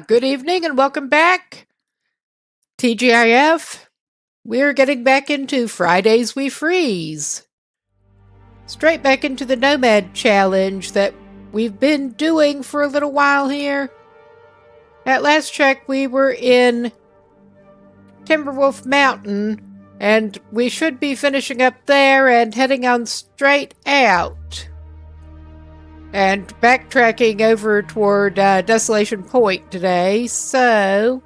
Good evening and welcome back. TGIF, we're getting back into Fridays We Freeze. Straight back into the Nomad challenge that we've been doing for a little while here. At last check, we were in Timberwolf Mountain, and we should be finishing up there and heading on straight out. And backtracking over toward Desolation Point today, so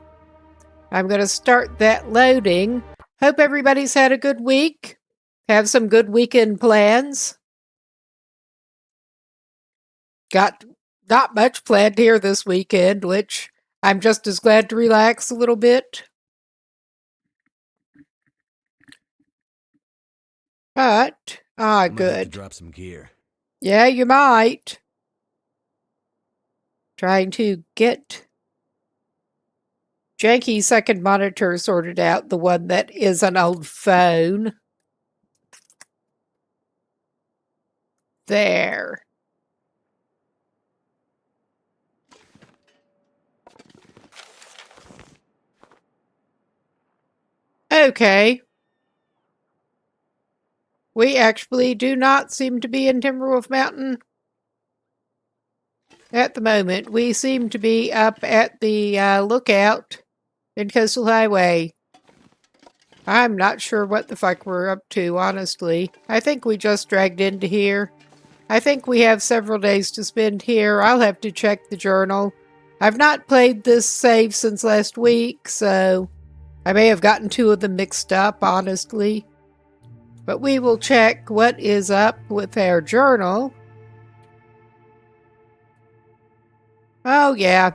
I'm going to start that loading. Hope everybody's had a good week. Have some good weekend plans. Got not much planned here this weekend, which I'm just as glad to relax a little bit. But, I'm gonna have to good. drop some gear. Yeah, you might. Trying to get janky second monitor sorted out, the one that is an old phone. There. Okay. We actually do not seem to be in Timberwolf Mountain at the moment. We seem to be up at the lookout in Coastal Highway. I'm not sure what the fuck we're up to, honestly. I think we just dragged into here. I think we have several days to spend here. I'll have to check the journal. I've not played this save since last week, so I may have gotten two of them mixed up, honestly. But we will check what is up with our journal. Oh, yeah.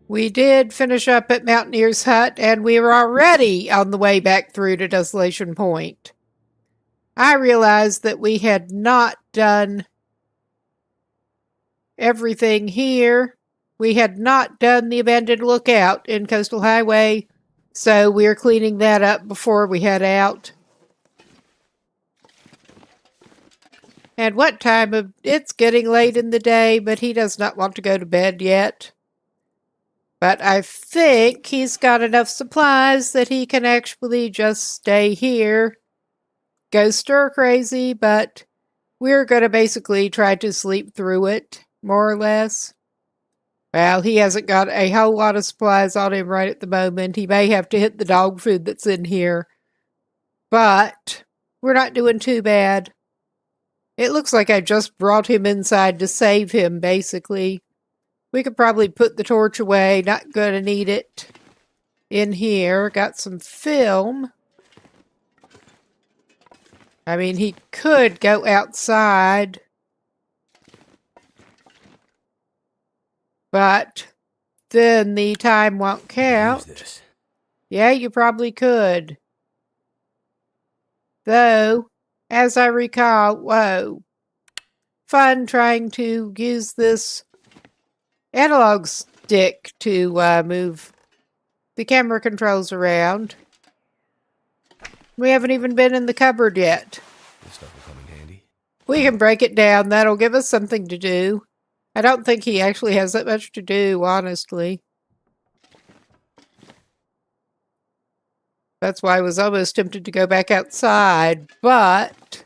We did finish up at Mountaineer's Hut, and we were already on the way back through to Desolation Point. I realized that we had not done everything here. We had not done the abandoned lookout in Coastal Highway, so we're cleaning that up before we head out. And what time of... It's getting late in the day, but he does not want to go to bed yet. But I think he's got enough supplies that he can actually just stay here. Go stir crazy, but we're going to basically try to sleep through it, more or less. Well, he hasn't got a whole lot of supplies on him right at the moment. He may have to hit the dog food that's in here. But we're not doing too bad. It looks like I just brought him inside to save him, basically. We could probably put the torch away. Not going to need it in here. Got some film. I mean, he could go outside. But then the time won't count. Use this. Yeah, you probably could. Though, as I recall, whoa, fun trying to use this analog stick to move the camera controls around. We haven't even been in the cupboard yet. This stuff will come in handy. We can break it down. That'll give us something to do. I don't think he actually has that much to do, honestly. That's why I was almost tempted to go back outside, but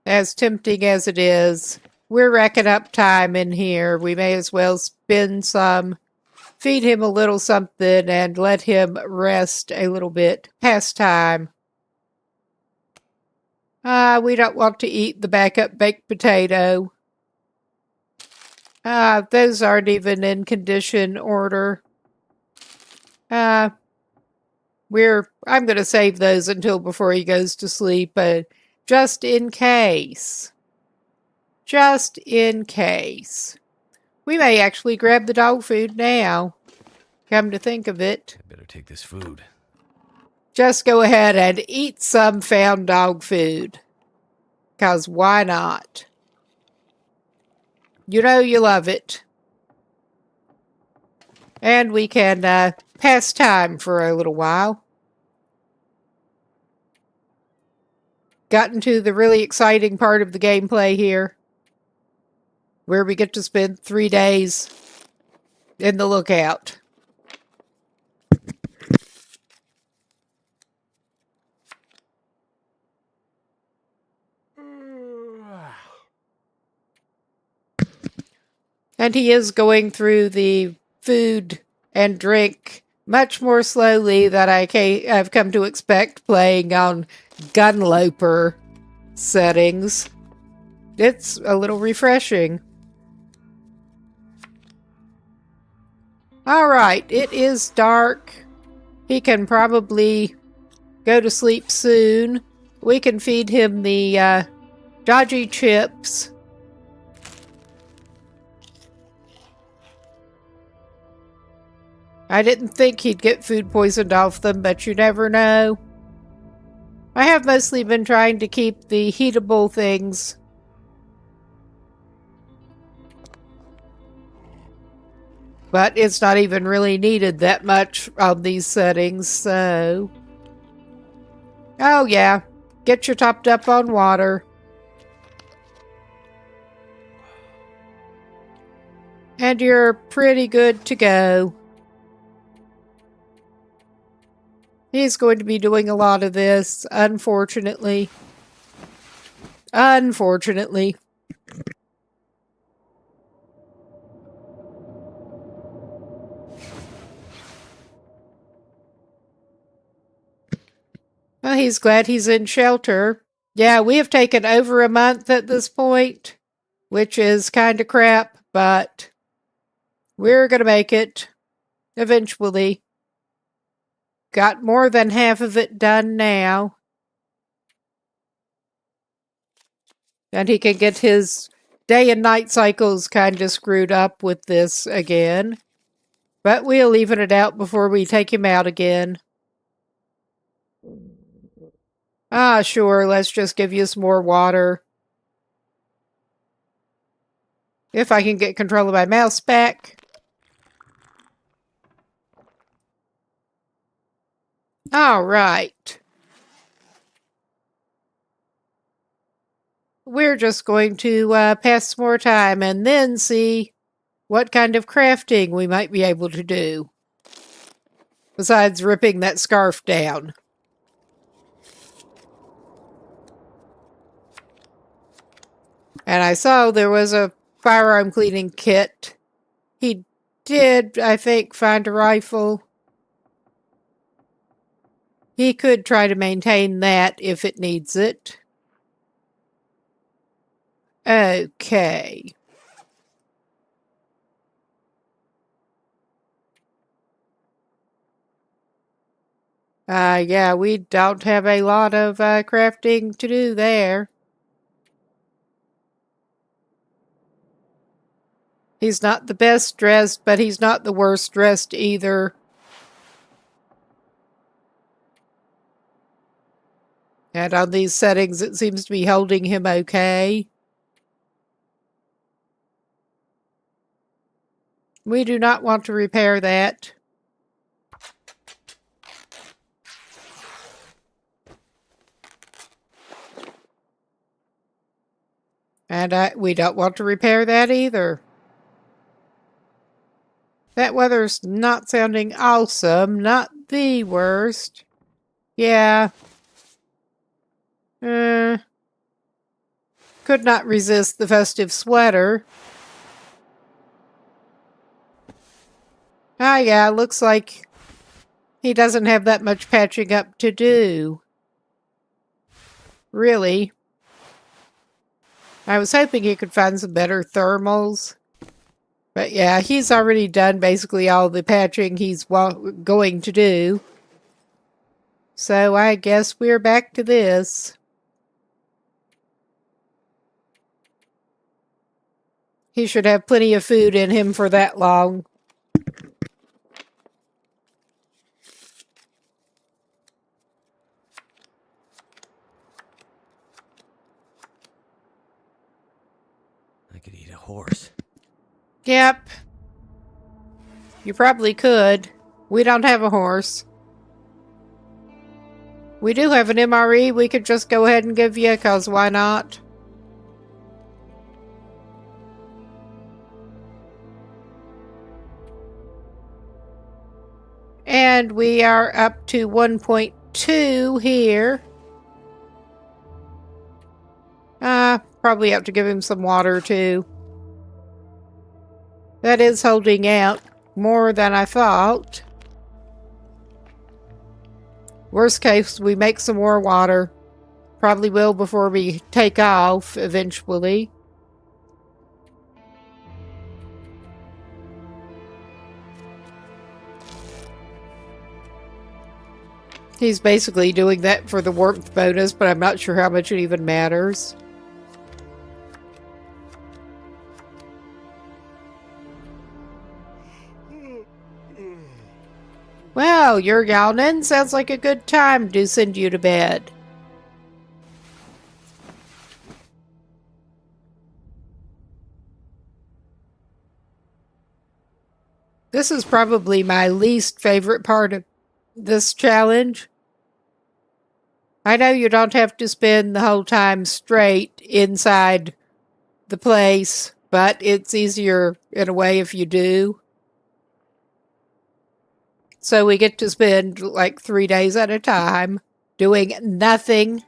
as tempting as it is, we're racking up time in here. We may as well spend some, feed him a little something, and let him rest a little bit past time. We don't want to eat the backup baked potato. Those aren't even in condition order. I'm going to save those until before he goes to sleep, just in case. Just in case. We may actually grab the dog food now. Come to think of it. I better take this food. Just go ahead and eat some found dog food. 'Cause why not? You know you love it. And we can pass time for a little while. Gotten to the really exciting part of the gameplay here, where we get to spend 3 days in the lookout. And he is going through the food and drink much more slowly than I've come to expect playing on Gunloper settings. It's a little refreshing. Alright, it is dark. He can probably go to sleep soon. We can feed him the dodgy chips. I didn't think he'd get food poisoned off them, but you never know. I have mostly been trying to keep the heatable things. But it's not even really needed that much on these settings, so... Oh yeah, get you topped up on water. And you're pretty good to go. He's going to be doing a lot of this, unfortunately. Unfortunately. Well, he's glad he's in shelter. Yeah, we have taken over a month at this point, which is kind of crap, but we're going to make it eventually. Got more than half of it done now. And he can get his day and night cycles kind of screwed up with this again. But we'll even it out before we take him out again. Ah, sure, let's just give you some more water. If I can get control of my mouse back. All right. We're just going to pass some more time and then see what kind of crafting we might be able to do. Besides ripping that scarf down. And I saw there was a firearm cleaning kit. He did, I think, find a rifle. He could try to maintain that if it needs it. Okay. Yeah, we don't have a lot of crafting to do there. He's not the best dressed, but he's not the worst dressed either. And on these settings, it seems to be holding him okay. We do not want to repair that. And we don't want to repair that either. That weather's not sounding awesome. Not the worst. Yeah. Could not resist the festive sweater. Ah, yeah, looks like he doesn't have that much patching up to do. Really. I was hoping he could find some better thermals. But yeah, he's already done basically all the patching he's going to do. So I guess we're back to this. He should have plenty of food in him for that long. I could eat a horse. Yep. You probably could. We don't have a horse. We do have an MRE we could just go ahead and give you, because why not? And we are up to 1.2 here. Probably have to give him some water too. That is holding out more than I thought. Worst case, we make some more water. Probably will before we take off eventually. He's basically doing that for the warmth bonus, but I'm not sure how much it even matters. Well, you're yawning. Sounds like a good time to send you to bed. This is probably my least favorite part of this challenge. I know you don't have to spend the whole time straight inside the place, but it's easier in a way if you do. So we get to spend like 3 days at a time doing nothing.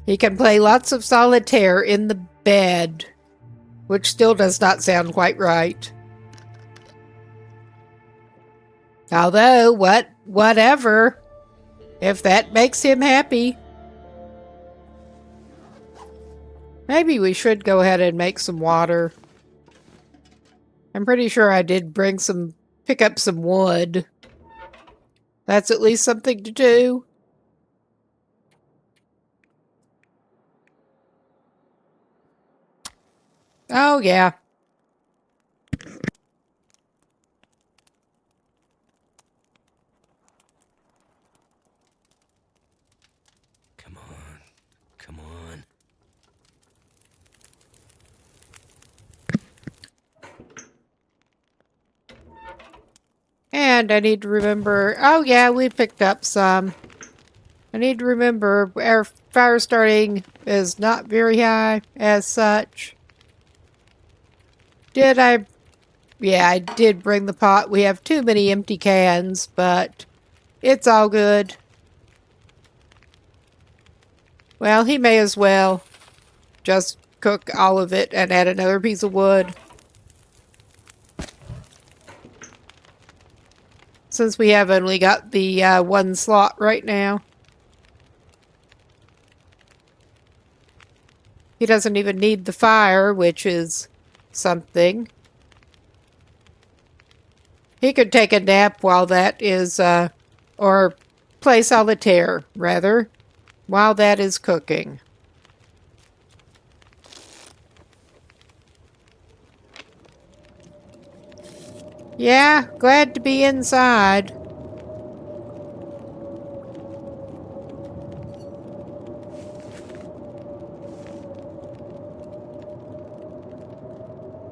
He can play lots of solitaire in the bed, which still does not sound quite right. Although, whatever, if that makes him happy. Maybe we should go ahead and make some water. I'm pretty sure I did pick up some wood. That's at least something to do. Oh, yeah. Come on. Come on. And I need to remember... Oh, yeah, we picked up some. I need to remember our fire starting is not very high as such. Did I... Yeah, I did bring the pot. We have too many empty cans, but it's all good. Well, he may as well just cook all of it and add another piece of wood. Since we have only got the one slot right now. He doesn't even need the fire, which is something. He could take a nap while that is, or play solitaire, rather, while that is cooking. Yeah, glad to be inside.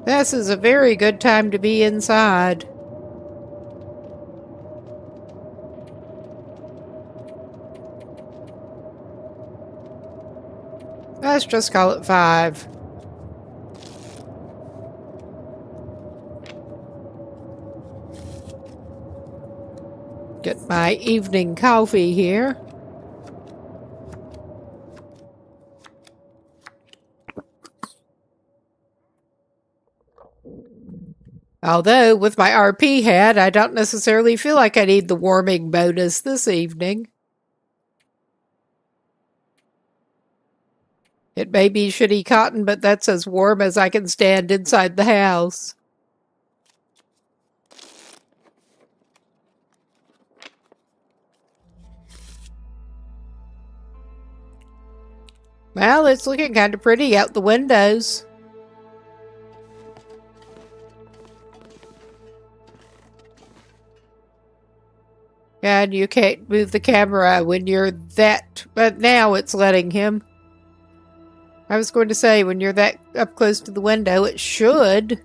This is a very good time to be inside. Let's just call it 5. Get my evening coffee here. Although, with my RP hat, I don't necessarily feel like I need the warming bonus this evening. It may be shitty cotton, but that's as warm as I can stand inside the house. Well, it's looking kind of pretty out the windows. And you can't move the camera when you're that... But now it's letting him. I was going to say, when you're that up close to the window, it should.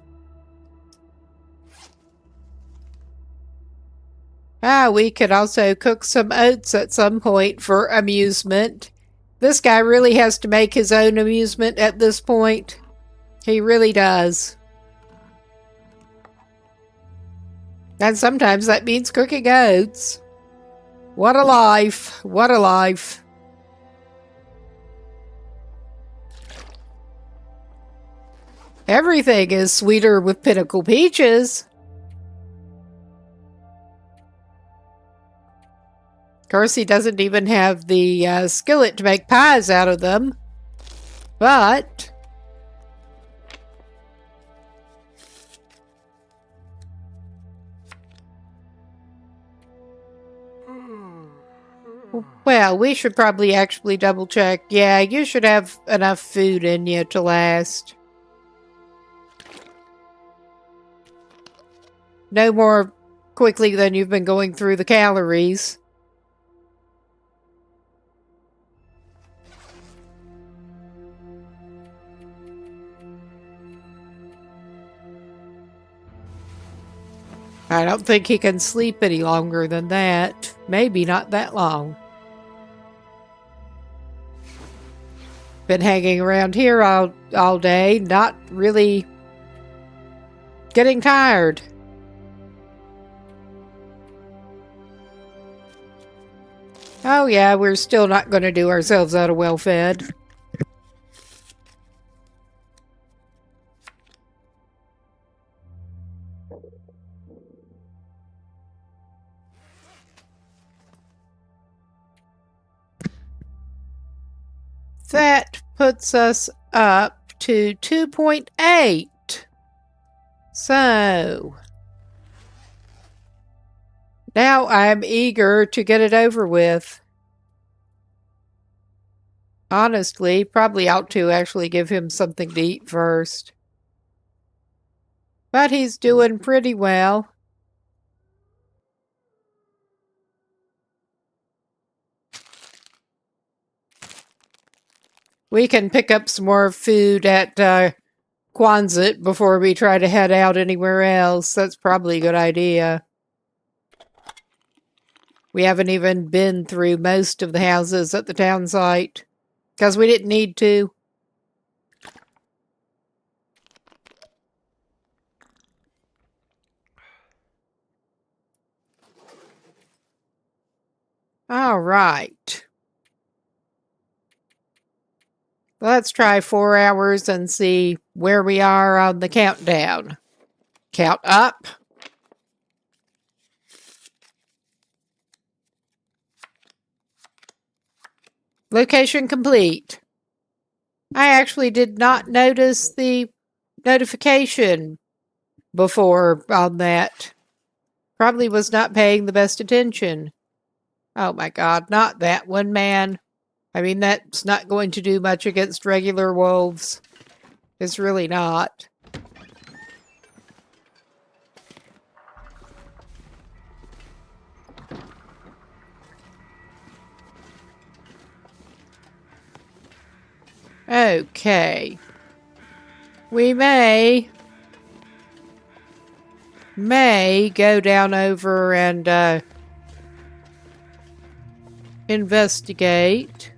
We could also cook some oats at some point for amusement. This guy really has to make his own amusement at this point. He really does. And sometimes that means cooking oats. What a life. What a life. Everything is sweeter with Pinnacle Peaches. Of course, he doesn't even have the skillet to make pies out of them. But... well, we should probably actually double check. Yeah, you should have enough food in you to last. No more quickly than you've been going through the calories. I don't think he can sleep any longer than that. Maybe not that long. Been hanging around here all day, not really getting tired. Oh yeah, we're still not going to do ourselves out of well-fed. That puts us up to 2.8. So, now I'm eager to get it over with. Honestly, probably ought to actually give him something to eat first. But he's doing pretty well. We can pick up some more food at Quonset before we try to head out anywhere else. That's probably a good idea. We haven't even been through most of the houses at the town site because we didn't need to. All right. Let's try 4 hours and see where we are on the countdown. Count up. Location complete. I actually did not notice the notification before on that. Probably was not paying the best attention. Oh my God, not that one, man. I mean, that's not going to do much against regular wolves. It's really not. Okay. We may go down over and investigate.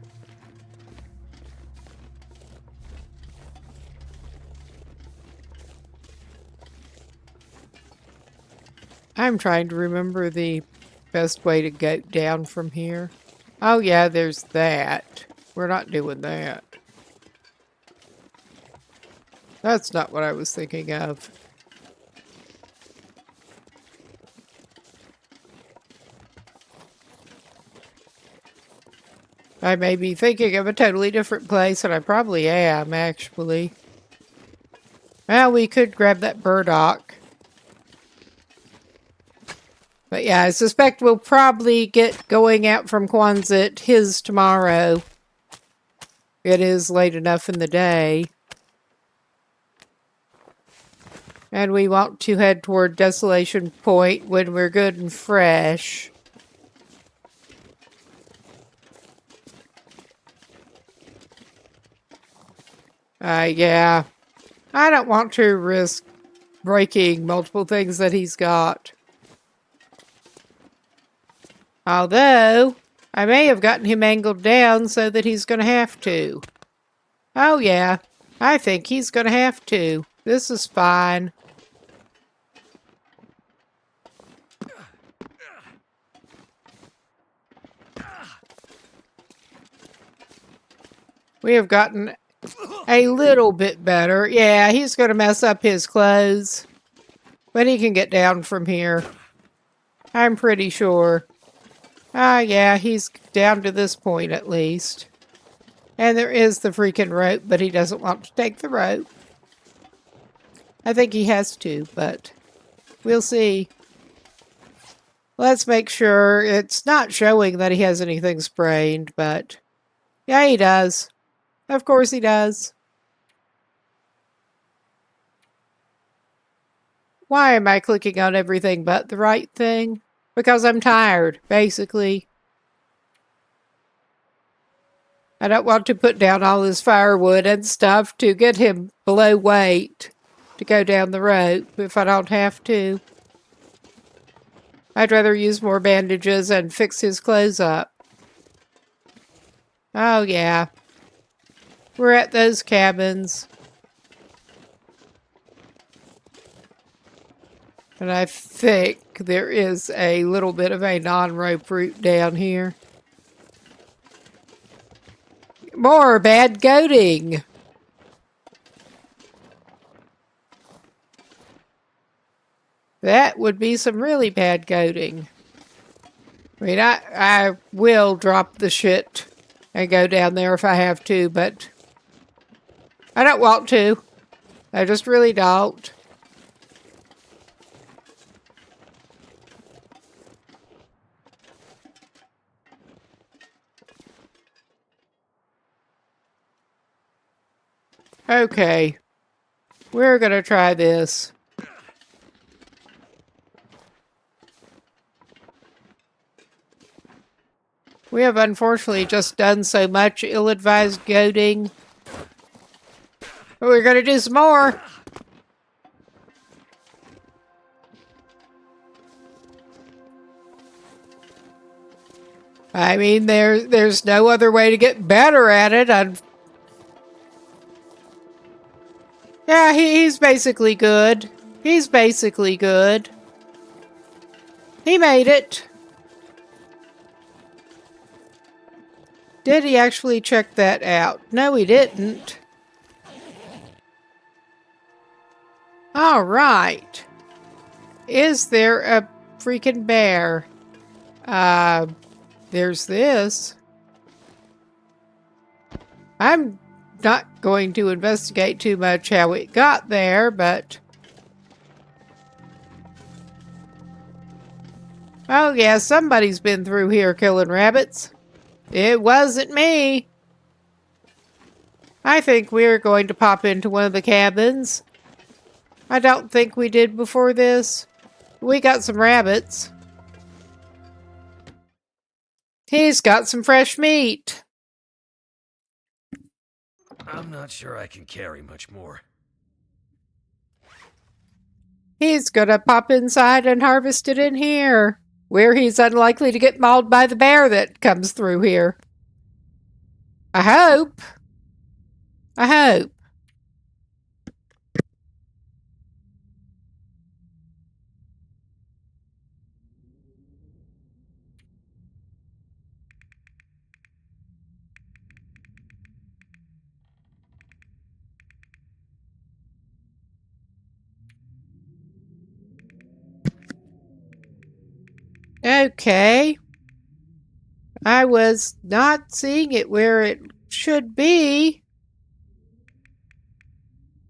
I'm trying to remember the best way to go down from here. Oh yeah, there's that. We're not doing that. That's not what I was thinking of. I may be thinking of a totally different place, and I probably am, actually. Well, we could grab that burdock. But yeah, I suspect we'll probably get going out from Quonset his tomorrow. It is late enough in the day. And we want to head toward Desolation Point when we're good and fresh. Yeah. I don't want to risk breaking multiple things that he's got. Although, I may have gotten him angled down so that he's going to have to. Oh yeah, I think he's going to have to. This is fine. We have gotten a little bit better. Yeah, he's going to mess up his clothes. But he can get down from here. I'm pretty sure. Yeah, he's down to this point at least. And there is the freaking rope, but he doesn't want to take the rope. I think he has to, but we'll see. Let's make sure it's not showing that he has anything sprained, but yeah, he does. Of course he does. Why am I clicking on everything but the right thing? Because I'm tired, basically. I don't want to put down all this firewood and stuff to get him below weight to go down the rope if I don't have to. I'd rather use more bandages and fix his clothes up. Oh yeah. We're at those cabins. And I think there is a little bit of a non-rope route down here. More bad goating. That would be some really bad goating. I mean, I will drop the shit and go down there if I have to, but I don't want to. I just really don't. Okay. We're gonna try this. We have unfortunately just done so much ill-advised goading. But we're gonna do some more. I mean, there's no other way to get better at it. Yeah, he's basically good. He's basically good. He made it. Did he actually check that out? No, he didn't. All right. Is there a freaking bear? There's this. I'm not going to investigate too much how it got there, but... Oh yeah, somebody's been through here killing rabbits. It wasn't me. I think we're going to pop into one of the cabins. I don't think we did before this. We got some rabbits. He's got some fresh meat. I'm not sure I can carry much more. He's gonna pop inside and harvest it in here, where he's unlikely to get mauled by the bear that comes through here. I hope. I hope. Okay. I was not seeing it where it should be.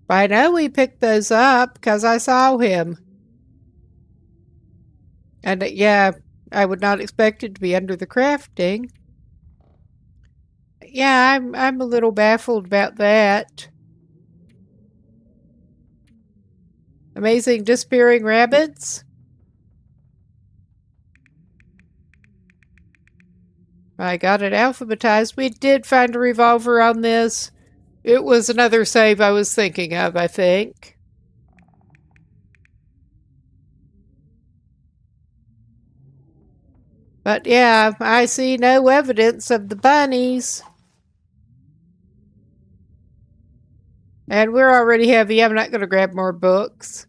I know we picked those up because I saw him. And yeah, I would not expect it to be under the crafting. Yeah, I'm a little baffled about that. Amazing disappearing rabbits. I got it alphabetized. We did find a revolver on this. It was another save I was thinking of, I think. But yeah, I see no evidence of the bunnies. And we're already heavy. I'm not going to grab more books.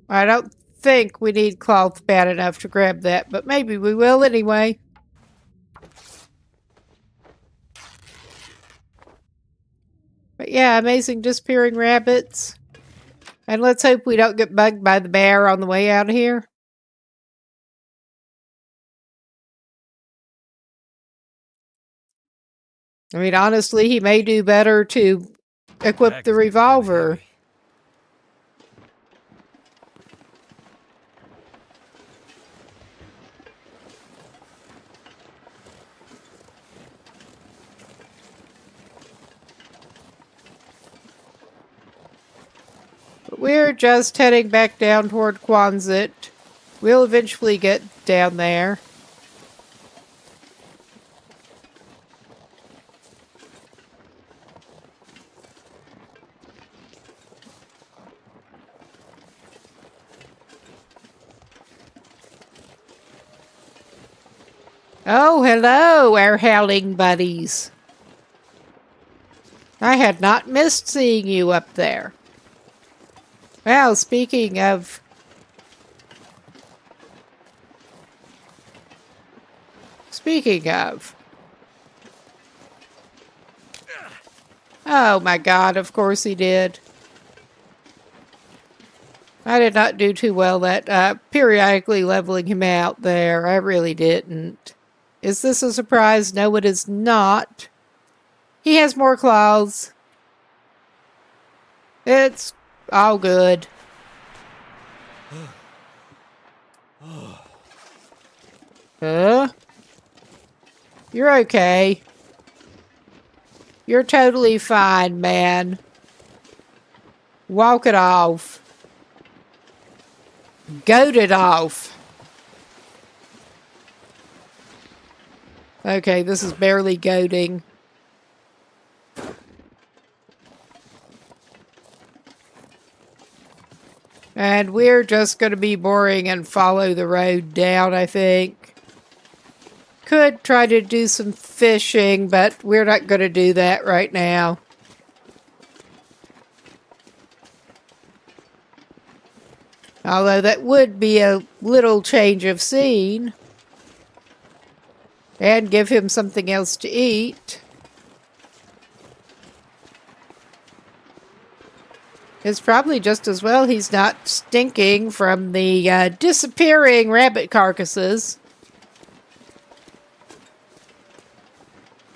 I don't think we need cloth bad enough to grab that, but maybe we will anyway. But yeah, amazing disappearing rabbits. And let's hope we don't get bugged by the bear on the way out of here. I mean, honestly, he may do better to equip the revolver. But we're just heading back down toward Quonset. We'll eventually get down there. Oh, hello, our howling buddies. I had not missed seeing you up there. Well, speaking of... Oh my god, of course he did. I did not do too well that periodically leveling him out there. I really didn't. Is this a surprise? No, it is not. He has more claws. It's all good. Huh? You're okay. You're totally fine, man. Walk it off. Goat it off. Okay, this is barely goading. And we're just going to be boring and follow the road down, I think. Could try to do some fishing, but we're not going to do that right now. Although that would be a little change of scene. And give him something else to eat. It's probably just as well he's not stinking from the disappearing rabbit carcasses.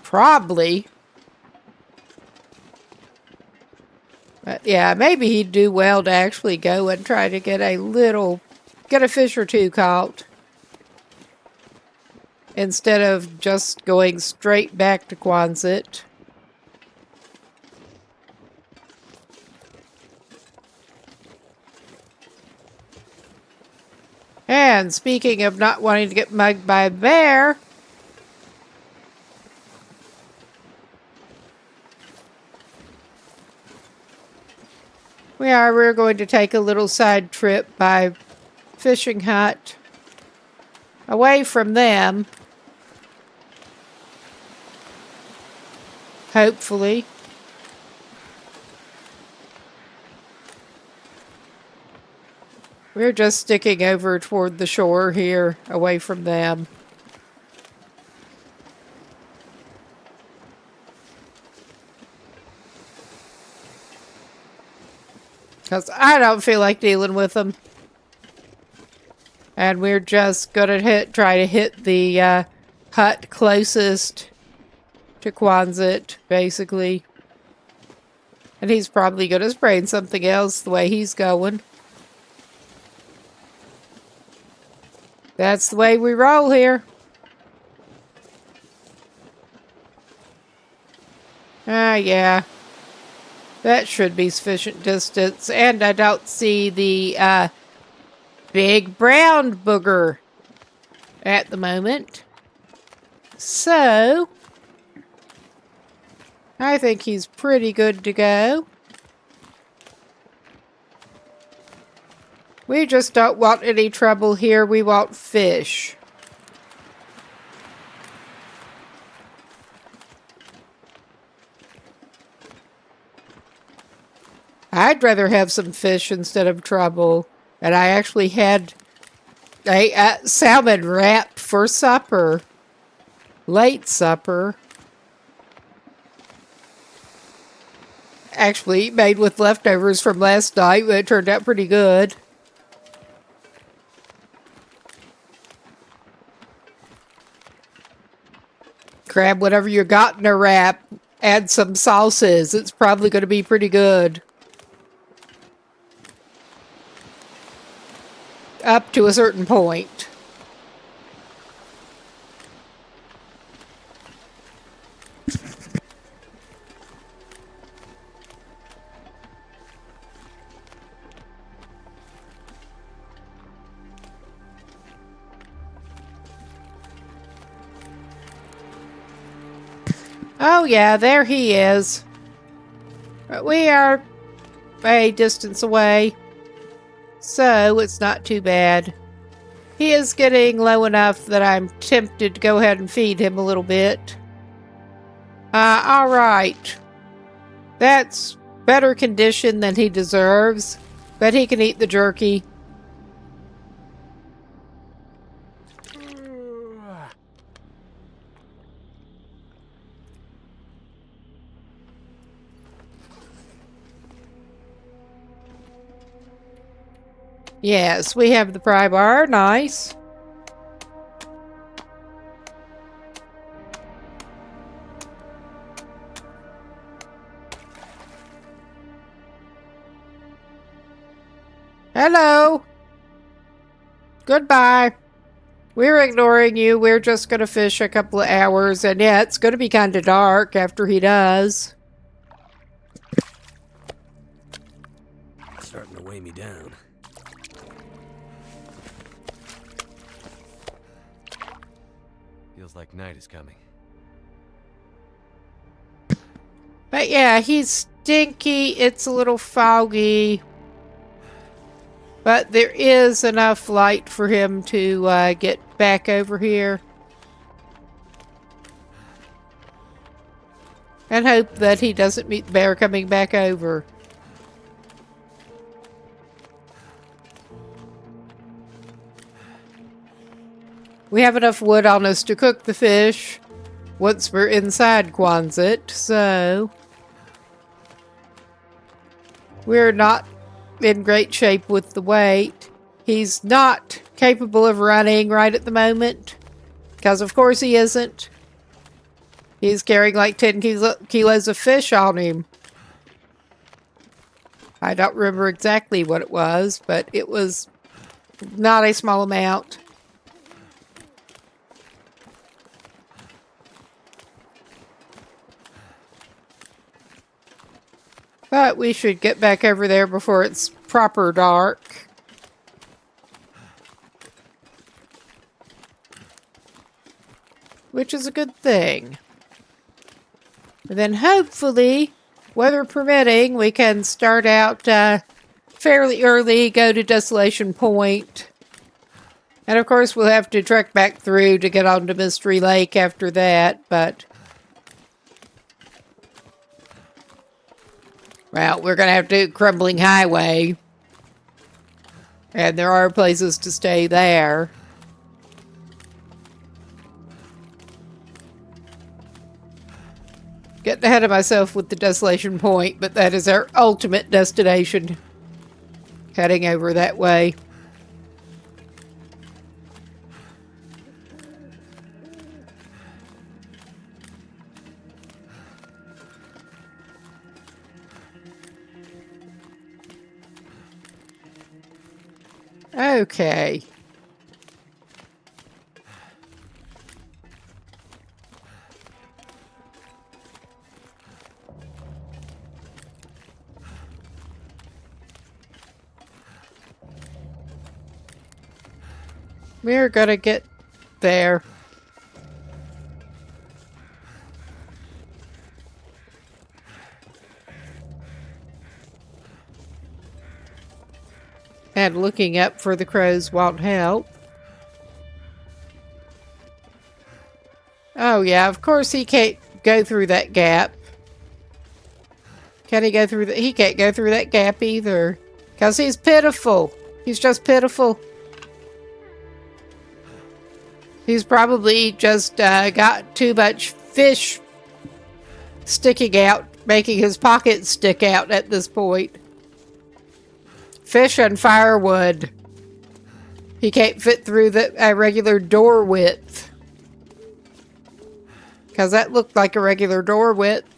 Probably. But yeah, maybe he'd do well to actually go and try to get a fish or two caught. Instead of just going straight back to Quonset. And speaking of not wanting to get mugged by a bear, we're going to take a little side trip by fishing hut away from them. Hopefully. We're just sticking over toward the shore here, away from them. Because I don't feel like dealing with them. And we're just gonna try to hit the hut closest to Quonset, basically. And he's probably gonna spray something else the way he's going. That's the way we roll here. Yeah. That should be sufficient distance. And I don't see the big brown booger at the moment. So, I think he's pretty good to go. We just don't want any trouble here. We want fish. I'd rather have some fish instead of trouble. And I actually had a salmon wrap for supper. Late supper. Actually made with leftovers from last night, but it turned out pretty good. Grab whatever you got in a wrap, add some sauces. It's probably going to be pretty good. Up to a certain point. Oh yeah, there he is. But we are a distance away, so it's not too bad. He is getting low enough that I'm tempted to go ahead and feed him a little bit. Alright. That's better condition than he deserves, but he can eat the jerky. Yes, we have the pry bar. Nice. Hello. Goodbye. We're ignoring you. We're just going to fish a couple of hours. And yeah, it's going to be kind of dark after he does. It's starting to weigh me down. Feels like night is coming. But yeah, he's stinky. It's a little foggy. But there is enough light for him to get back over here. And hope that he doesn't meet the bear coming back over. We have enough wood on us to cook the fish once we're inside Quonset, so we're not in great shape with the weight. He's not capable of running right at the moment, because of course he isn't. He's carrying like 10 kilos of fish on him. I don't remember exactly what it was, but it was not a small amount. But we should get back over there before it's proper dark. Which is a good thing. And then hopefully, weather permitting, we can start out fairly early, go to Desolation Point. And of course we'll have to trek back through to get onto Mystery Lake after that, but well, we're going to have to do Crumbling Highway. And there are places to stay there. Getting ahead of myself with the Desolation Point, but that is our ultimate destination. Heading over that way. Okay. We're gonna get there. And looking up for the crows won't help. Oh yeah, of course he can't go through that gap. Can he go through that? He can't go through that gap either. Because he's pitiful. He's just pitiful. He's probably just got too much fish sticking out, making his pockets stick out at this point. Fish and firewood. He can't fit through the regular door width. Because that looked like a regular door width.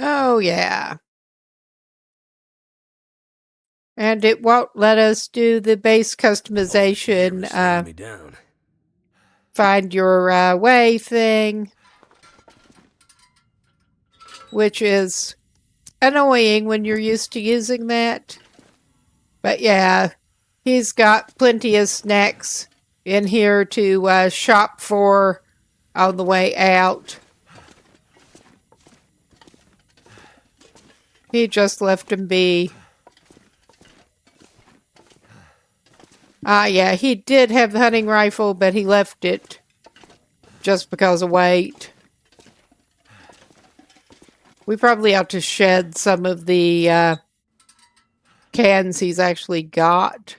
Oh, yeah. And it won't let us do the base customization, Slowing me down. find your way thing, which is annoying when you're used to using that. But yeah, he's got plenty of snacks in here to shop for on the way out. He just left him be. Yeah, he did have the hunting rifle, but he left it just because of weight. We probably ought to shed some of the cans he's actually got.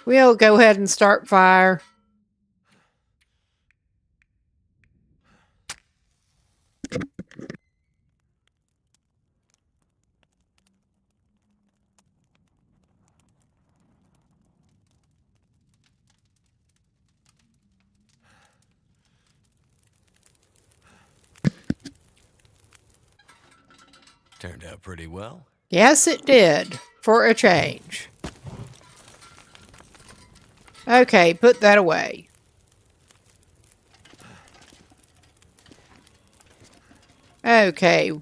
We'll go ahead and start fire. Turned out pretty well. Yes, it did, for a change. Okay, put that away. Okay,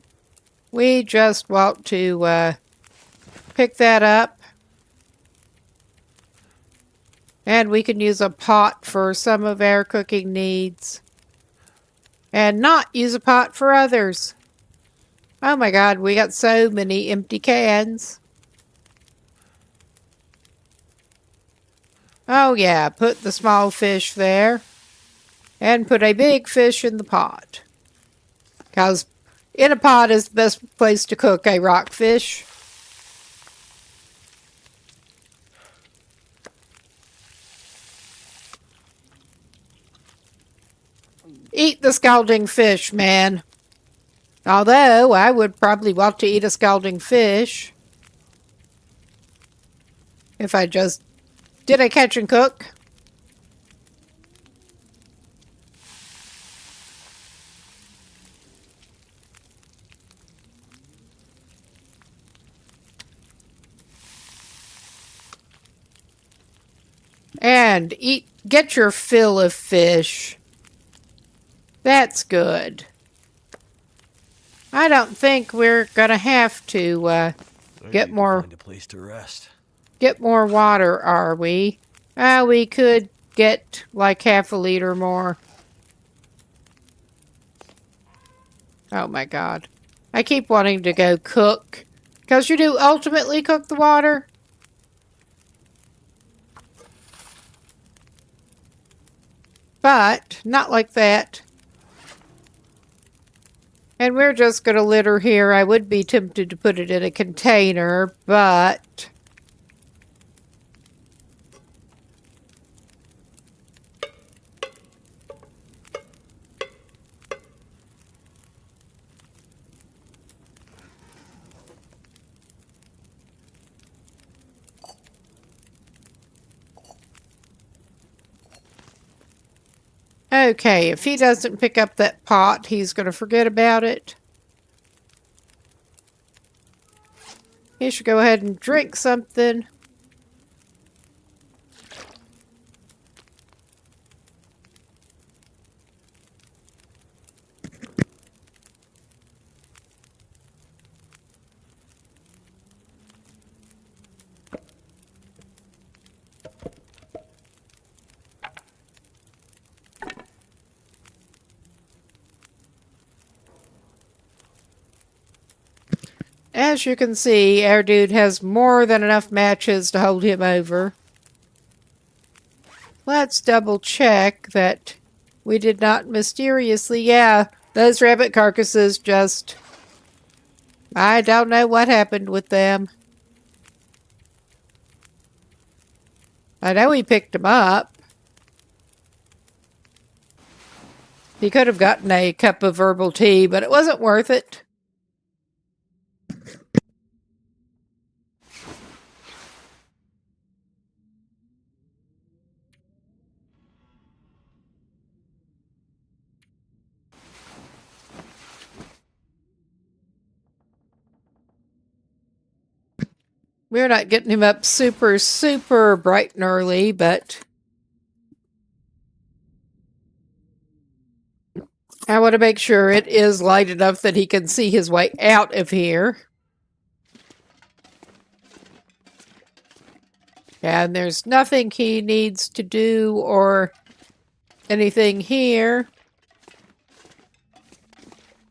we just want to pick that up. And we can use a pot for some of our cooking needs. And not use a pot for others. Oh my god, we got so many empty cans. Oh yeah, put the small fish there. And put a big fish in the pot. Because in a pot is the best place to cook a rockfish. Eat the scalding fish, man. Although, I would probably want to eat a scalding fish. If I just did a catch and cook. And get your fill of fish. That's good. I don't think we're gonna have to get more. Find a place to rest. Get more water, are we? We could get like half a liter more. Oh my god. I keep wanting to go cook. Because you do ultimately cook the water. But, not like that. And we're just going to litter here. I would be tempted to put it in a container, but... Okay, if he doesn't pick up that pot, he's going to forget about it. He should go ahead and drink something. As you can see, our dude has more than enough matches to hold him over. Let's double check that we did not mysteriously... Yeah, those rabbit carcasses just... I don't know what happened with them. I know he picked them up. He could have gotten a cup of herbal tea, but it wasn't worth it. We're not getting him up super, super bright and early, but I want to make sure it is light enough that he can see his way out of here. And there's nothing he needs to do or anything here.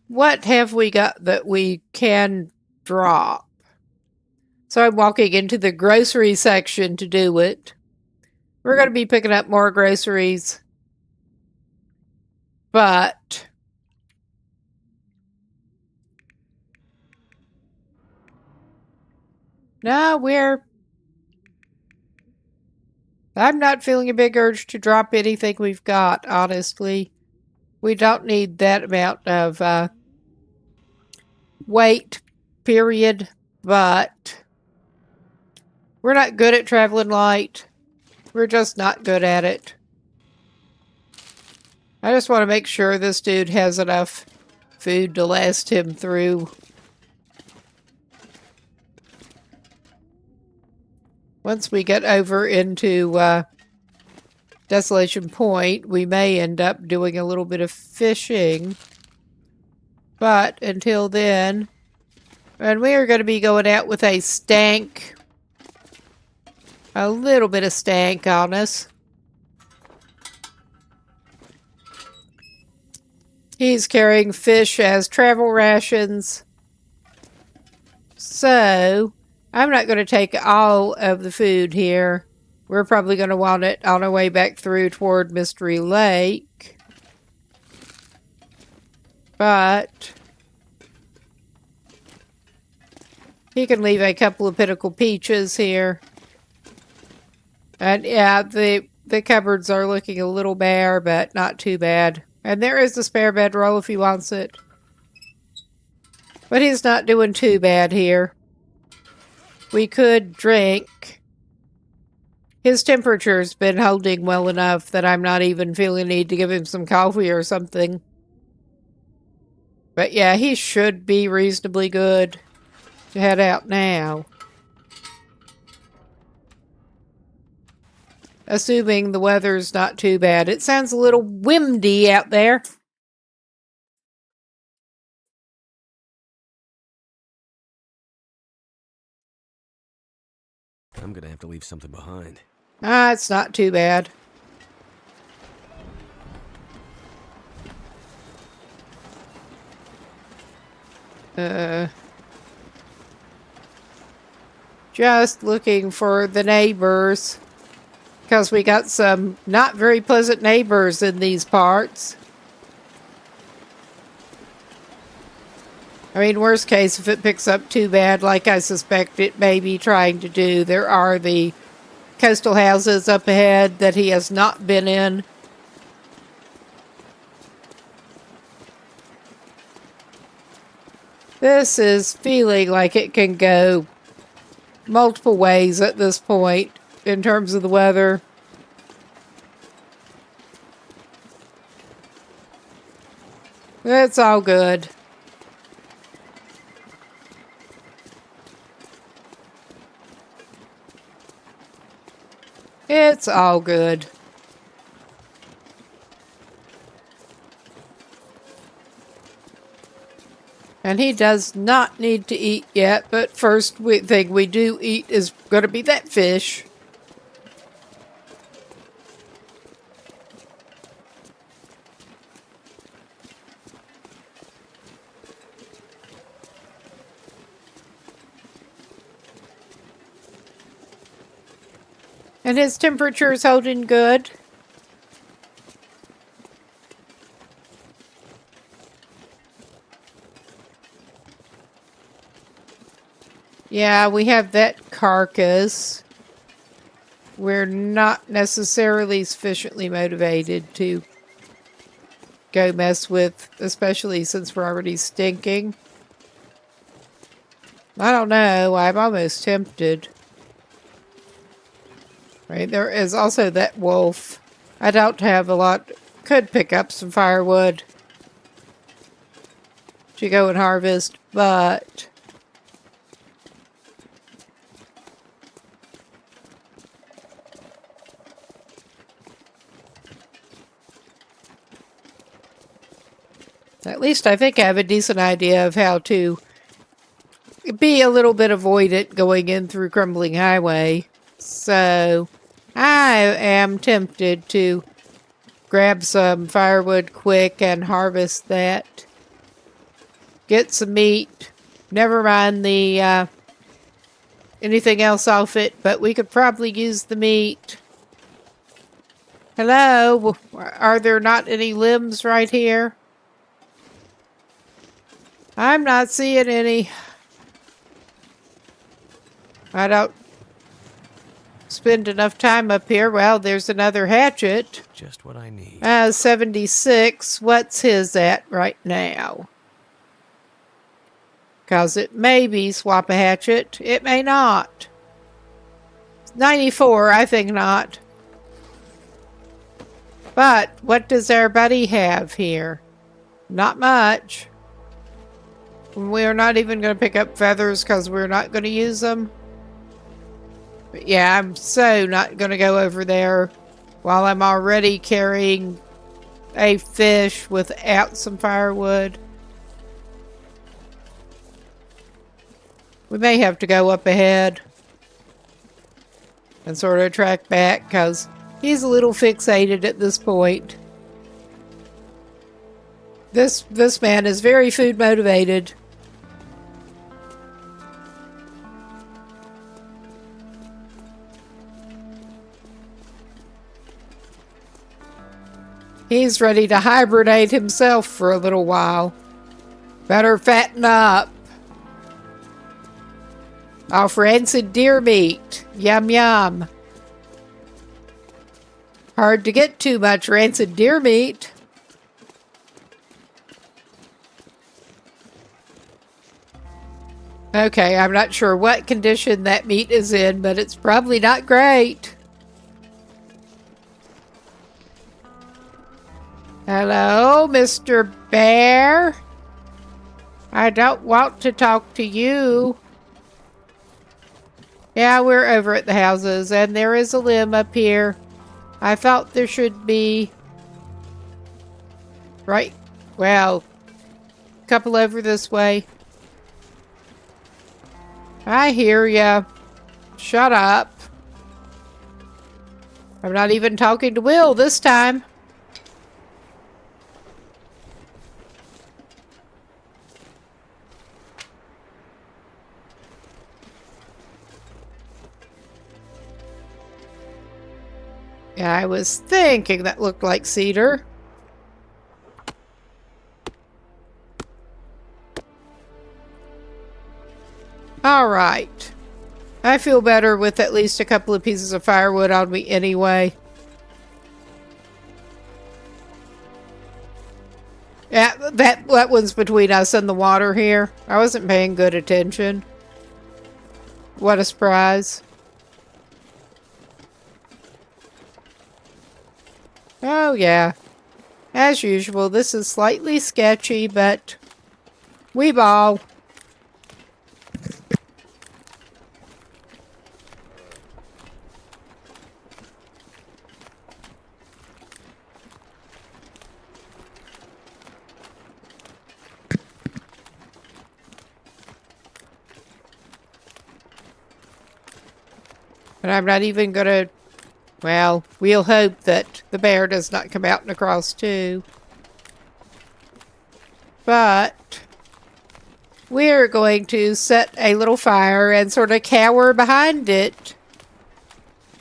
What have we got that we can drop? So I'm walking into the grocery section to do it. We're going to be picking up more groceries. But no, I'm not feeling a big urge to drop anything we've got, honestly. We don't need that amount of weight, period. But we're not good at traveling light. We're just not good at it. I just want to make sure this dude has enough food to last him through. Once we get over into Desolation Point, we may end up doing a little bit of fishing. But until then, and we are going to be going out with a stank. A little bit of stank on us. He's carrying fish as travel rations. So, I'm not going to take all of the food here. We're probably going to want it on our way back through toward Mystery Lake. But he can leave a couple of pinnacle peaches here. And yeah, the cupboards are looking a little bare, but not too bad. And there is the spare bedroll if he wants it. But he's not doing too bad here. We could drink. His temperature's been holding well enough that I'm not even feeling the need to give him some coffee or something. But yeah, he should be reasonably good to head out now. Assuming the weather's not too bad. It sounds a little windy out there. I'm gonna have to leave something behind. It's not too bad. Just looking for the neighbors. Because we got some not very pleasant neighbors in these parts. I mean, worst case, if it picks up too bad, like I suspect it may be trying to do, there are the coastal houses up ahead that he has not been in. This is feeling like it can go multiple ways at this point in terms of the weather. It's all good. It's all good. And he does not need to eat yet, but first thing we do eat is going to be that fish. And his temperature is holding good. Yeah, we have that carcass. We're not necessarily sufficiently motivated to go mess with, especially since we're already stinking. I don't know. I'm almost tempted. Right, there is also that wolf. I don't have a lot. Could pick up some firewood to go and harvest, but at least I think I have a decent idea of how to be a little bit avoidant going in through Crumbling Highway. So I am tempted to grab some firewood quick and harvest that. Get some meat. Never mind the anything else off it, but we could probably use the meat. Hello? Are there not any limbs right here? I'm not seeing any. I don't spend enough time up here. Well, there's another hatchet. Just what I need. 76. What's his at right now? Because it may be swap a hatchet. It may not. 94, I think not. But what does our buddy have here? Not much. We're not even going to pick up feathers because we're not going to use them. But yeah, I'm so not going to go over there while I'm already carrying a fish without some firewood. We may have to go up ahead and sort of track back because he's a little fixated at this point. This man is very food motivated. He's ready to hibernate himself for a little while. Better fatten up. Off rancid deer meat. Yum yum. Hard to get too much rancid deer meat. Okay, I'm not sure what condition that meat is in, but it's probably not great. Hello, Mr. Bear? I don't want to talk to you. Yeah, we're over at the houses, and there is a limb up here. I thought there should be... Right, well, a couple over this way. I hear ya. Shut up. I'm not even talking to Will this time. Yeah, I was thinking that looked like cedar. All right. I feel better with at least a couple of pieces of firewood on me anyway. Yeah, that one's between us and the water here. I wasn't paying good attention. What a surprise. Oh, yeah. As usual, this is slightly sketchy, but we ball. But I'm not even gonna, well, we'll hope that the bear does not come out and across too. But we're going to set a little fire and sort of cower behind it.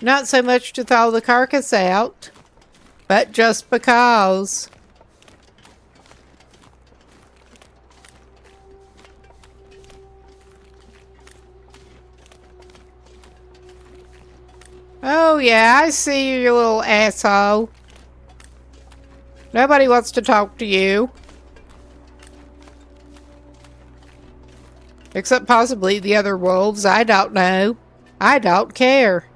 Not so much to thaw the carcass out, but just because. Oh yeah, I see you, you little asshole. Nobody wants to talk to you. Except possibly the other wolves. I don't know. I don't care.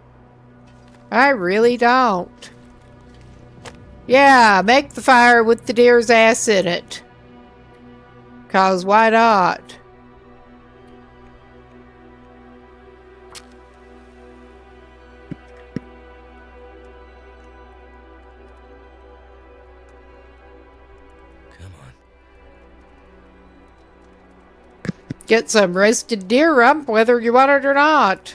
I really don't. Yeah, make the fire with the deer's ass in it. 'Cause why not? Come on. Get some roasted deer rump whether you want it or not.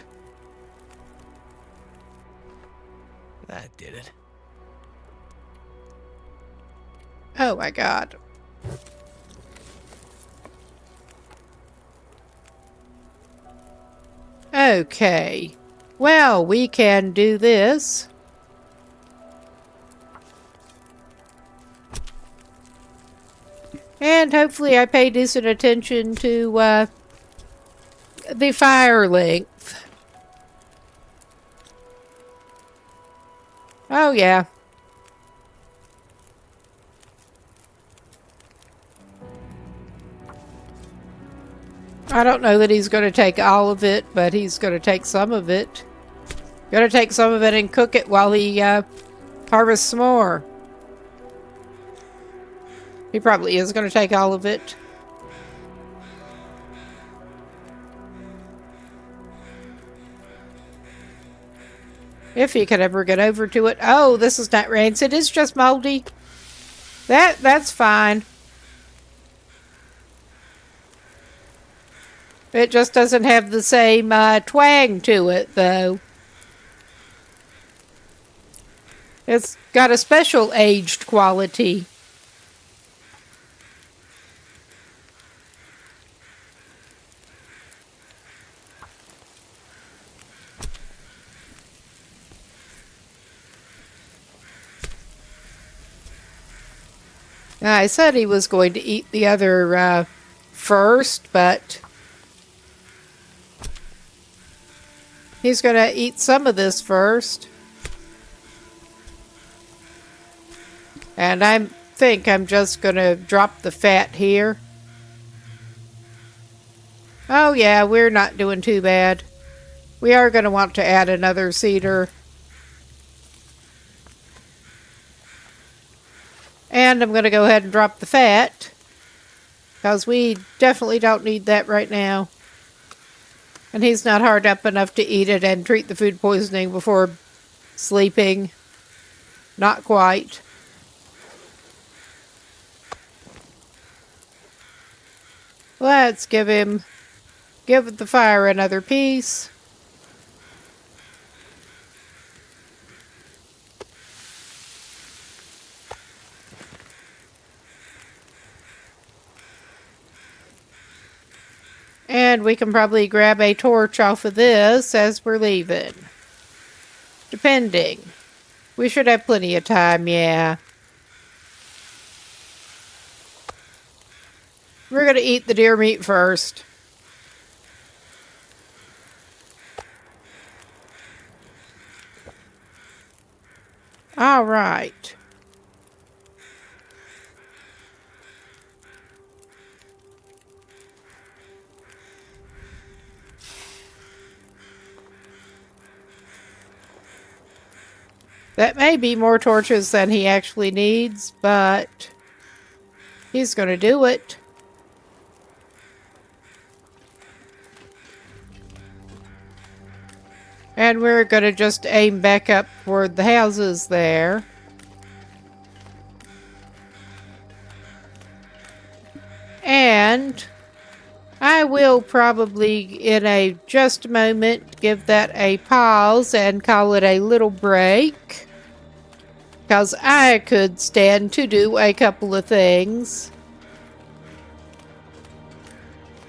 That did it. Oh my god. Okay. Well, we can do this. And hopefully I pay decent attention to the fire length. Oh yeah. I don't know that he's going to take all of it, but he's going to take some of it. Going to take some of it and cook it while he harvests some more. He probably is going to take all of it. If he could ever get over to it. Oh, this is not rancid. It's just moldy. That's fine. It just doesn't have the same twang to it, though. It's got a special aged quality. I said he was going to eat the other first, but he's going to eat some of this first. And I think I'm just going to drop the fat here. Oh yeah, we're not doing too bad. We are going to want to add another cedar. And I'm going to go ahead and drop the fat, because we definitely don't need that right now. And he's not hard up enough to eat it and treat the food poisoning before sleeping. Not quite. Let's give the fire another piece. And we can probably grab a torch off of this as we're leaving. Depending. We should have plenty of time, yeah. We're going to eat the deer meat first. All right. That may be more torches than he actually needs, but he's going to do it. And we're going to just aim back up toward the houses there. And I will probably, in just a moment, give that a pause and call it a little break. Because I could stand to do a couple of things.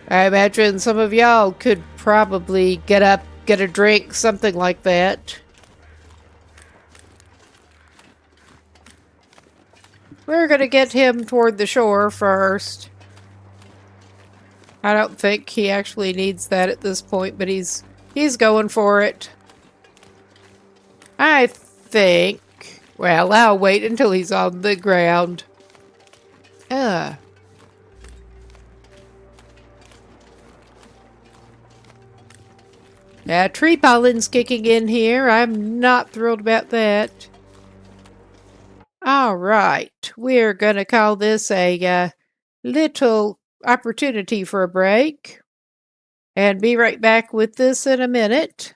I imagine some of y'all could probably get up, get a drink, something like that. We're going to get him toward the shore first. I don't think he actually needs that at this point, but he's going for it. I think... Well, I'll wait until he's on the ground. Tree pollen's kicking in here. I'm not thrilled about that. All right. We're going to call this a little opportunity for a break. And be right back with this in a minute.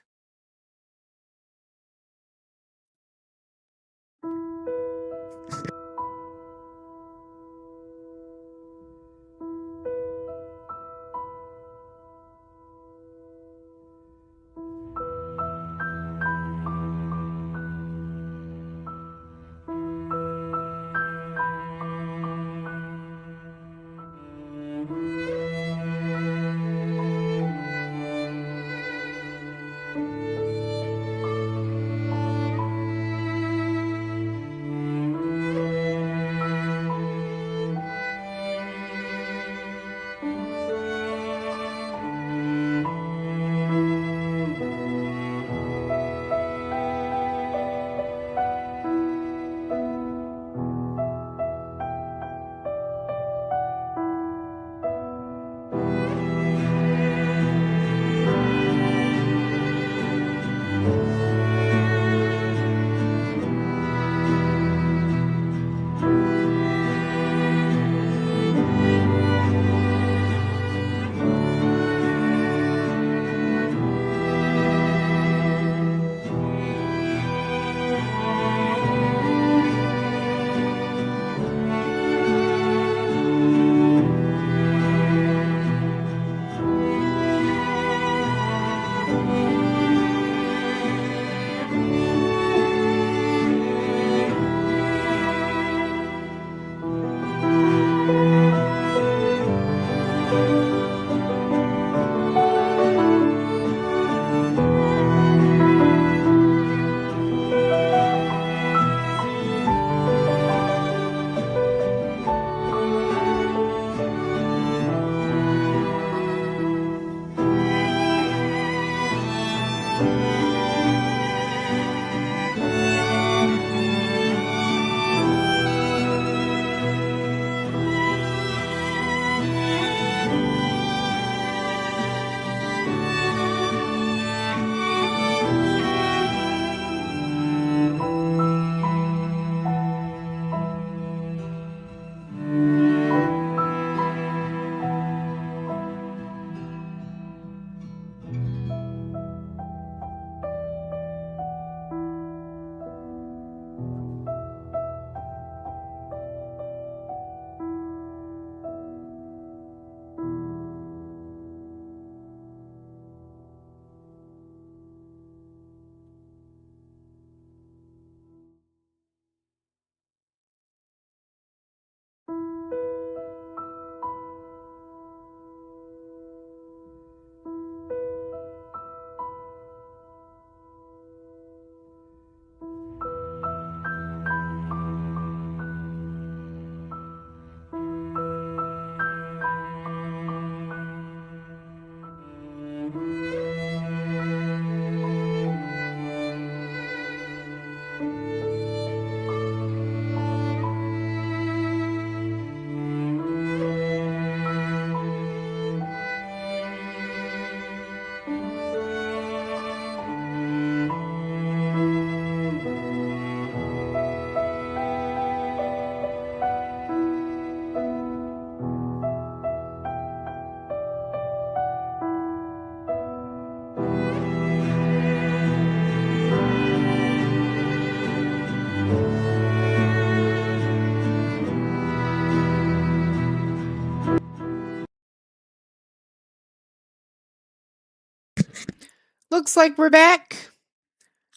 Looks like we're back.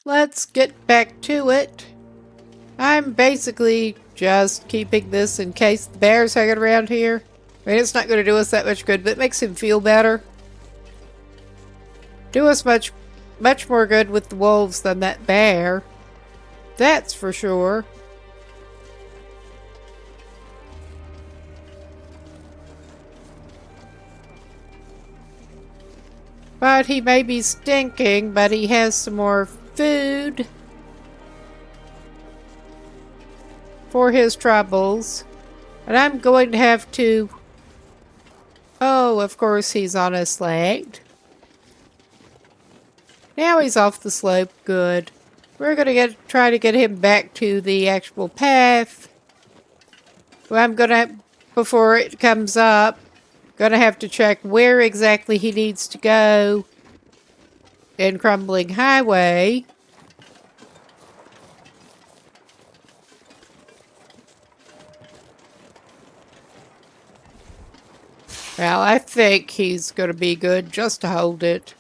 Let's get back to it. I'm basically just keeping this in case the bear's hanging around here. I mean, it's not going to do us that much good, but it makes him feel better. Do us much more good with the wolves than that bear. That's for sure. But he may be stinking, but he has some more food for his troubles. And I'm going to have to... Oh, of course he's on a slate. Now he's off the slope. Good. We're going to try to get him back to the actual path. Well, I'm going to, before it comes up, going to have to check where exactly he needs to go in Crumbling Highway. Well, I think he's going to be good just to hold it.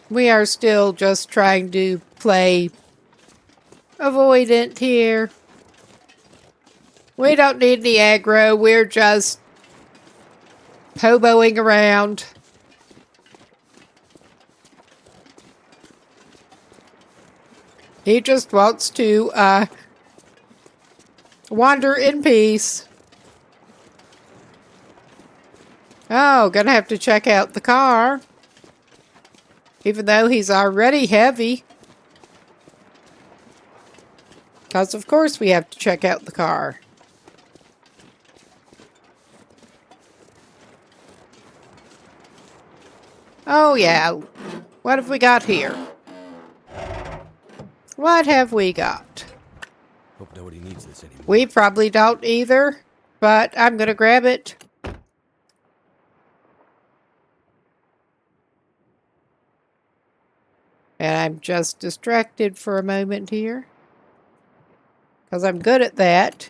We are still just trying to play avoidant here. We don't need any aggro. We're just hoboing around. He just wants to wander in peace. Oh, gonna have to check out the car. Even though he's already heavy. Because of course we have to check out the car. Oh yeah, what have we got here? What have we got? Hope nobody needs this anymore. We probably don't either, but I'm gonna grab it. And I'm just distracted for a moment here. Because I'm good at that.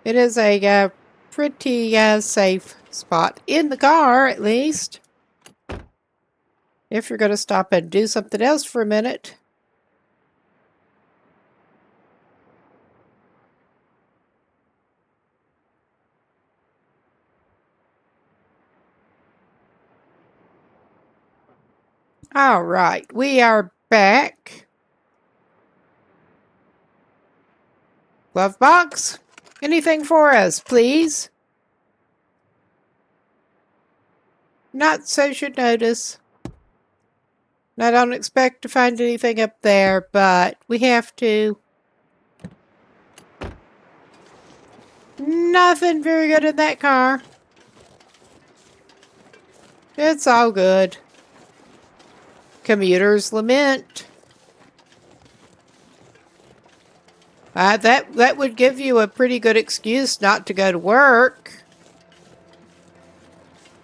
It is a pretty safe spot. In the car, at least. If you're going to stop and do something else for a minute. All right, we are back. Glove box, anything for us, please? Not so should notice. I don't expect to find anything up there, but we have to. Nothing very good in that car. It's all good. Commuters lament. That would give you a pretty good excuse not to go to work.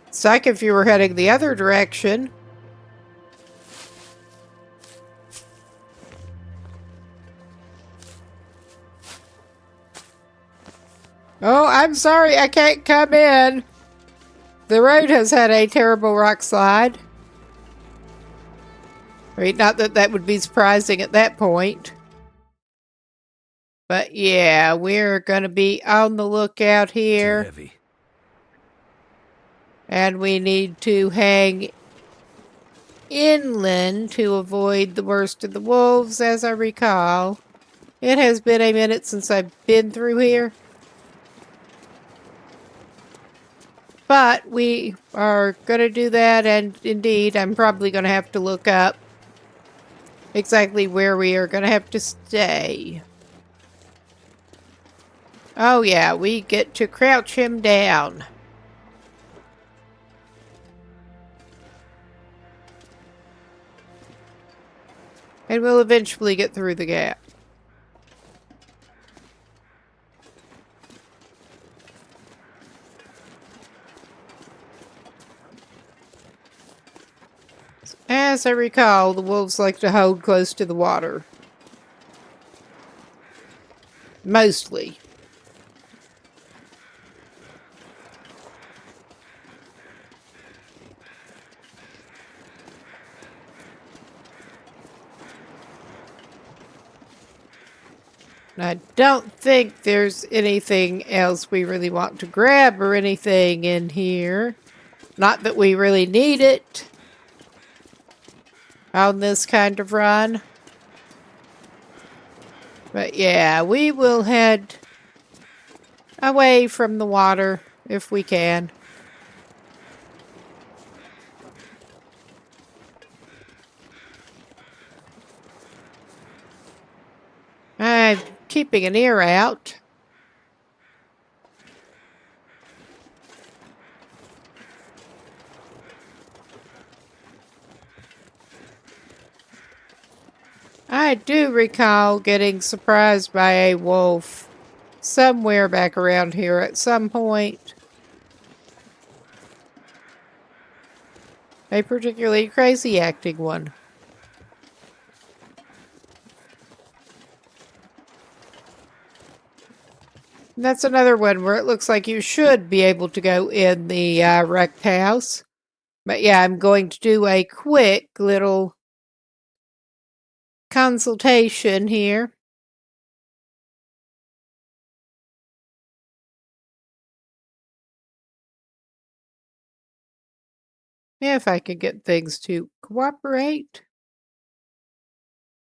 It's like if you were heading the other direction. Oh, I'm sorry, I can't come in. The road has had a terrible rock slide. I mean, not that that would be surprising at that point. But yeah, we're going to be on the lookout here. Too heavy. And we need to hang inland to avoid the worst of the wolves, as I recall. It has been a minute since I've been through here. But we are going to do that, and indeed, I'm probably going to have to look up exactly where we are going to have to stay. Oh yeah, we get to crouch him down. And we'll eventually get through the gap. As I recall, the wolves like to hold close to the water. Mostly. I don't think there's anything else we really want to grab or anything in here. Not that we really need it on this kind of run. But yeah, we will head away from the water if we can. I'm keeping an ear out. I do recall getting surprised by a wolf somewhere back around here at some point. A particularly crazy acting one. And that's another one where it looks like you should be able to go in the wrecked house. But yeah, I'm going to do a quick little consultation here. If I could get things to cooperate.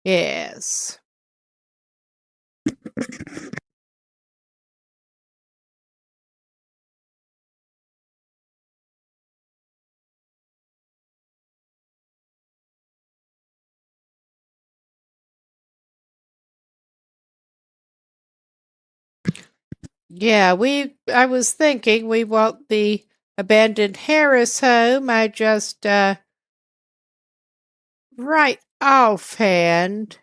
Yes. Yeah, I was thinking we want the abandoned Harris home. I just, right offhand,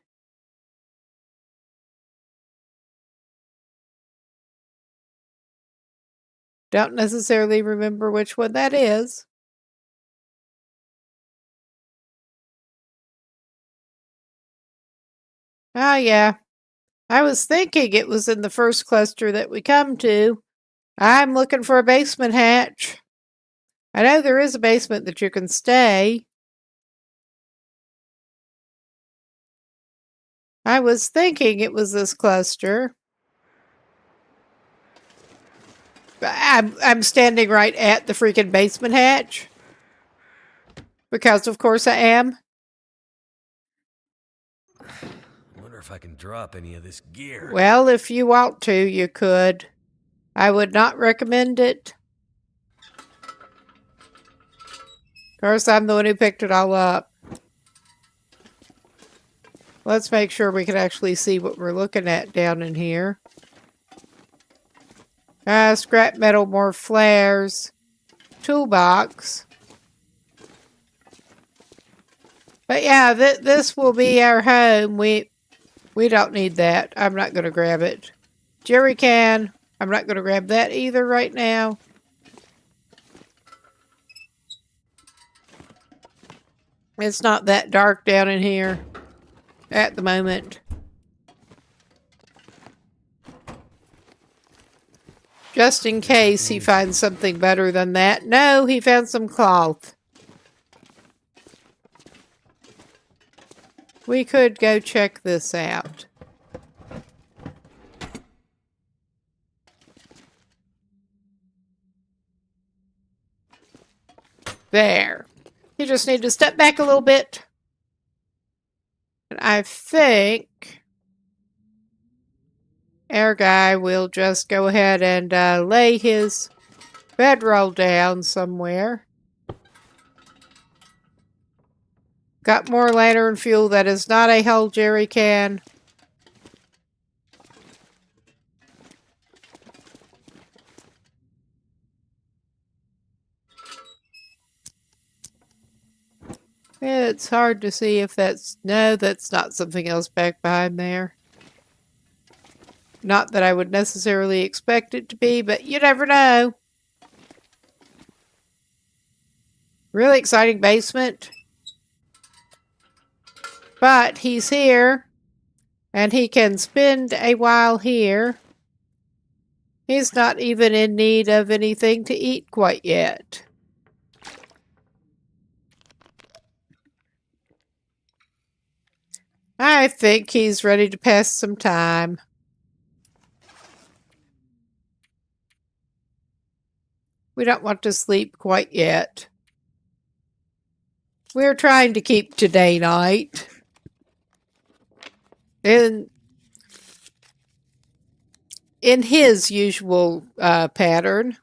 don't necessarily remember which one that is. Oh, yeah. I was thinking it was in the first cluster that we come to. I'm looking for a basement hatch. I know there is a basement that you can stay. I was thinking it was this cluster. I'm standing right at the freaking basement hatch. Because of course I am. I wonder if I can drop any of this gear. Well, if you want to, you could. I would not recommend it. Of course, I'm the one who picked it all up. Let's make sure we can actually see what we're looking at down in here. Scrap metal, more flares. Toolbox. But yeah, this will be our home. We don't need that. I'm not going to grab it. Jerry can. I'm not going to grab that either right now. It's not that dark down in here at the moment. Just in case he finds something better than that. No, he found some cloth. We could go check this out. There. You just need to step back a little bit. And I think our guy will just go ahead and lay his bedroll down somewhere. Got more lantern fuel that is not a whole jerry can. It's hard to see if that's... No, that's not something else back behind there. Not that I would necessarily expect it to be, but you never know. Really exciting basement. But he's here, and he can spend a while here. He's not even in need of anything to eat quite yet. I think he's ready to pass some time. We don't want to sleep quite yet. We're trying to keep today night in his usual pattern.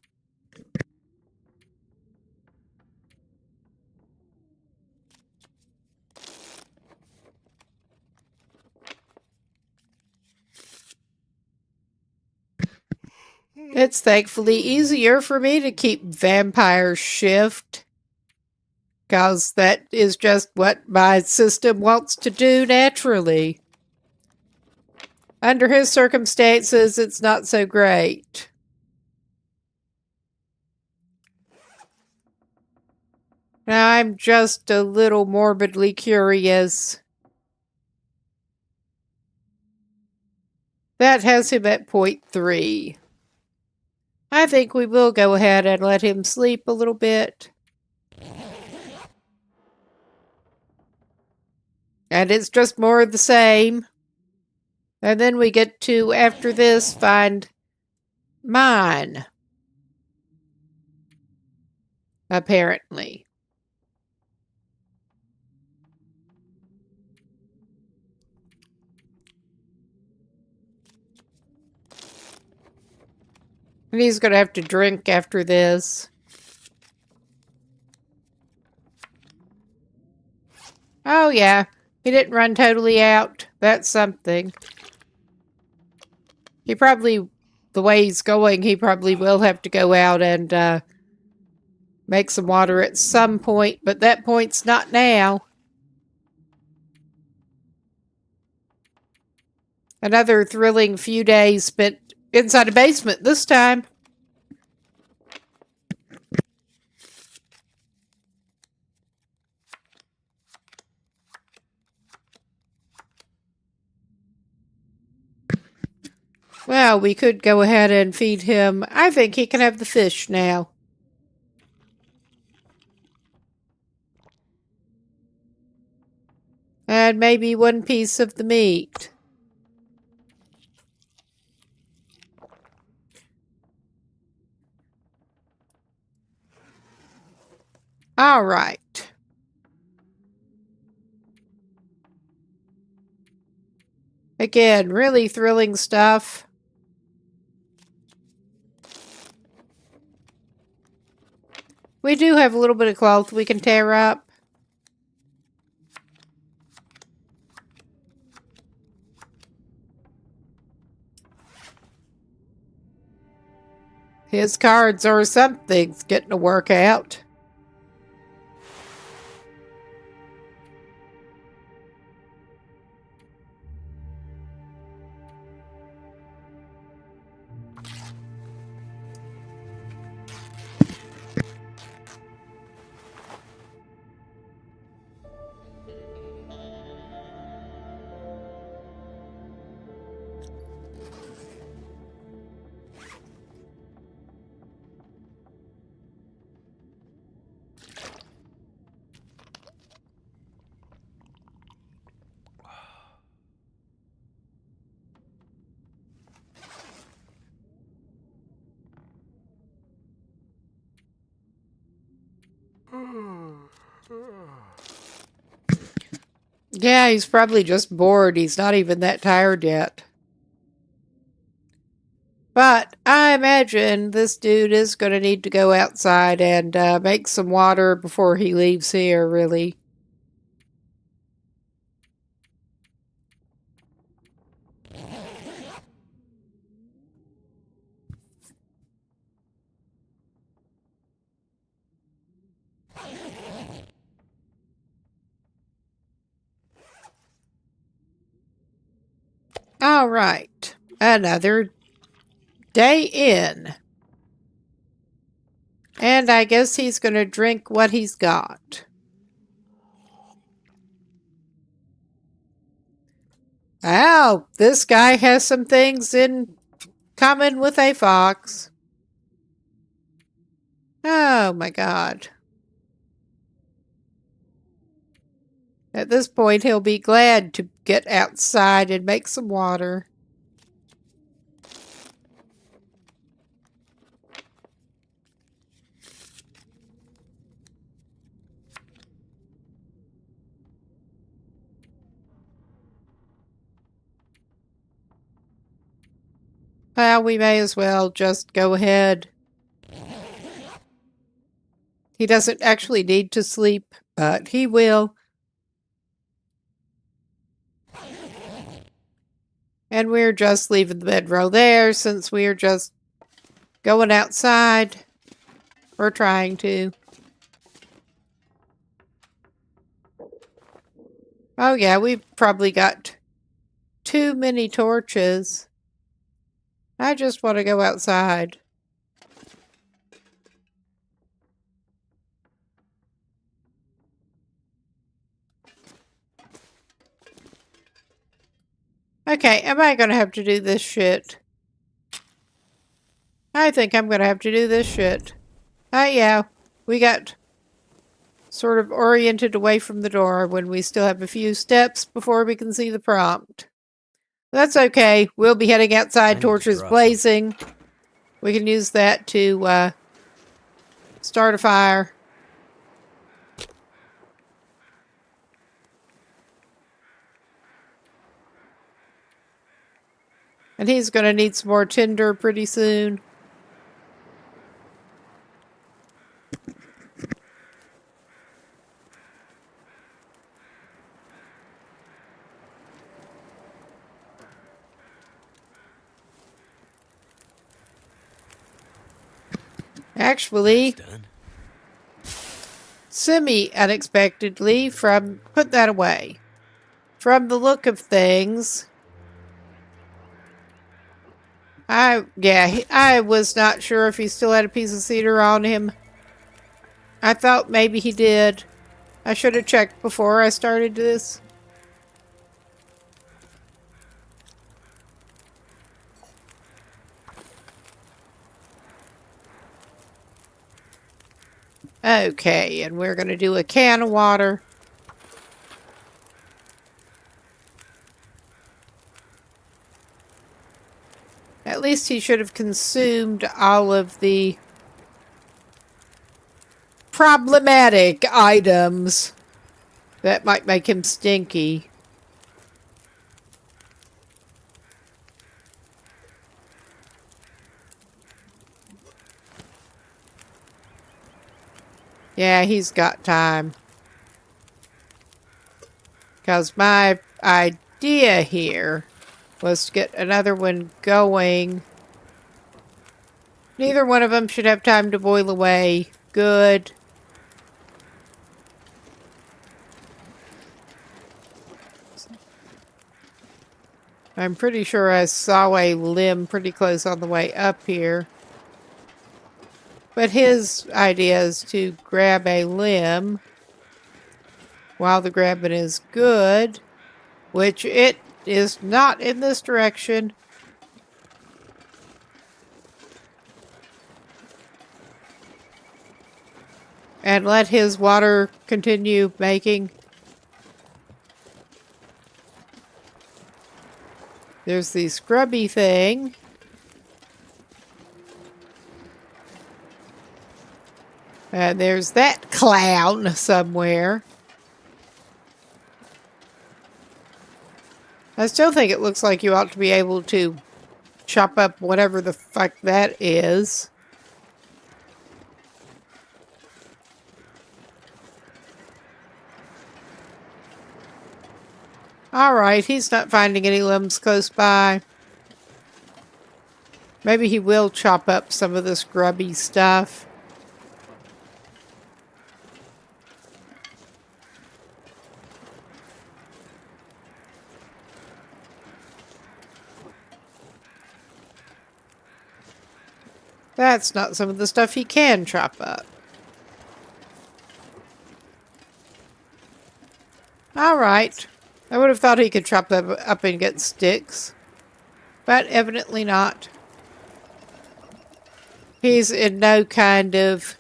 It's thankfully easier for me to keep vampire shift, because that is just what my system wants to do naturally. Under his circumstances, it's not so great. Now, I'm just a little morbidly curious. That has him at 0.3. I think we will go ahead and let him sleep a little bit. And it's just more of the same. And then we get to, after this, find mine. Apparently. And he's going to have to drink after this. Oh, yeah. He didn't run totally out. That's something. He probably, the way he's going, he probably will have to go out and make some water at some point, but that point's not now. Another thrilling few days spent inside a basement this time. Well, we could go ahead and feed him. I think he can have the fish now. And maybe one piece of the meat. All right. Again, really thrilling stuff. We do have a little bit of cloth we can tear up. His cards or something's getting a workout. Yeah, he's probably just bored. He's not even that tired yet. But I imagine this dude is going to need to go outside and make some water before he leaves here, really. All right. Another day in. And I guess he's going to drink what he's got. Oh, this guy has some things in common with a fox. Oh my God. At this point, he'll be glad to get outside and make some water. Well, we may as well just go ahead. He doesn't actually need to sleep, but he will. And we're just leaving the bedroll there since we're just going outside. We're trying to. Oh yeah, we've probably got too many torches. I just want to go outside. Okay, am I going to have to do this shit? I think I'm going to have to do this shit. Yeah, we got sort of oriented away from the door when we still have a few steps before we can see the prompt. That's okay. We'll be heading outside, torches blazing. We can use that to start a fire. And he's going to need some more tinder pretty soon. Actually, semi-unexpectedly, put that away. From the look of things, I was not sure if he still had a piece of cedar on him. I thought maybe he did. I should have checked before I started this. Okay, and we're going to do a can of water. At least he should have consumed all of the problematic items that might make him stinky. Yeah, he's got time. Because my idea here was to get another one going. Neither one of them should have time to boil away. Good. I'm pretty sure I saw a limb pretty close on the way up here. But his idea is to grab a limb while the grabbing is good, which it is not in this direction. And let his water continue making. There's the scrubby thing. And there's that clown somewhere. I still think it looks like you ought to be able to chop up whatever the fuck that is. Alright, he's not finding any limbs close by. Maybe he will chop up some of this grubby stuff. That's not some of the stuff he can chop up. Alright. I would have thought he could chop them up and get sticks. But evidently not. He's in no kind of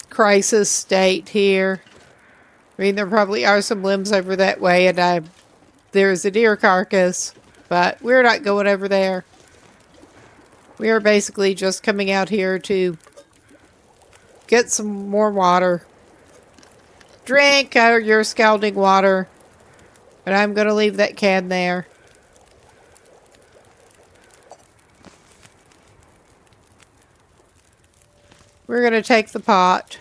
crisis state here. I mean, there probably are some limbs over that way, and there's a deer carcass, but we're not going over there. We are basically just coming out here to get some more water. Drink out of your scalding water. And I'm going to leave that can there. We're going to take the pot.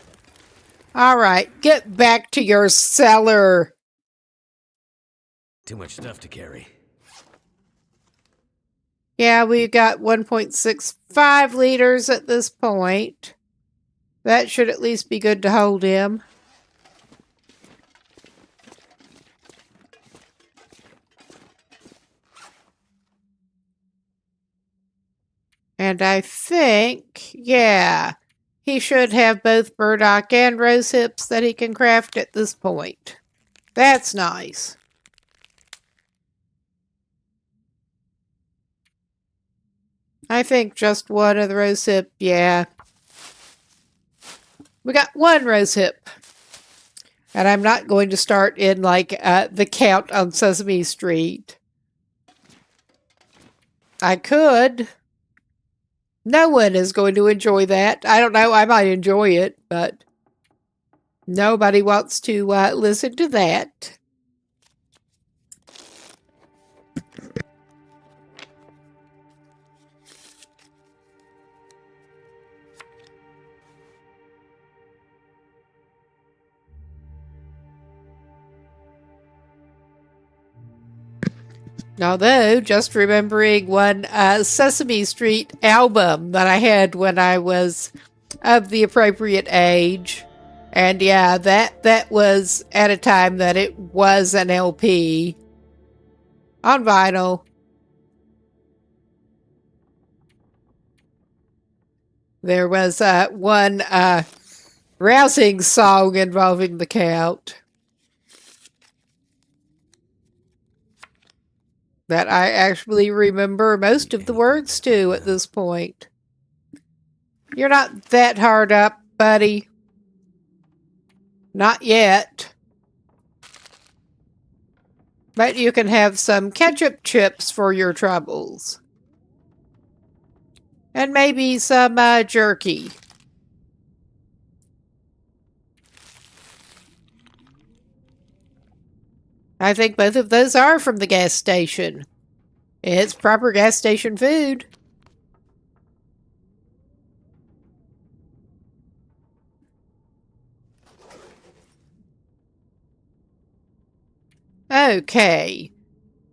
All right, get back to your cellar. Too much stuff to carry. Yeah, we've got 1.65 liters at this point. That should at least be good to hold him. And I think, yeah, he should have both burdock and rose hips that he can craft at this point. That's nice. I think just one of the rose hip, yeah. We got one rose hip. And I'm not going to start in like the count on Sesame Street. I could. No one is going to enjoy that. I don't know. I might enjoy it, but nobody wants to listen to that. Although, just remembering one Sesame Street album that I had when I was of the appropriate age. And yeah, that was at a time that it was an LP on vinyl. There was one rousing song involving the Count that I actually remember most of the words to at this point. You're not that hard up, buddy. Not yet. But you can have some ketchup chips for your troubles. And maybe some jerky. I think both of those are from the gas station. It's proper gas station food. Okay.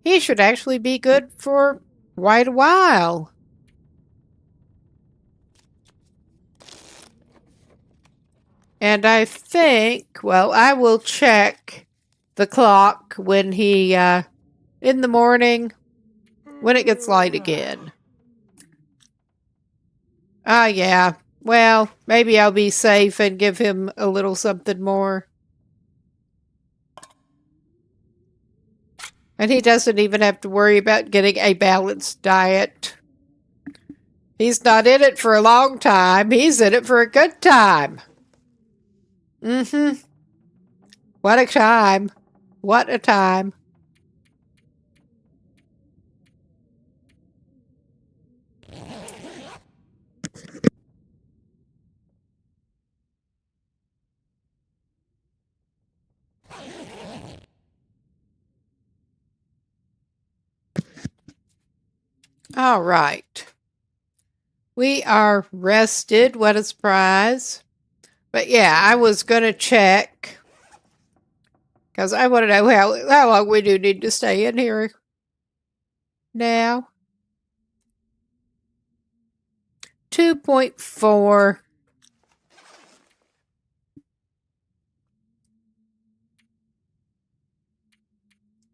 He should actually be good for quite a while. And I think, well, I will check the clock when he, in the morning, when it gets light again. Yeah. Well, maybe I'll be safe and give him a little something more. And he doesn't even have to worry about getting a balanced diet. He's not in it for a long time. He's in it for a good time. Mm-hmm. What a time. What a time. All right. We are rested. What a surprise. But yeah, I was going to check. Because I want to know how long we do need to stay in here now. 2.4.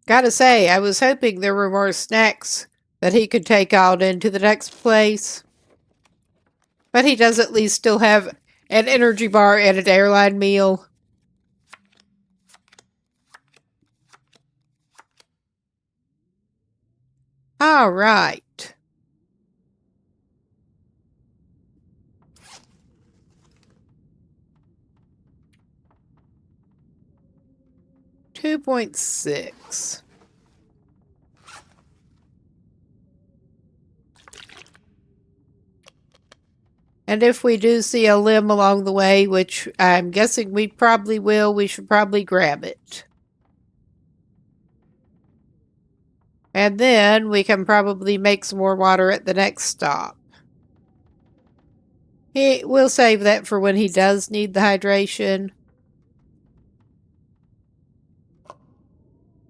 Gotta say, I was hoping there were more snacks that he could take on into the next place. But he does at least still have an energy bar and an airline meal. All right. $2.6. And if we do see a limb along the way, which I'm guessing we probably will, we should probably grab it. And then we can probably make some more water at the next stop. We'll save that for when he does need the hydration.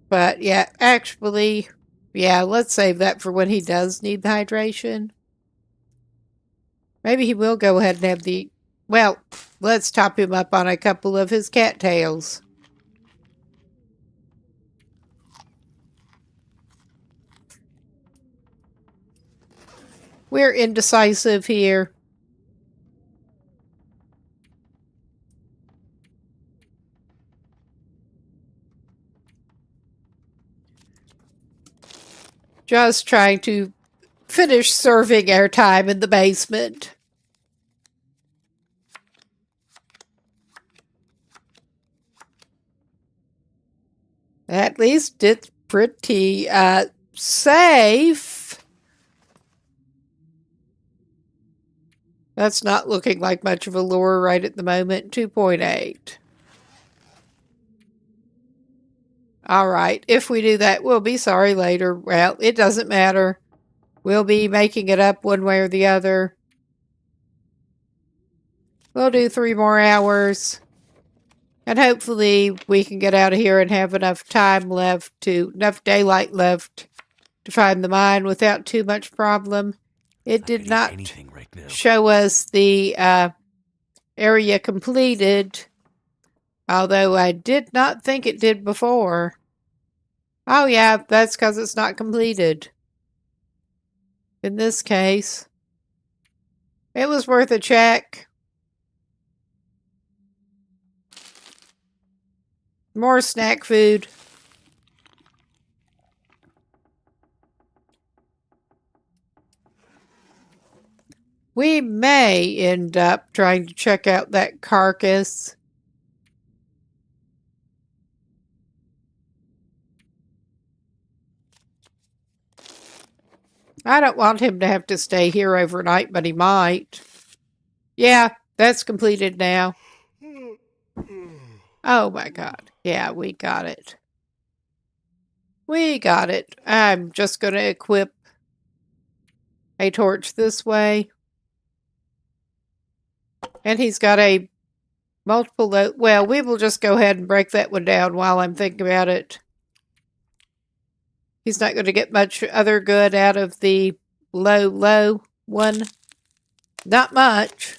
But yeah, actually, yeah, let's save that for when he does need the hydration. Maybe he will go ahead and have the... Well, let's top him up on a couple of his cattails. We're indecisive here. Just trying to finish serving our time in the basement. At least it's pretty safe. That's not looking like much of a lure right at the moment. 2.8. All right. If we do that, we'll be sorry later. Well, it doesn't matter. We'll be making it up one way or the other. We'll do 3 more hours. And hopefully we can get out of here and have enough daylight left to find the mine without too much problem. It did not show us the area completed, although I did not think it did before. Oh yeah, that's because it's not completed. In this case, it was worth a check. More snack food. We may end up trying to check out that carcass. I don't want him to have to stay here overnight, but he might. Yeah, that's completed now. Oh my god. Yeah, we got it. We got it. I'm just going to equip a torch this way. And he's got a multiple... Well, we will just go ahead and break that one down while I'm thinking about it. He's not going to get much other good out of the low one. Not much.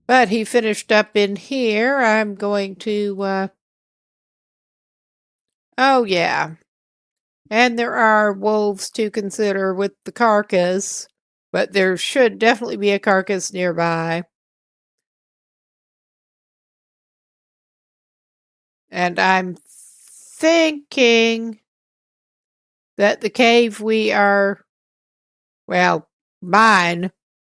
But he finished up in here. I'm going to... Oh, yeah. And there are wolves to consider with the carcass. But there should definitely be a carcass nearby. And I'm thinking that the cave mine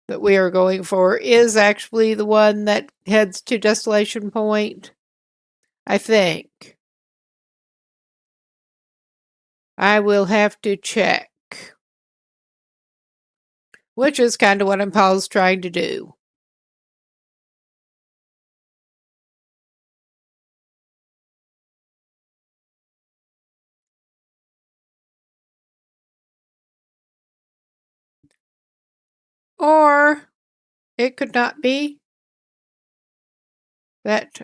that we are going for is actually the one that heads to Desolation Point. I think. I will have to check. Which is kind of what Paul's trying to do. Or it could not be that...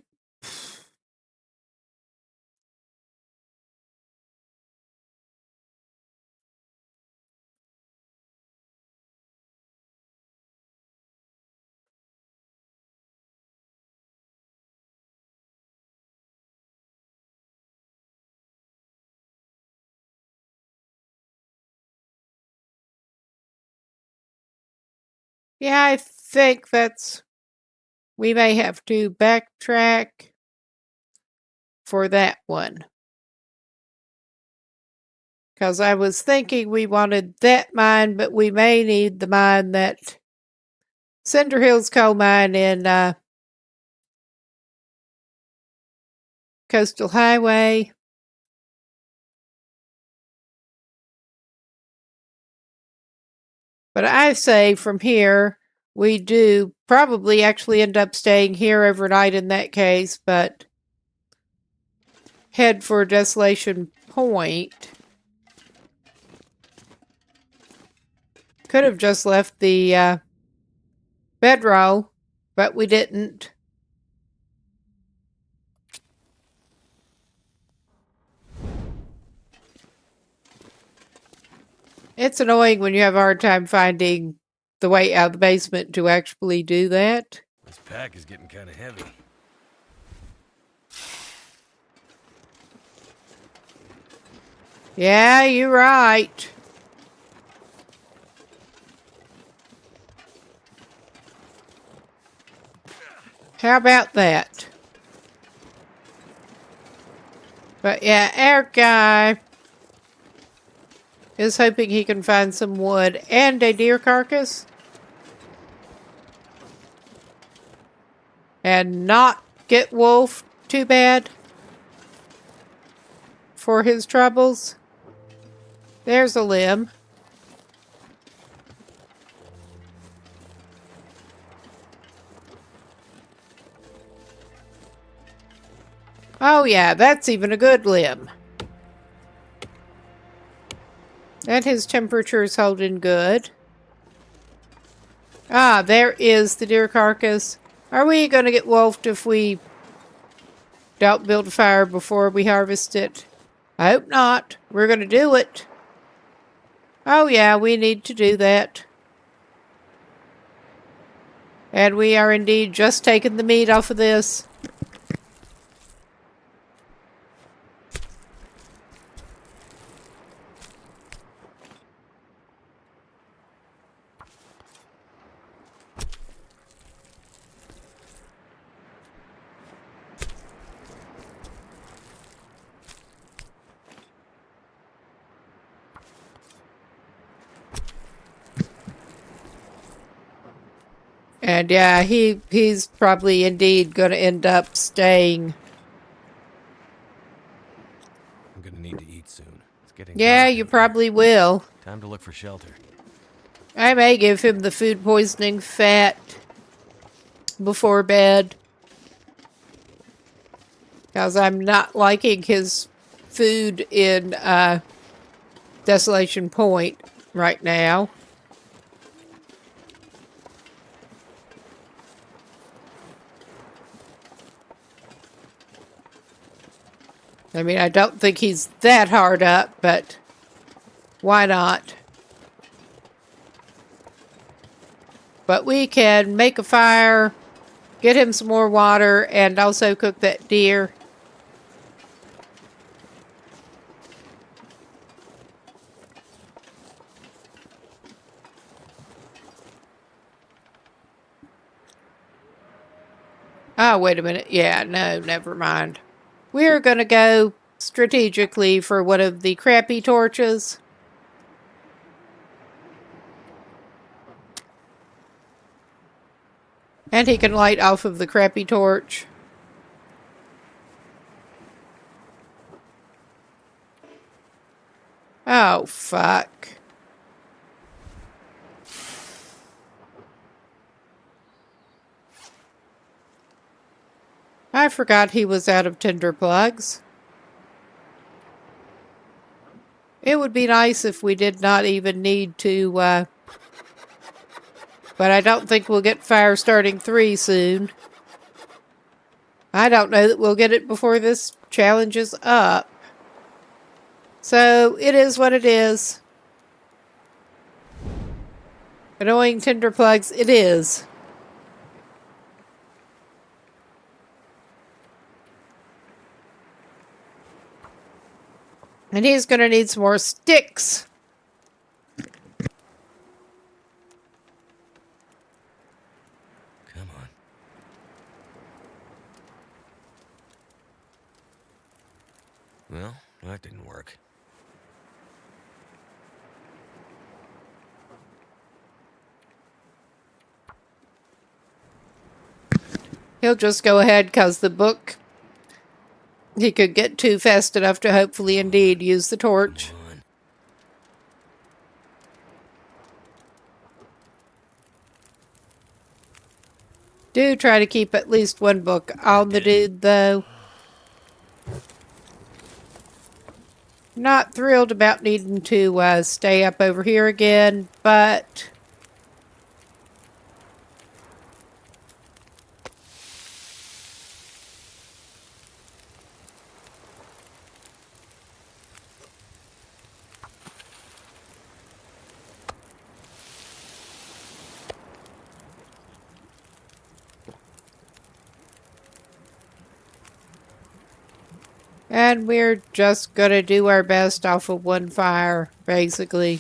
Yeah, I think that's... We may have to backtrack for that one. Because I was thinking we wanted that mine, but we may need the mine that... Cinder Hills Coal Mine in Coastal Highway. But I say from here, We do probably actually end up staying here overnight in that case, but head for Desolation Point. Could have just left the bedroll, but we didn't. It's annoying when you have a hard time finding the way out of the basement to actually do that. This pack is getting kind of heavy. Yeah, you're right. How about that? But yeah, our guy is hoping he can find some wood and a deer carcass. And not get Wolf too bad for his troubles. There's a limb. Oh yeah, that's even a good limb. And his temperature's holding good. Ah, there is the deer carcass. Are we going to get wolfed if we don't build a fire before we harvest it? I hope not. We're going to do it. Oh yeah, we need to do that. And we are indeed just taking the meat off of this. And yeah, he's probably indeed going to end up staying. I'm gonna need to eat soon. It's getting Yeah, dark you out probably will. here. Time to look for shelter. I may give him the food poisoning fat before bed. Because I'm not liking his food in Desolation Point right now. I mean, I don't think he's that hard up, but why not? But we can make a fire, get him some more water, and also cook that deer. Oh, wait a minute. Yeah, no, never mind. We're going to go strategically for one of the crappy torches. And he can light off of the crappy torch. Oh, fuck. I forgot he was out of tinder plugs. It would be nice if we did not even need to, but I don't think we'll get fire starting 3 soon. I don't know that we'll get it before this challenge is up. So, it is what it is. Annoying tinder plugs, it is. And he's going to need some more sticks. Come on. Well, that didn't work. He'll just go ahead because the book he could get to fast enough to hopefully indeed use the torch. Come on. Do try to keep at least one book on the dude, though. Not thrilled about needing to stay up over here again, but and we're just gonna do our best off of one fire, basically.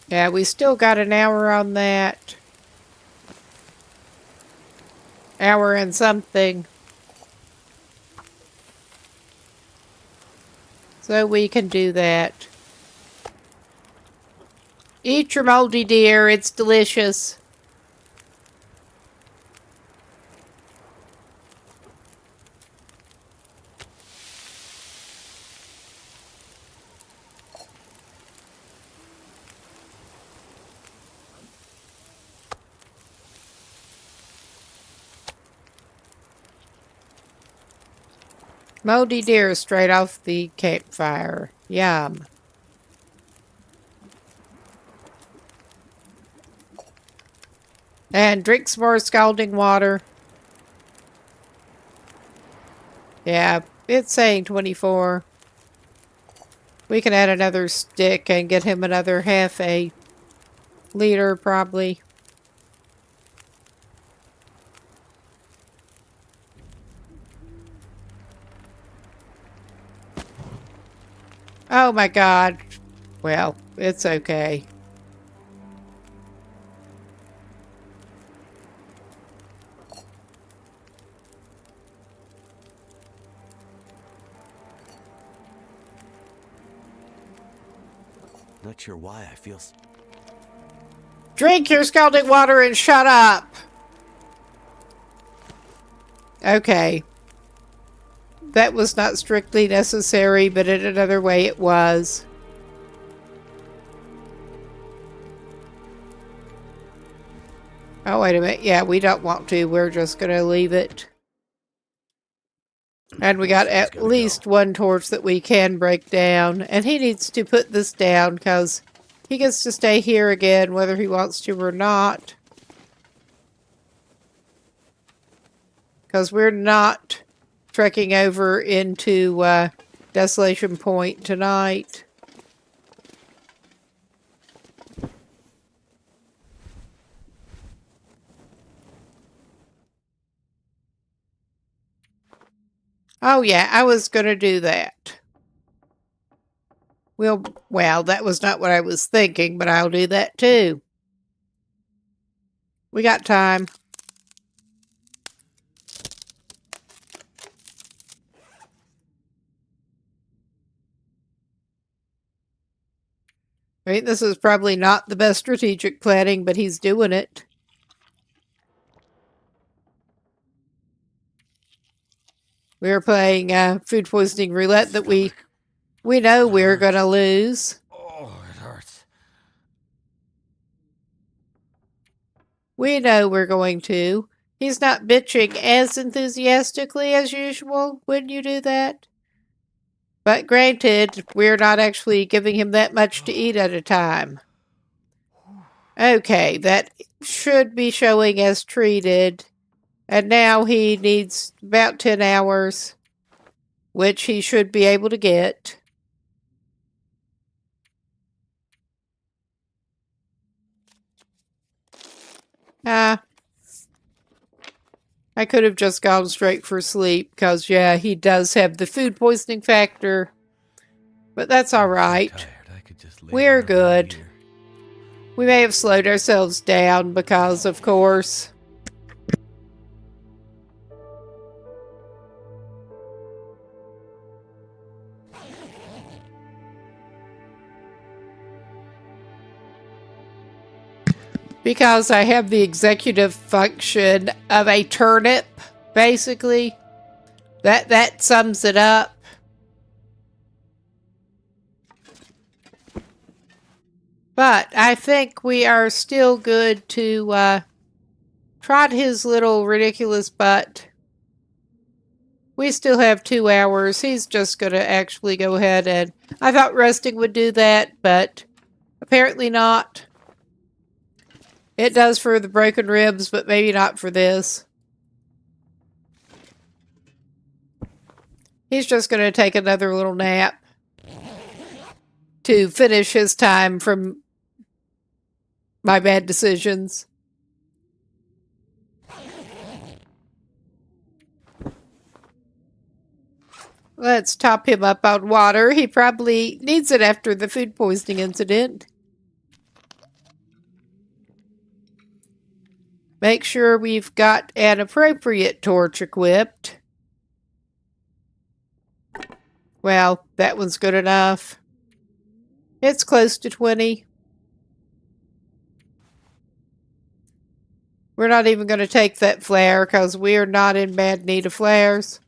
Yeah, we still got an hour on that. Hour and something. So we can do that. Eat your moldy deer, it's delicious. Moldy deer straight off the campfire. Yum. And drink some more scalding water. Yeah, it's saying 24. We can add another stick and get him another half a liter, probably. Oh my god. Well, it's okay. Not sure why I feel... Drink your scalding water and shut up! Okay. That was not strictly necessary, but in another way it was. Oh, wait a minute. Yeah, we don't want to. We're just going to leave it. And we got at least one torch that we can break down. And he needs to put this down because he gets to stay here again whether he wants to or not. Because we're not trekking over into Desolation Point tonight. Oh yeah, I was going to do that. Well, that was not what I was thinking, but I'll do that too. We got time. I mean, this is probably not the best strategic planning, but he's doing it. We were playing food poisoning roulette that we know we're going to lose. Oh, it hurts. We know we're going to. He's not bitching as enthusiastically as usual when you do that. But granted, we're not actually giving him that much to eat at a time. Okay, that should be showing as treated. And now he needs about 10 hours, which he should be able to get. I could have just gone straight for sleep because, yeah, he does have the food poisoning factor. But that's all right. We're good. We may have slowed ourselves down because, of course, I have the executive function of a turnip, basically. That sums it up. But I think we are still good to trot his little ridiculous butt. We still have 2 hours. He's just going to actually go ahead and... I thought resting would do that, but apparently not. It does for the broken ribs, but maybe not for this. He's just going to take another little nap to finish his time from my bad decisions. Let's top him up on water. He probably needs it after the food poisoning incident. Make sure we've got an appropriate torch equipped. Well, that one's good enough. It's close to 20. We're not even going to take that flare because we're not in bad need of flares.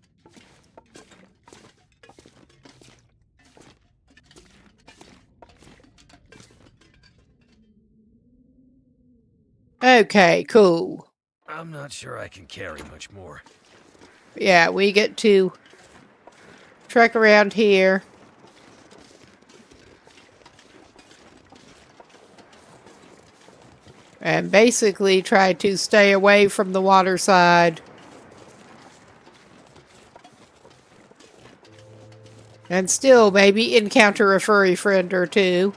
Okay, cool. I'm not sure I can carry much more. Yeah, we get to trek around here. And basically try to stay away from the water side. And still maybe encounter a furry friend or two.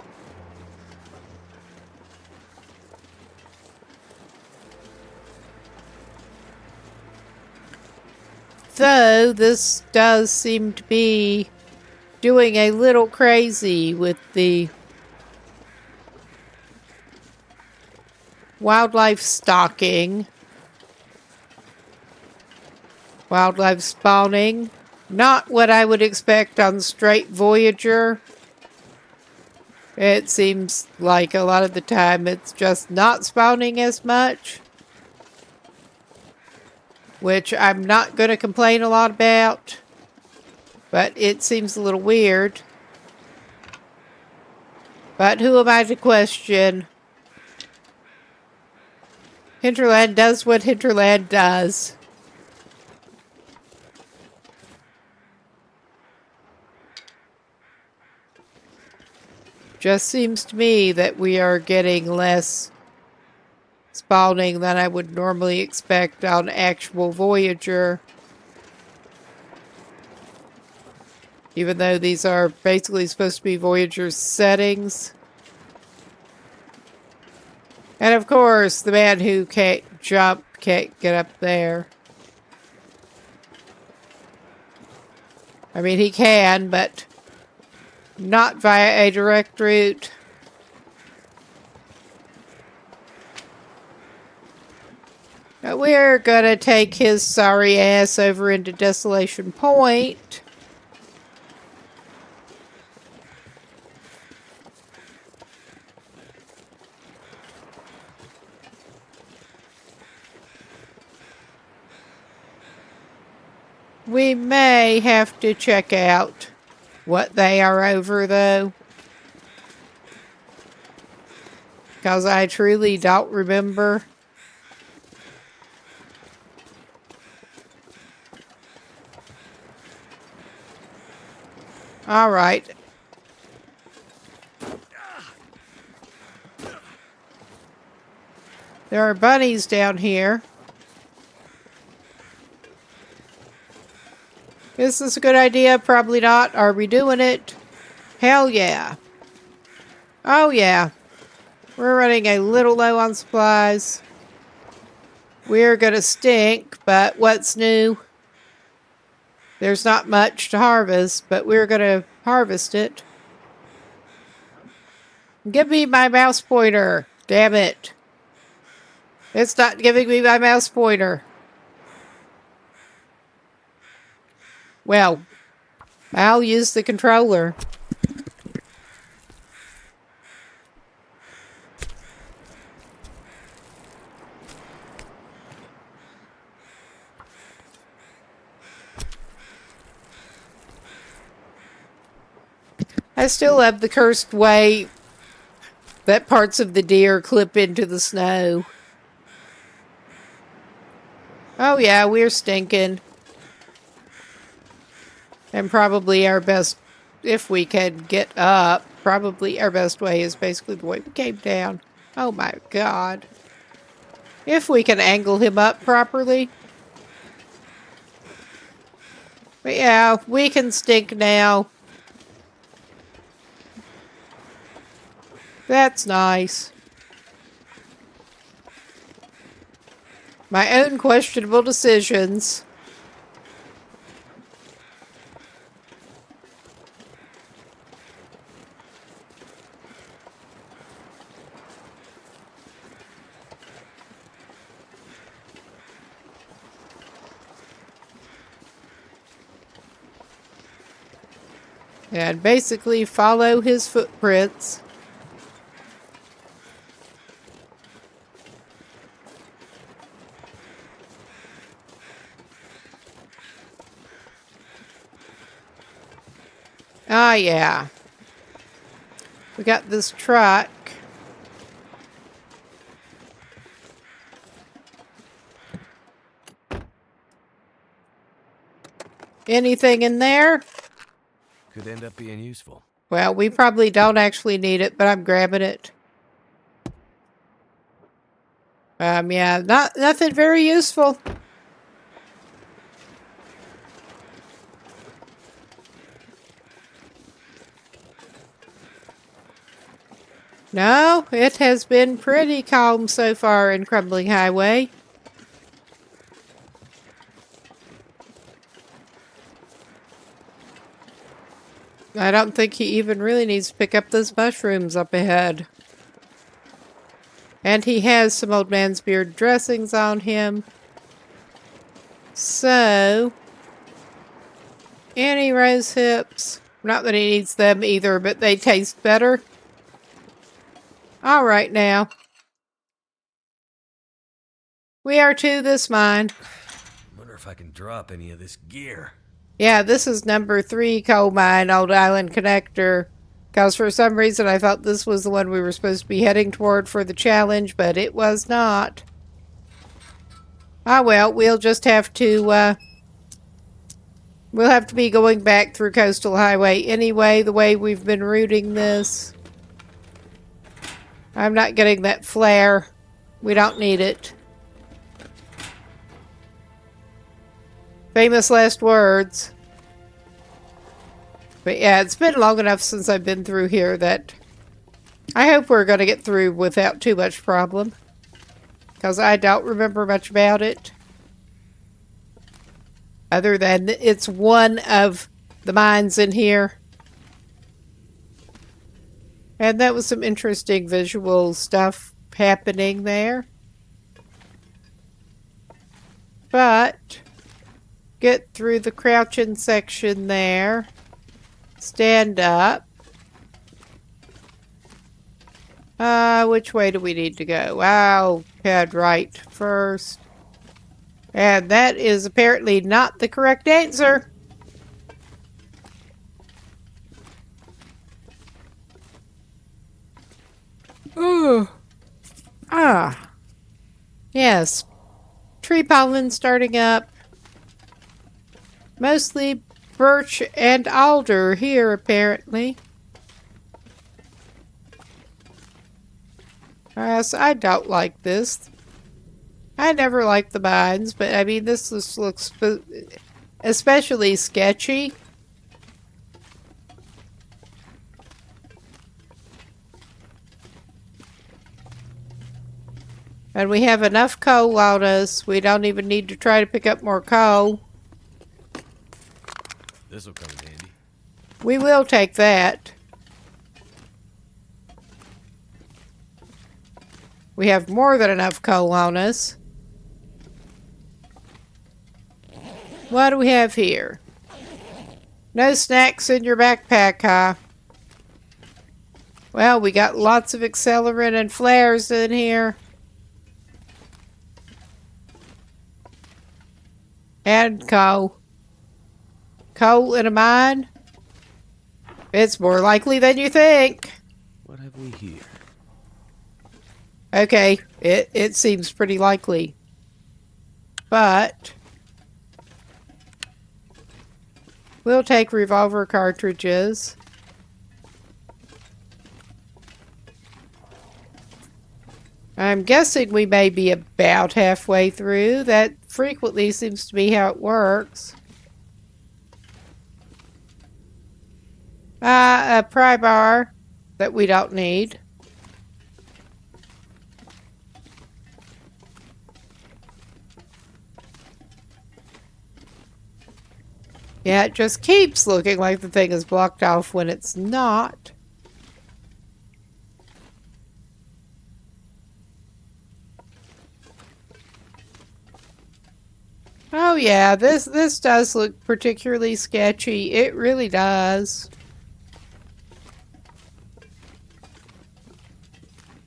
Though this does seem to be doing a little crazy with the wildlife stalking, wildlife spawning. Not what I would expect on straight Voyager. It seems like a lot of the time it's just not spawning as much, which I'm not going to complain a lot about, but it seems a little weird. But who am I to question? Hinterland does what Hinterland does. Just seems to me that we are getting less spawning than I would normally expect on actual Voyager. Even though these are basically supposed to be Voyager settings. And of course, the man who can't jump can't get up there. I mean, he can, but not via a direct route. We're gonna take his sorry ass over into Desolation Point. We may have to check out what they are over, though. Because I truly don't remember. All right. There are bunnies down here. Is this a good idea? Probably not. Are we doing it? Hell yeah. Oh yeah. We're running a little low on supplies. We're gonna stink, but what's new? There's not much to harvest, but we're gonna harvest it. Give me my mouse pointer. Damn it. It's not giving me my mouse pointer. Well, I'll use the controller. I still love the cursed way that parts of the deer clip into the snow. Oh yeah, we're stinking. And probably our best, if we can get up, probably our best way is basically the way we came down. Oh my god. If we can angle him up properly. But yeah, we can stink now. That's nice. My own questionable decisions. And basically follow his footprints. Ah, yeah. We got this truck. Anything in there? Could end up being useful. Well, we probably don't actually need it, but I'm grabbing it. Yeah, nothing very useful. No, it has been pretty calm so far in Crumbling Highway. I don't think he even really needs to pick up those mushrooms up ahead. And he has some old man's beard dressings on him. So, any rose hips. Not that he needs them either, but they taste better. All right now. We are to this mine. Wonder if I can drop any of this gear. Yeah, this is number 3 coal mine, Old Island Connector. Because for some reason I thought this was the one we were supposed to be heading toward for the challenge, but it was not. Ah well, we'll just have to, we'll have to be going back through Coastal Highway anyway, the way we've been routing this. I'm not getting that flare. We don't need it. Famous last words. But yeah, it's been long enough since I've been through here that I hope we're going to get through without too much problem. Because I don't remember much about it. Other than it's one of the mines in here. And that was some interesting visual stuff happening there. But get through the crouching section there. Stand up. Which way do we need to go? I'll head right first. And that is apparently not the correct answer. Ooh. Ah. Yes. Tree pollen starting up. Mostly birch and alder here, apparently. So I don't like this. I never liked the mines, but I mean, this looks especially sketchy. And we have enough coal on us. We don't even need to try to pick up more coal. This'll come in handy. We will take that. We have more than enough coal on us. What do we have here? No snacks in your backpack, huh? Well, we got lots of accelerant and flares in here. And coal. Coal in a mine? It's more likely than you think. What have we here? Okay, it seems pretty likely. But we'll take revolver cartridges. I'm guessing we may be about halfway through. That frequently seems to be how it works. A pry bar that we don't need. Yeah, it just keeps looking like the thing is blocked off when it's not. Oh yeah, this does look particularly sketchy. It really does.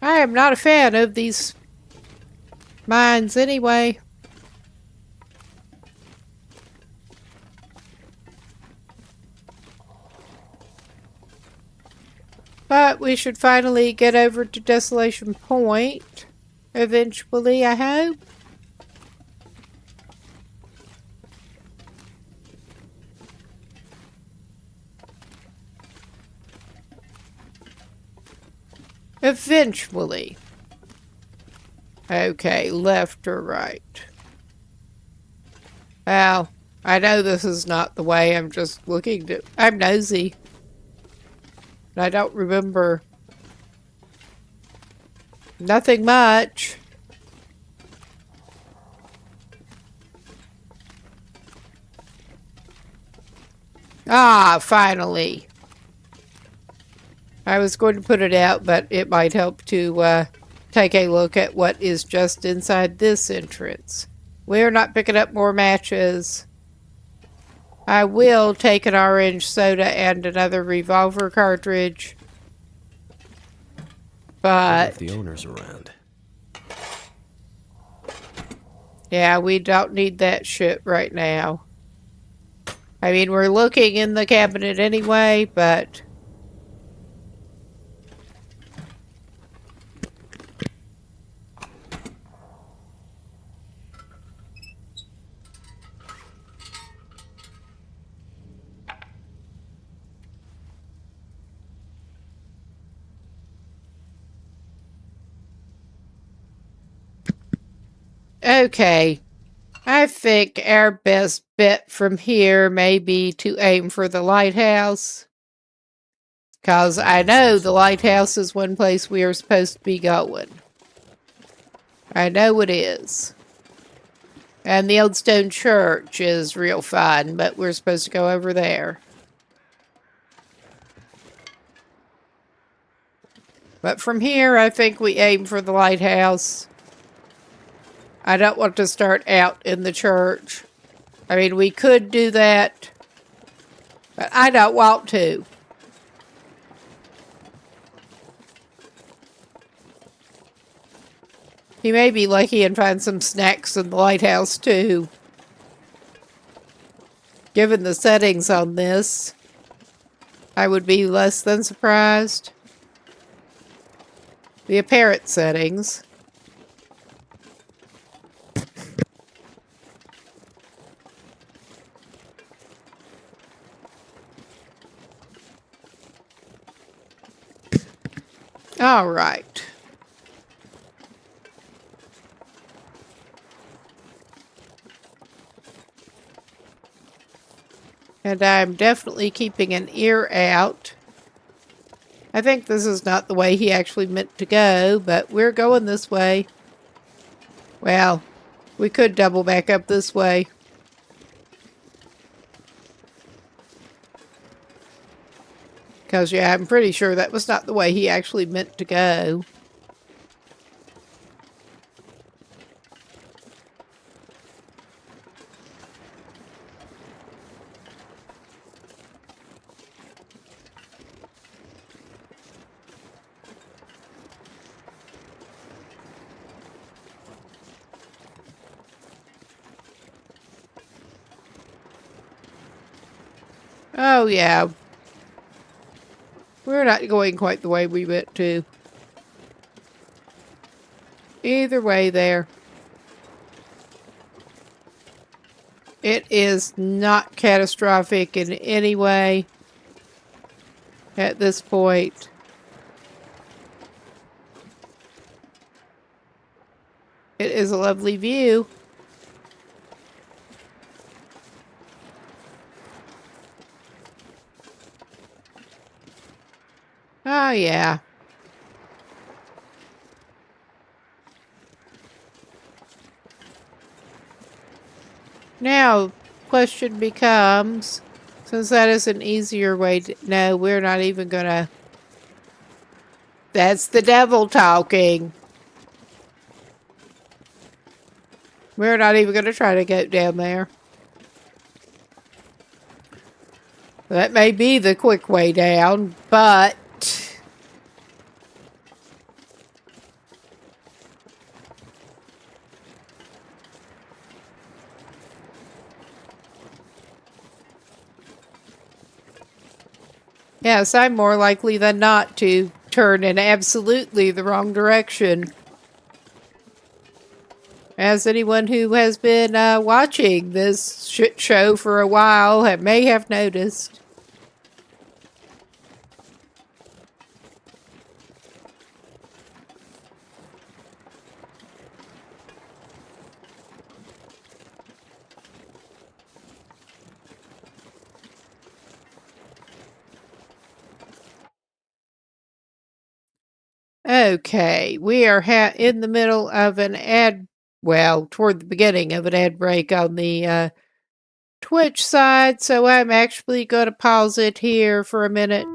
I am not a fan of these mines anyway. But we should finally get over to Desolation Point. Eventually, I hope. Eventually. Okay, left or right? Well, I know this is not the way. I'm just looking to... I'm nosy. I don't remember nothing much. Ah, finally. I was going to put it out, but it might help to take a look at what is just inside this entrance. We're not picking up more matches. I will take an orange soda and another revolver cartridge. But if the owner's around. Yeah, we don't need that shit right now. I mean, we're looking in the cabinet anyway, but... Okay. I think our best bet from here may be to aim for the lighthouse. Because I know the lighthouse is one place we are supposed to be going. I know it is. And the old stone church is real fun, but we're supposed to go over there. But from here, I think we aim for the lighthouse. I don't want to start out in the church. I mean, we could do that, but I don't want to. He may be lucky and find some snacks in the lighthouse, too. Given the settings on this, I would be less than surprised. The apparent settings. All right. And I'm definitely keeping an ear out. I think this is not the way he actually meant to go, but we're going this way. Well, we could double back up this way. Because, yeah, I'm pretty sure that was not the way he actually meant to go. Oh, yeah. We're not going quite the way we meant to. Either way there. It is not catastrophic in any way at this point. It is a lovely view. Oh, yeah. Now, question becomes, since that is an easier way to... No, we're not even gonna... That's the devil talking. We're not even gonna try to go down there. That may be the quick way down, but... Yes, I'm more likely than not to turn in absolutely the wrong direction. As anyone who has been watching this shit show for a while may have noticed. Okay, we are in the middle of an ad, well, toward the beginning of an ad break on the Twitch side, so I'm actually going to pause it here for a minute.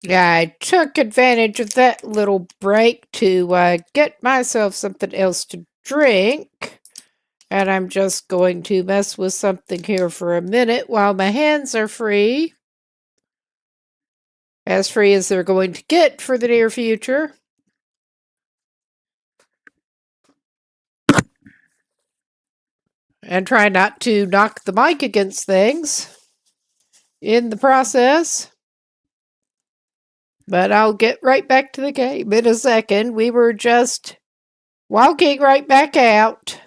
Yeah, I took advantage of that little break to get myself something else to drink. And I'm just going to mess with something here for a minute while my hands are free. As free as they're going to get for the near future. And try not to knock the mic against things. in the process. But I'll get right back to the game in a second. We were just walking right back out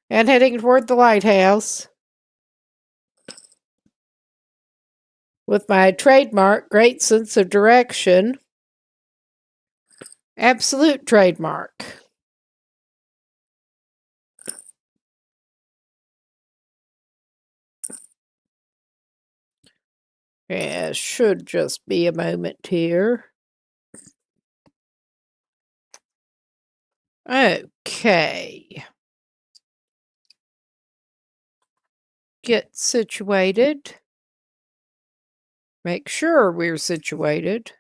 and heading toward the lighthouse with my trademark great sense of direction. Absolute trademark. Yeah, should just be a moment here. Okay. Get situated. Make sure we're situated.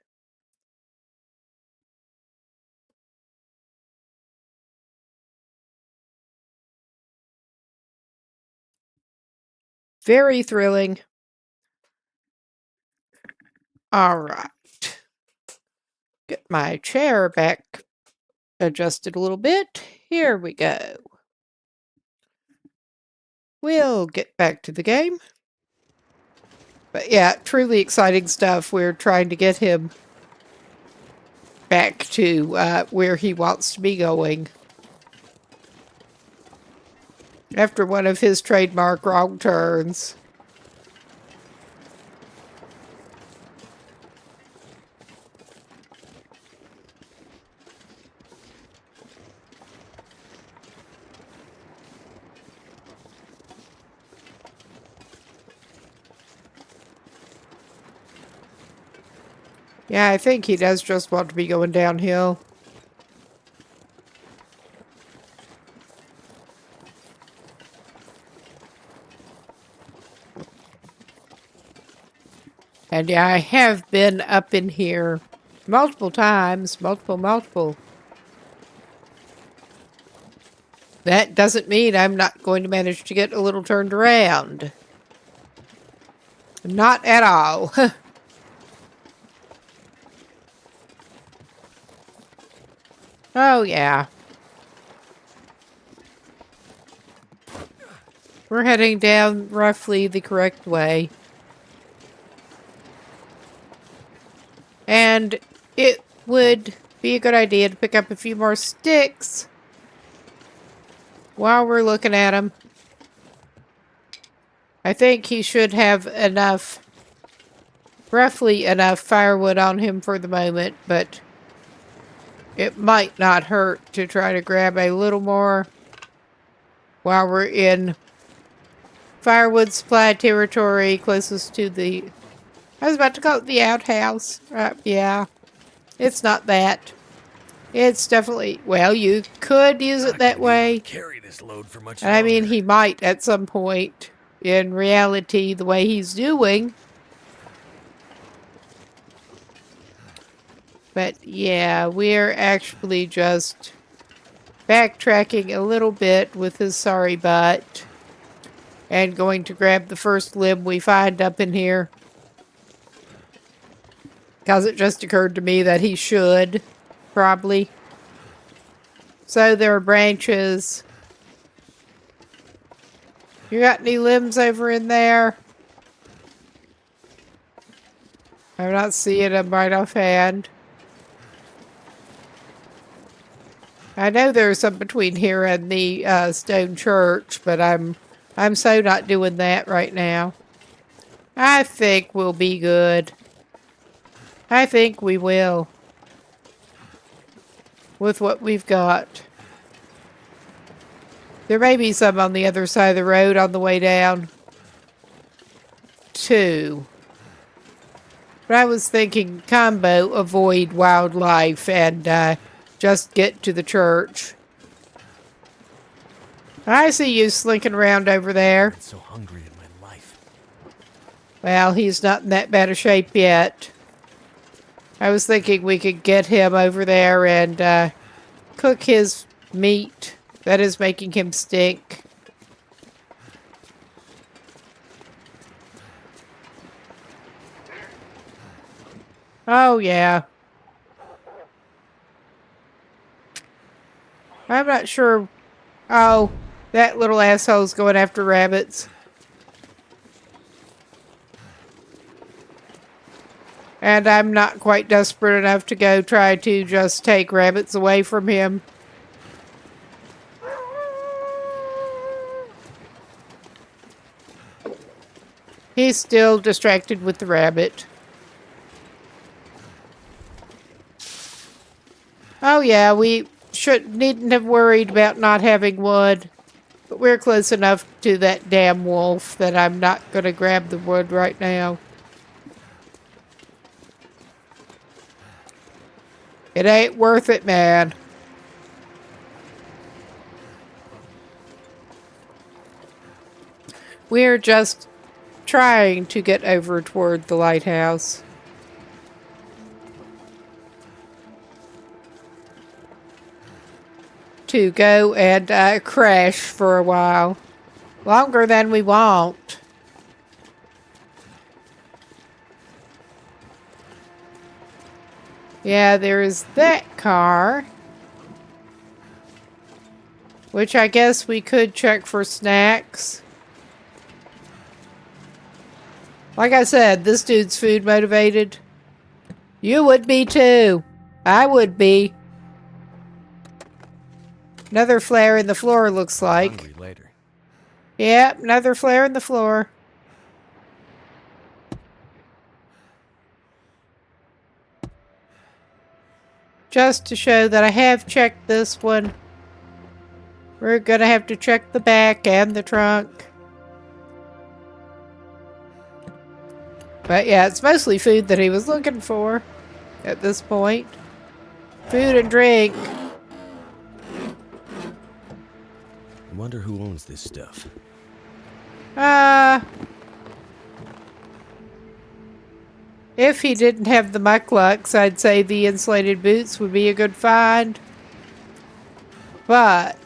Very thrilling. All right. Get my chair back adjusted a little bit. Here we go. We'll get back to the game. But yeah, truly exciting stuff. We're trying to get him back to where he wants to be going. After one of his trademark wrong turns. Yeah, I think he does just want to be going downhill. And yeah, I have been up in here multiple times. Multiple. That doesn't mean I'm not going to manage to get a little turned around. Not at all. Oh, yeah. We're heading down roughly the correct way. And it would be a good idea to pick up a few more sticks while we're looking at him. I think he should have enough, roughly enough firewood on him for the moment, but it might not hurt to try to grab a little more while we're in firewood supply territory closest to the... I was about to call it the outhouse. Yeah, it's not that. It's definitely... Well, you could use it that way. Carry this load for much I mean, longer. he might at some point. In reality, the way he's doing. But yeah, we're actually just backtracking a little bit with his sorry butt. And going to grab the first limb we find up in here. Because it just occurred to me that he should, probably. So there are branches. You got any limbs over in there? I'm not seeing them right offhand. I know there's some between here and the stone church, but I'm so not doing that right now. I think we'll be good. I think we will. With what we've got. There may be some on the other side of the road on the way down. Too. But I was thinking combo, avoid wildlife and just get to the church. I see you slinking around over there. I'm so hungry in my life. Well, he's not in that bad a shape yet. I was thinking we could get him over there and cook his meat. That is making him stink. Oh, yeah. I'm not sure. Oh, that little asshole's going after rabbits. And I'm not quite desperate enough to go try to just take rabbits away from him. He's still distracted with the rabbit. Oh yeah, we needn't have worried about not having wood. But we're close enough to that damn wolf that I'm not going to grab the wood right now. It ain't worth it, man. We're just trying to get over toward the lighthouse. To go and crash for a while. Longer than we want. Yeah, there is that car. Which I guess we could check for snacks. Like I said, this dude's food motivated. You would be too. I would be. Another flare in the floor, looks like. Hungry later. Yep, another flare in the floor. Just to show that I have checked this one. We're gonna have to check the back and the trunk. But yeah, it's mostly food that he was looking for at this point. Food and drink. I wonder who owns this stuff. If he didn't have the mucklucks, I'd say the insulated boots would be a good find. But.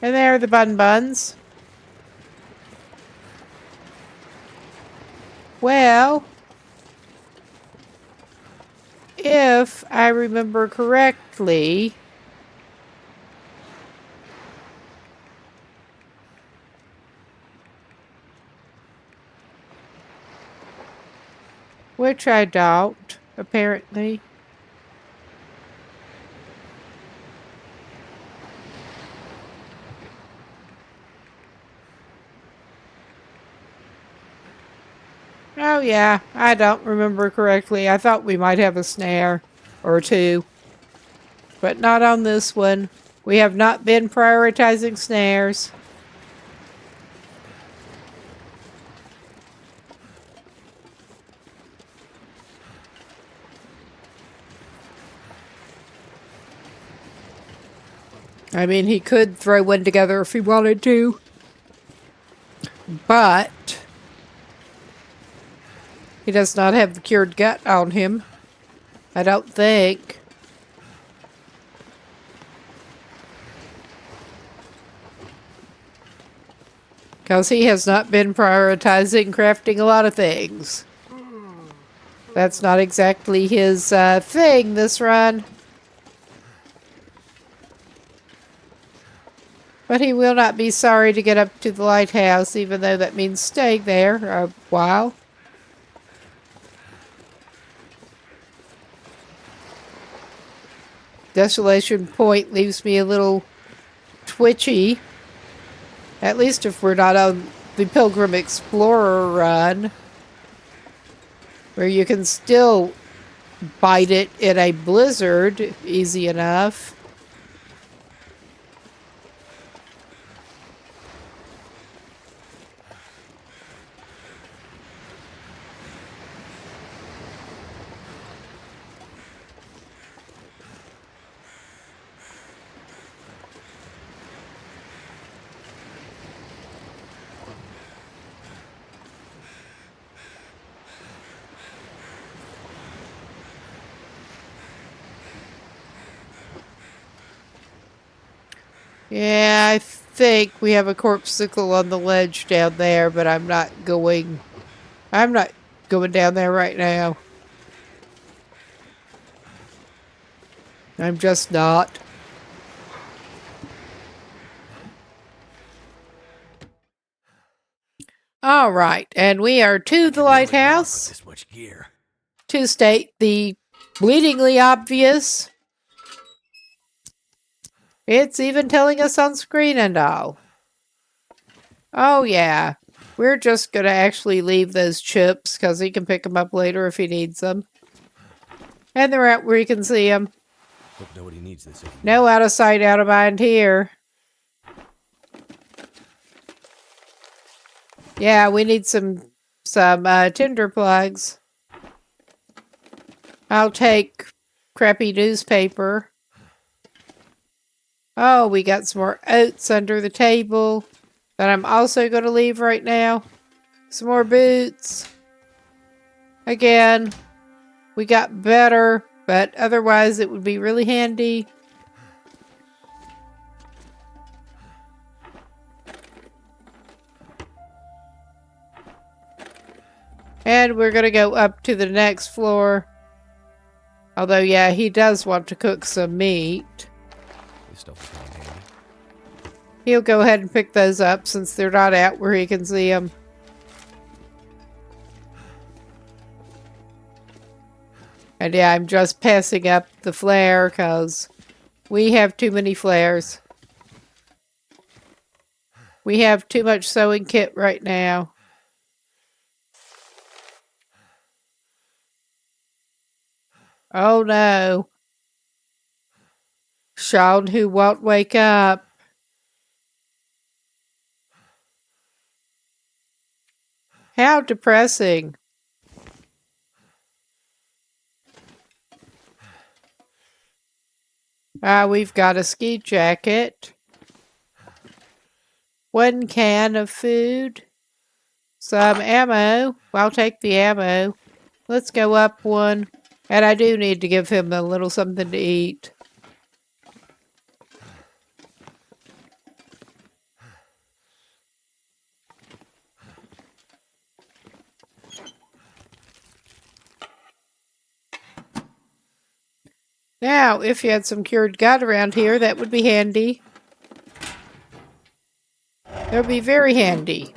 And there are the buns. Well, if I remember correctly, which I doubt, apparently. Oh yeah, I don't remember correctly. I thought we might have a snare or two, but not on this one. We have not been prioritizing snares. I mean, he could throw one together if he wanted to, but he does not have the cured gut on him. I don't think. Because he has not been prioritizing crafting a lot of things. That's not exactly his thing this run. But he will not be sorry to get up to the lighthouse, even though that means staying there a while. Desolation Point leaves me a little twitchy. At least if we're not on the Pilgrim Explorer run, where you can still bite it in a blizzard easy enough. Yeah, I think we have a corpsicle on the ledge down there, but I'm not going down there right now. I'm just not. All right, and we are to the lighthouse This much gear. to state the bleedingly obvious. It's even telling us on screen and all. Oh, yeah. We're just going to actually leave those chips because he can pick them up later if he needs them. And they're out where he can see them. Hope nobody needs this anymore. No out of sight, out of mind here. Yeah, we need some tinder plugs. I'll take crappy newspaper. Oh, we got some more oats under the table that I'm also going to leave right now. Some more boots. Again, we got better, but otherwise it would be really handy. And we're going to go up to the next floor. Although, yeah, he does want to cook some meat. This stuff will come in handy. He'll go ahead and pick those up since they're not out where he can see them. And yeah, I'm just passing up the flare because we have too many flares. We have too much sewing kit right now. Oh no. Sean who won't wake up. How depressing. We've got a ski jacket. 1 can of food. Some ammo. I'll take the ammo. Let's go up one. And I do need to give him a little something to eat. Now, if you had some cured gut around here, that would be handy. That would be very handy.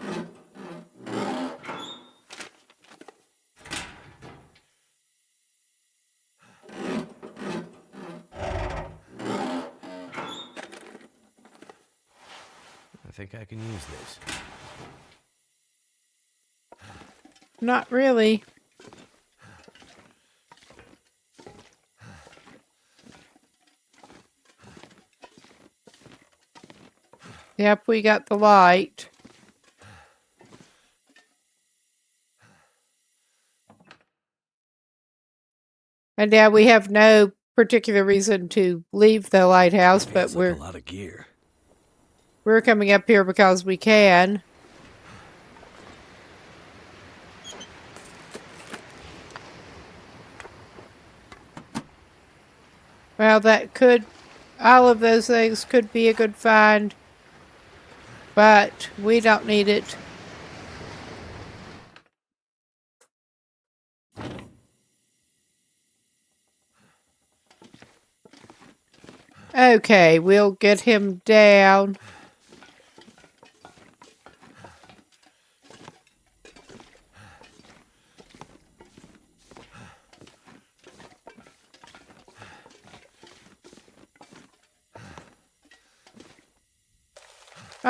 I think I can use this. Not really. Yep, we got the light. And now we have no particular reason to leave the lighthouse, but Like a lot of gear. We're coming up here because we can. Well, all of those things could be a good find, but we don't need it. Okay, we'll get him down.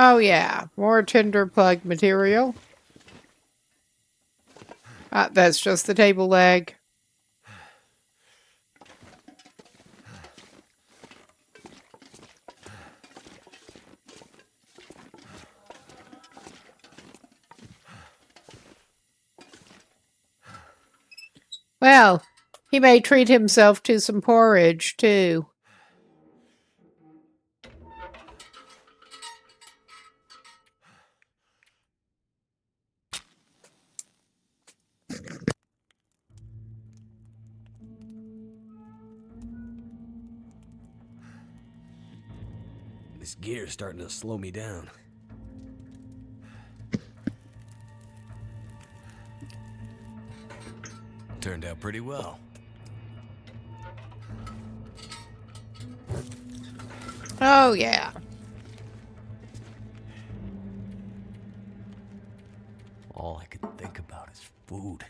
Oh yeah, more tinder plug material. That's just the table leg. Well, he may treat himself to some porridge, too. This gear's starting to slow me down. Turned out pretty well. Oh, yeah. Food.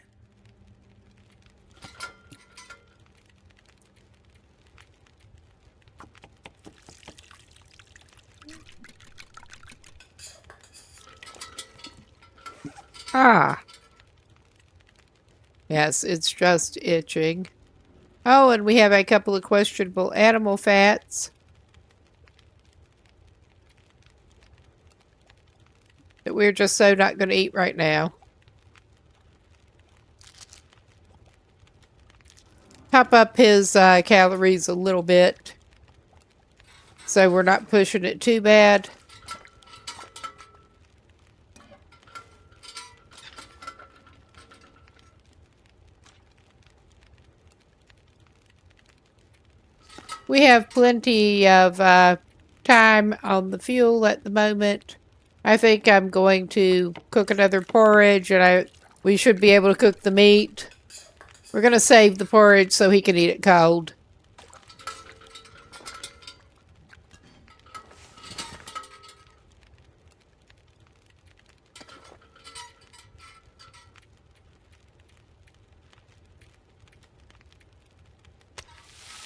Ah. Yes, it's just itching. Oh, and we have a couple of questionable animal fats that we're just so not going to eat right now. Top up his calories a little bit so we're not pushing it too bad. We have plenty of time on the fuel at the moment. I think I'm going to cook another porridge, and we should be able to cook the meat. We're going to save the porridge so he can eat it cold.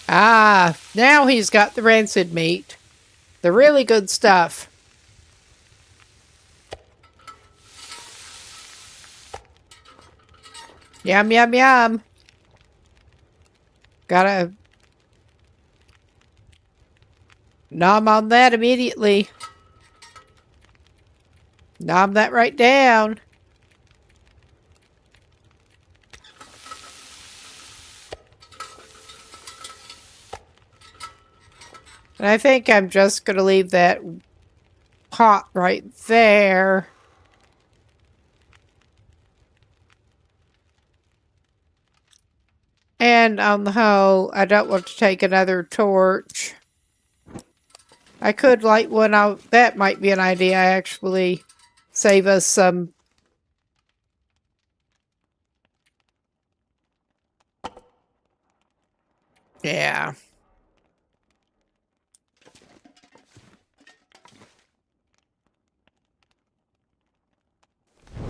Ah, now he's got the rancid meat. The really good stuff. Yum, yum, yum. Gotta nom on that immediately. Nom that right down. And I think I'm just going to leave that pot right there. And on the whole, I don't want to take another torch. I could light one out. That might be an idea. Actually save us some. Yeah.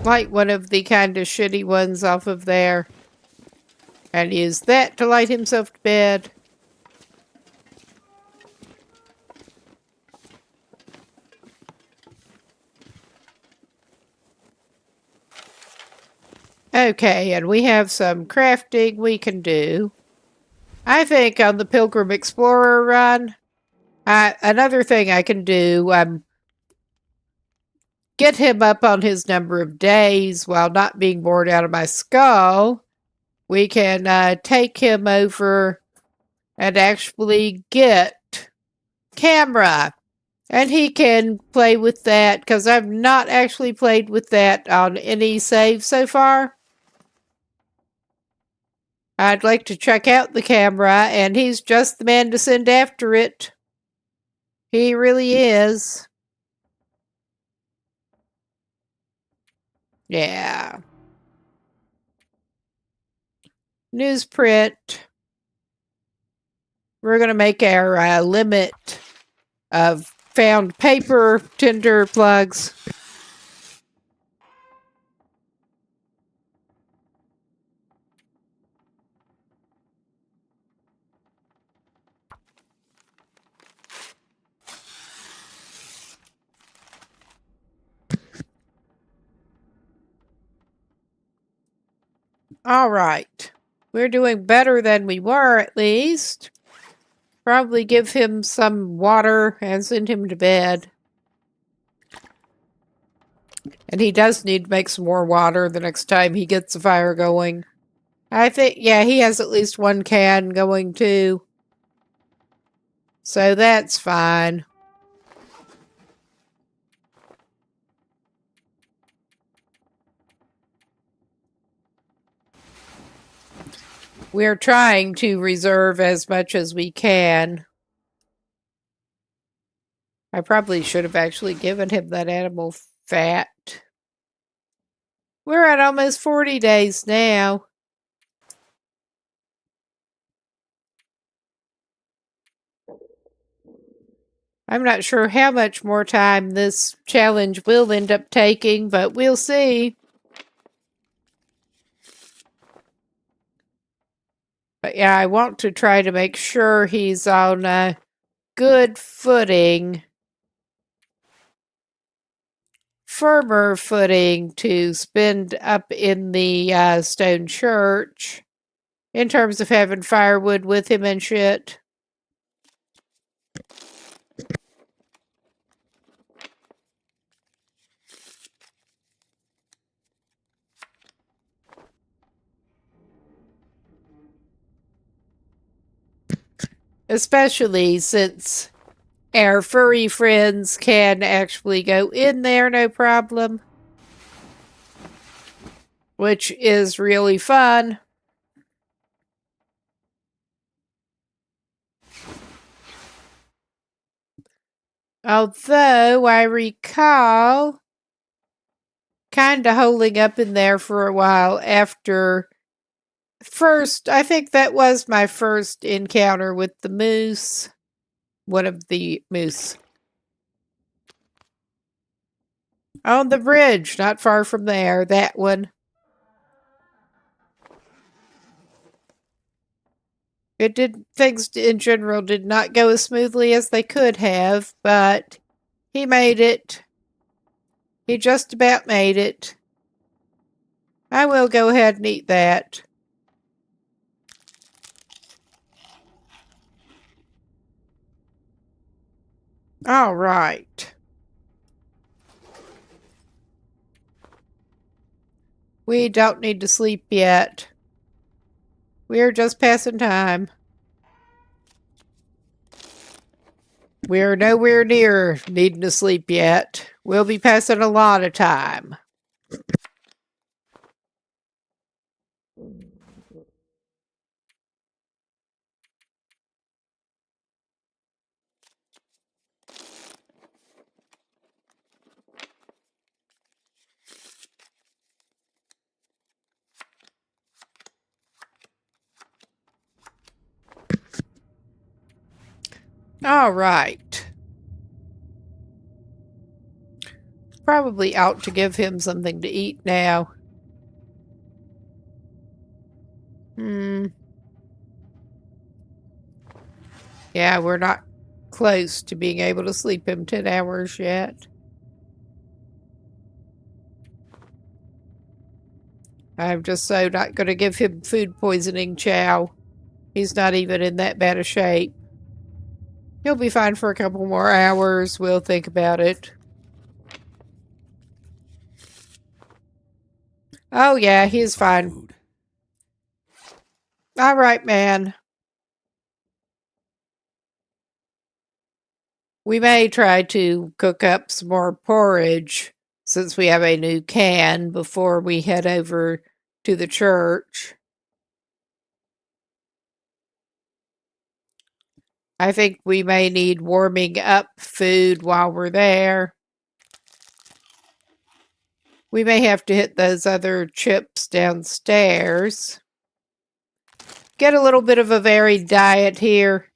Light one of the kind of shitty ones off of there. And use that to light himself to bed. Okay, and we have some crafting we can do. I think on the Pilgrim Explorer run, another thing I can do, get him up on his number of days while not being bored out of my skull. We can take him over and actually get camera. And he can play with that, because I've not actually played with that on any save so far. I'd like to check out the camera, and he's just the man to send after it. He really is. Yeah. Newsprint. We're going to make our limit of found paper tinder plugs. All right. We're doing better than we were, at least. Probably give him some water and send him to bed. And he does need to make some more water the next time he gets the fire going. I think, yeah, he has at least one can going too. So that's fine. We're trying to reserve as much as we can. I probably should have actually given him that animal fat. We're at almost 40 days now. I'm not sure how much more time this challenge will end up taking, but we'll see. But yeah, I want to try to make sure he's on a good footing, firmer footing to spend up in the stone church in terms of having firewood with him and shit. Especially since our furry friends can actually go in there no problem, which is really fun. Although I recall kind of holding up in there for a while after first, I think that was my first encounter with the moose. One of the moose. On the bridge, not far from there, that one. Things in general did not go as smoothly as they could have, but he made it. He just about made it. I will go ahead and eat that. All right. We don't need to sleep yet. We're just passing time. We're nowhere near needing to sleep yet. We'll be passing a lot of time. All right. Probably out to give him something to eat now. Yeah, we're not close to being able to sleep him 10 hours yet. I'm just so not going to give him food poisoning chow. He's not even in that bad a shape. He'll be fine for a couple more hours. We'll think about it. Oh, yeah, he's fine. All right, man. We may try to cook up some more porridge since we have a new can before we head over to the church. I think we may need warming up food while we're there. We may have to hit those other chips downstairs. Get a little bit of a varied diet here.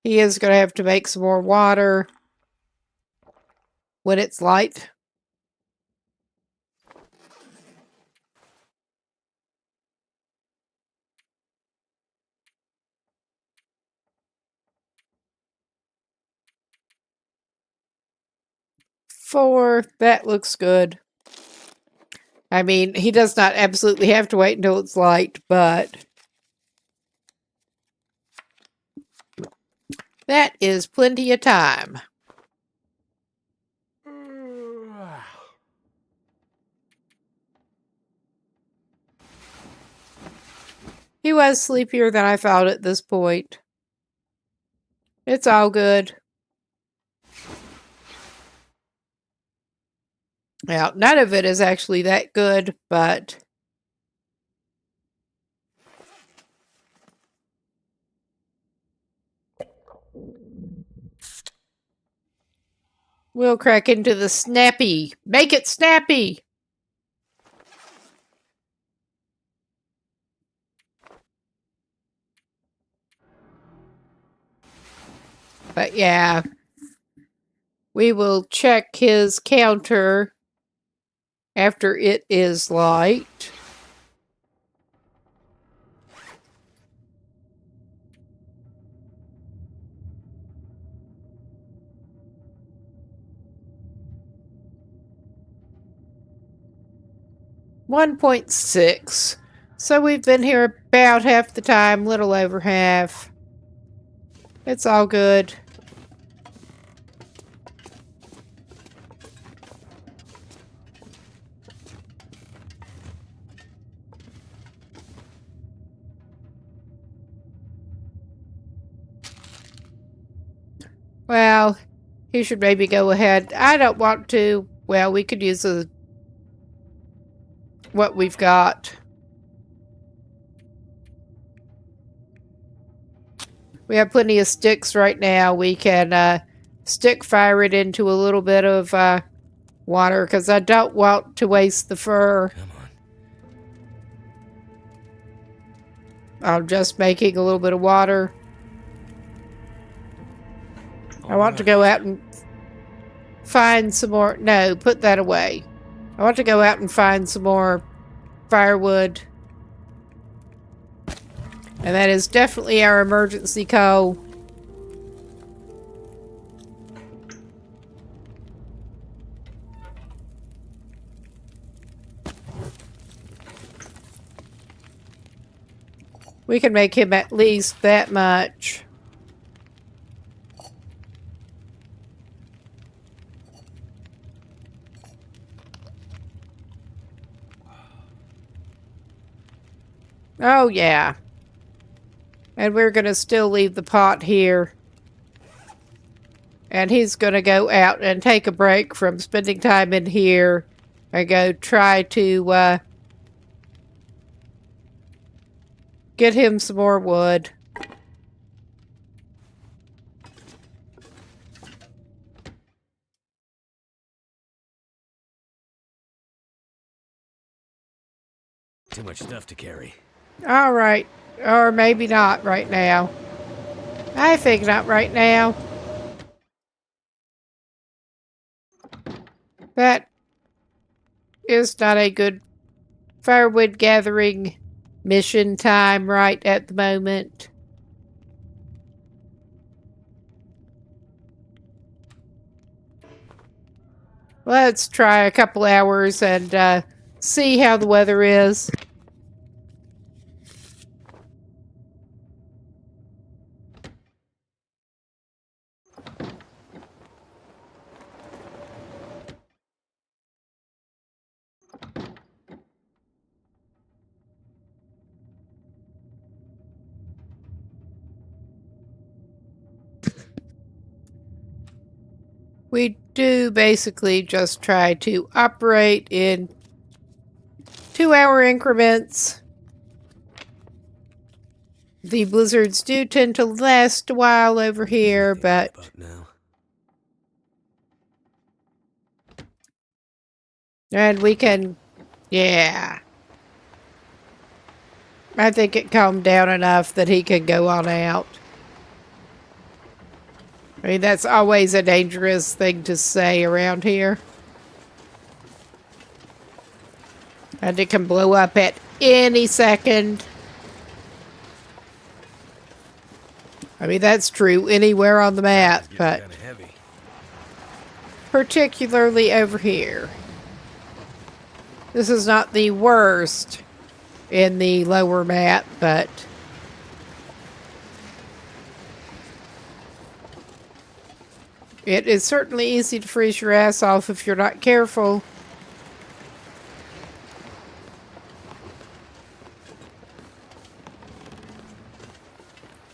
He is going to have to make some more water when it's light. Four, that looks good. I mean, he does not absolutely have to wait until it's light, but that is plenty of time. He was sleepier than I thought at this point. It's all good. Now, none of it is actually that good, but we'll crack into the snappy. Make it snappy! But yeah, we will check his counter after it is light. 1.6. So we've been here about half the time, little over half. It's all good. Well, he should maybe go ahead. I don't want to. Well, we could use what we've got. We have plenty of sticks right now. We can stick fire it into a little bit of water because I don't want to waste the fur. Come on. I'm just making a little bit of water. I want to go out and find some more. No, put that away. I want to go out and find some more firewood. And that is definitely our emergency coal. We can make him at least that much. Oh, yeah. And we're going to still leave the pot here. And he's going to go out and take a break from spending time in here and go try to get him some more wood. Too much stuff to carry. All right. Or maybe not right now. I think not right now. That is not a good firewood gathering mission time right at the moment. Let's try a couple hours and see how the weather is. We do basically just try to operate in 2-hour increments. The blizzards do tend to last a while over here, but Now. and we can, yeah. I think it calmed down enough that he can go on out. I mean, that's always a dangerous thing to say around here. And it can blow up at any second. I mean, that's true anywhere on the map, but Kinda heavy. particularly over here. This is not the worst in the lower map, but it is certainly easy to freeze your ass off if you're not careful.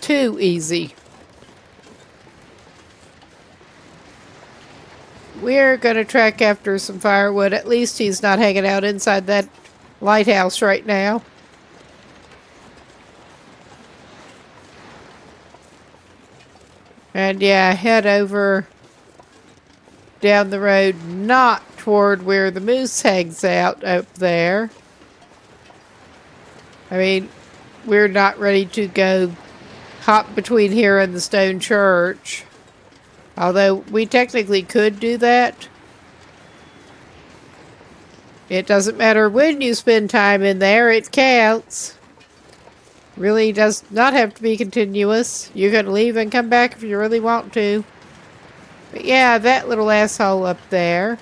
Too easy. We're going to track after some firewood. At least he's not hanging out inside that lighthouse right now. And yeah, head over down the road, not toward where the moose hangs out up there. I mean, we're not ready to go hop between here and the stone church. Although we technically could do that. It doesn't matter when you spend time in there, it counts. Really does not have to be continuous. You can leave and come back if you really want to. But yeah, that little asshole up there.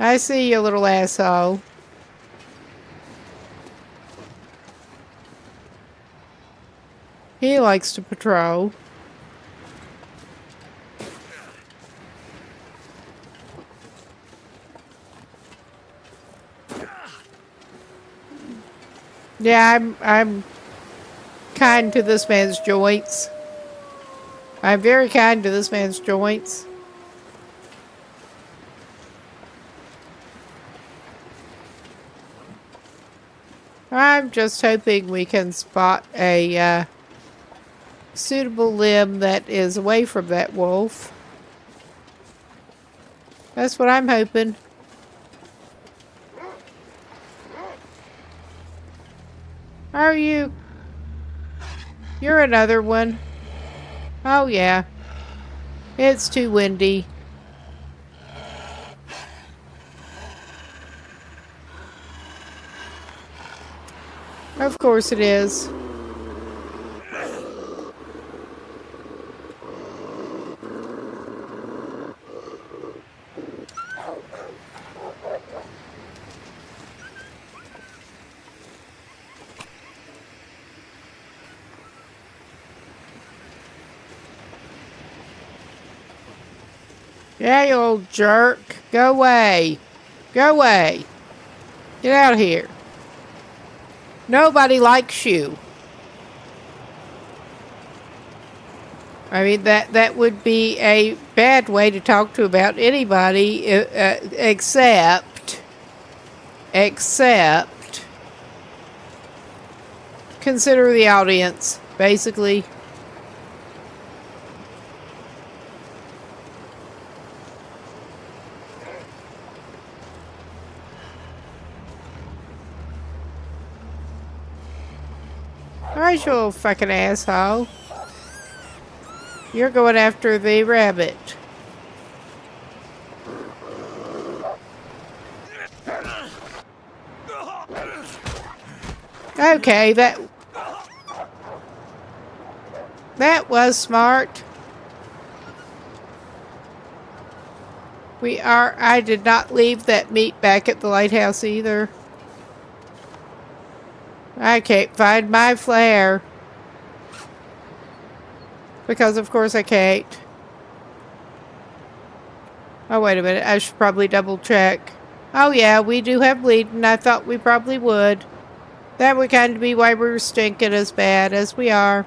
I see you, little asshole. He likes to patrol. Yeah, I'm kind to this man's joints. I'm very kind to this man's joints. I'm just hoping we can spot a suitable limb that is away from that wolf. That's what I'm hoping. Are you? You're another one. Oh yeah. It's too windy. Of course it is. Yeah, you old jerk. Go away. Go away. Get out of here. Nobody likes you. I mean, that would be a bad way to talk to about anybody, except consider the audience, basically. Alright, you old fucking asshole. You're going after the rabbit. Okay, that was smart. I did not leave that meat back at the lighthouse either. I can't find my flare. Because of course I can't. Oh, wait a minute. I should probably double check. Oh yeah, we do have bleeding. I thought we probably would. That would kind of be why we're stinking as bad as we are.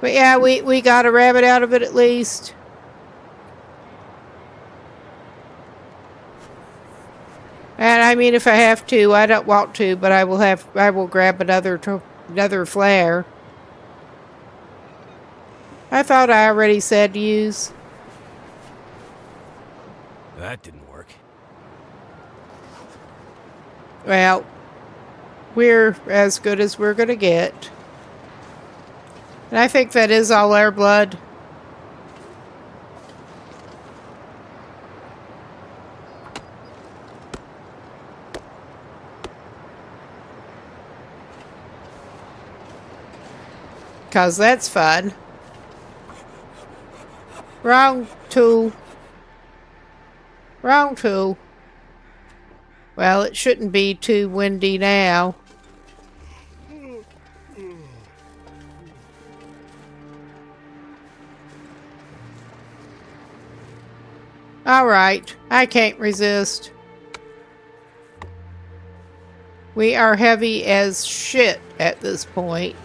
But yeah, we got a rabbit out of it at least. And I mean, if I have to, I don't want to, but I will grab another flare. I thought I already said use. That didn't work. Well, we're as good as we're gonna get. And I think that is all our blood. Because that's fun. Wrong tool. Wrong tool. Well, it shouldn't be too windy now. Alright, I can't resist. We are heavy as shit at this point.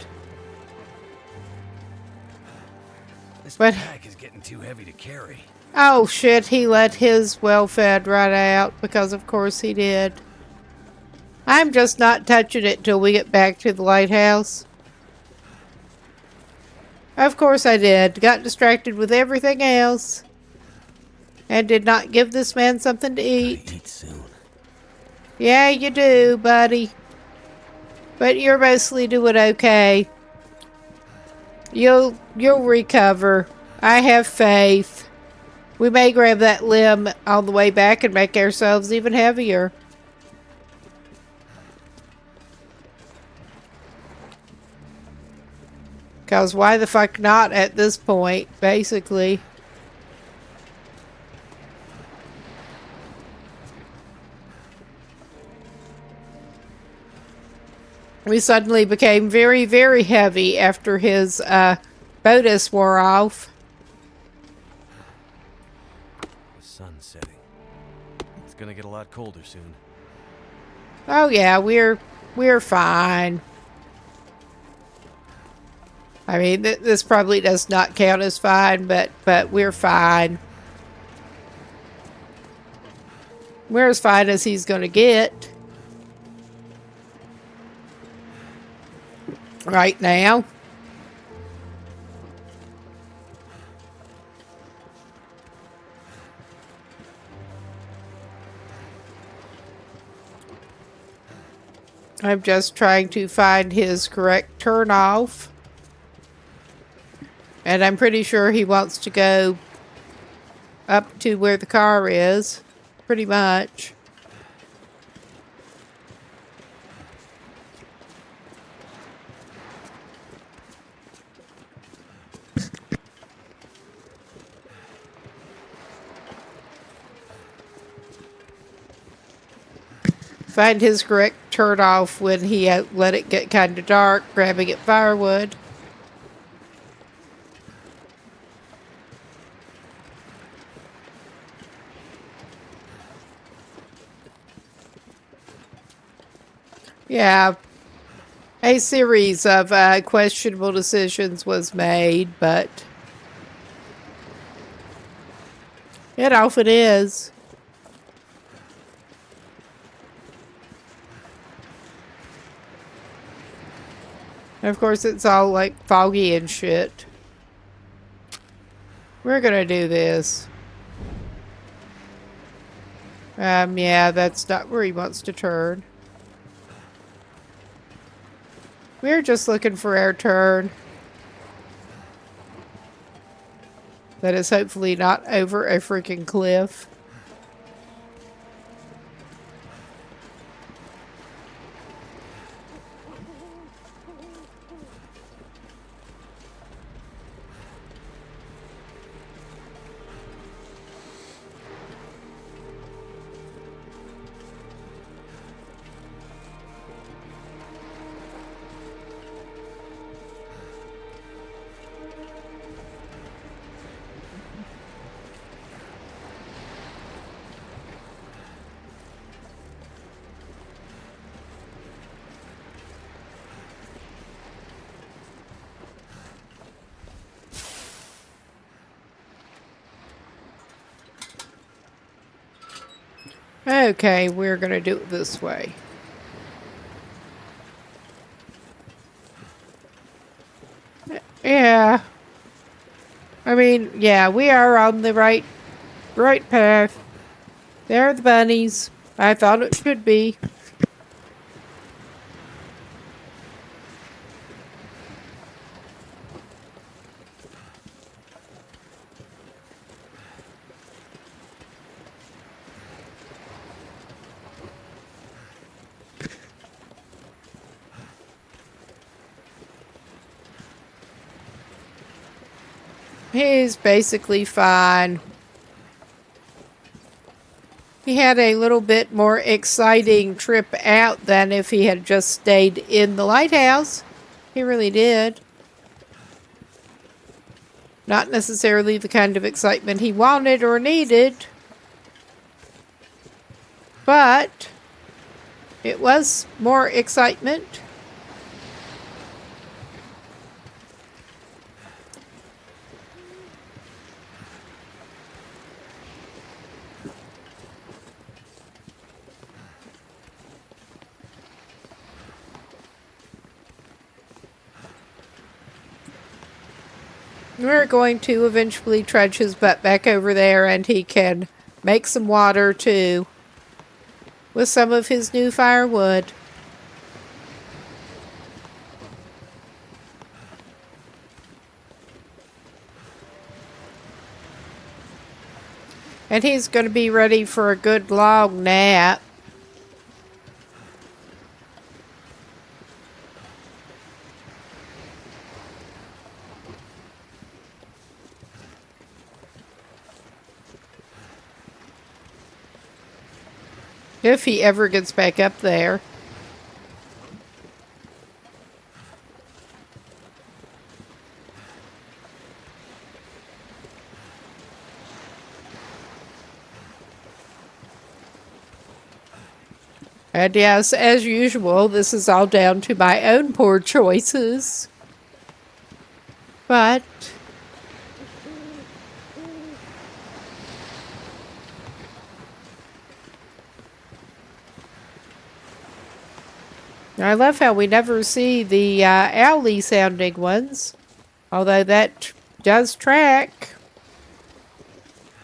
This But pack is getting too heavy to carry. oh shit, he let his well-fed right out because of course he did. I'm just not touching it till we get back to the lighthouse. Of course I did. Got distracted with everything else. And did not give this man something to eat. Eat soon. Yeah, you do, buddy. But you're mostly doing okay. You'll recover. I have faith. We may grab that limb on the way back and make ourselves even heavier. Because why the fuck not at this point, basically. We suddenly became very, very heavy after his bonus wore off. The sun's setting. It's gonna get a lot colder soon. Oh yeah, we're fine. I mean, this probably does not count as fine, but we're fine. We're as fine as he's gonna get right now. I'm just trying to find his correct turn off. And I'm pretty sure he wants to go up to where the car is. Pretty much. Find his correct turn off when he let it get kind of dark, grabbing at firewood. Yeah, a series of questionable decisions was made, but it often is. And of course, it's all like foggy and shit. We're gonna do this. Yeah, that's not where he wants to turn. We're just looking for our turn. That is hopefully not over a freaking cliff. Okay, we're gonna do it this way. Yeah. I mean, yeah, we are on the right path. There are the bunnies. I thought it should be. He's basically fine. He had a little bit more exciting trip out than if he had just stayed in the lighthouse. He really did. Not necessarily the kind of excitement he wanted or needed, but it was more excitement. We're going to eventually trudge his butt back over there, and he can make some water too with some of his new firewood. And he's going to be ready for a good long nap. If he ever gets back up there. And yes, as usual, this is all down to my own poor choices. But I love how we never see the owly sounding ones. Although that does track.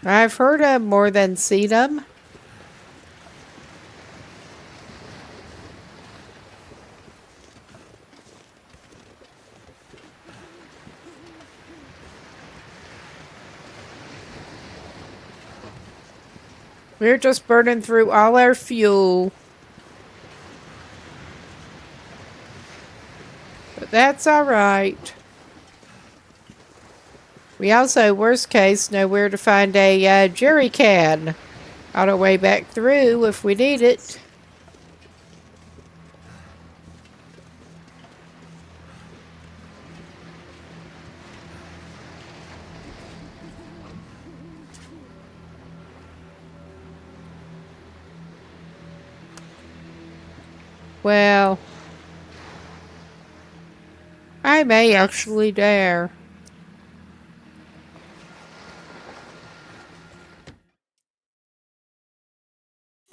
I've heard them more than seen them. We're just burning through all our fuel. But that's alright. We also, worst case, know where to find a jerry can on our way back through if we need it. Well, I may actually dare.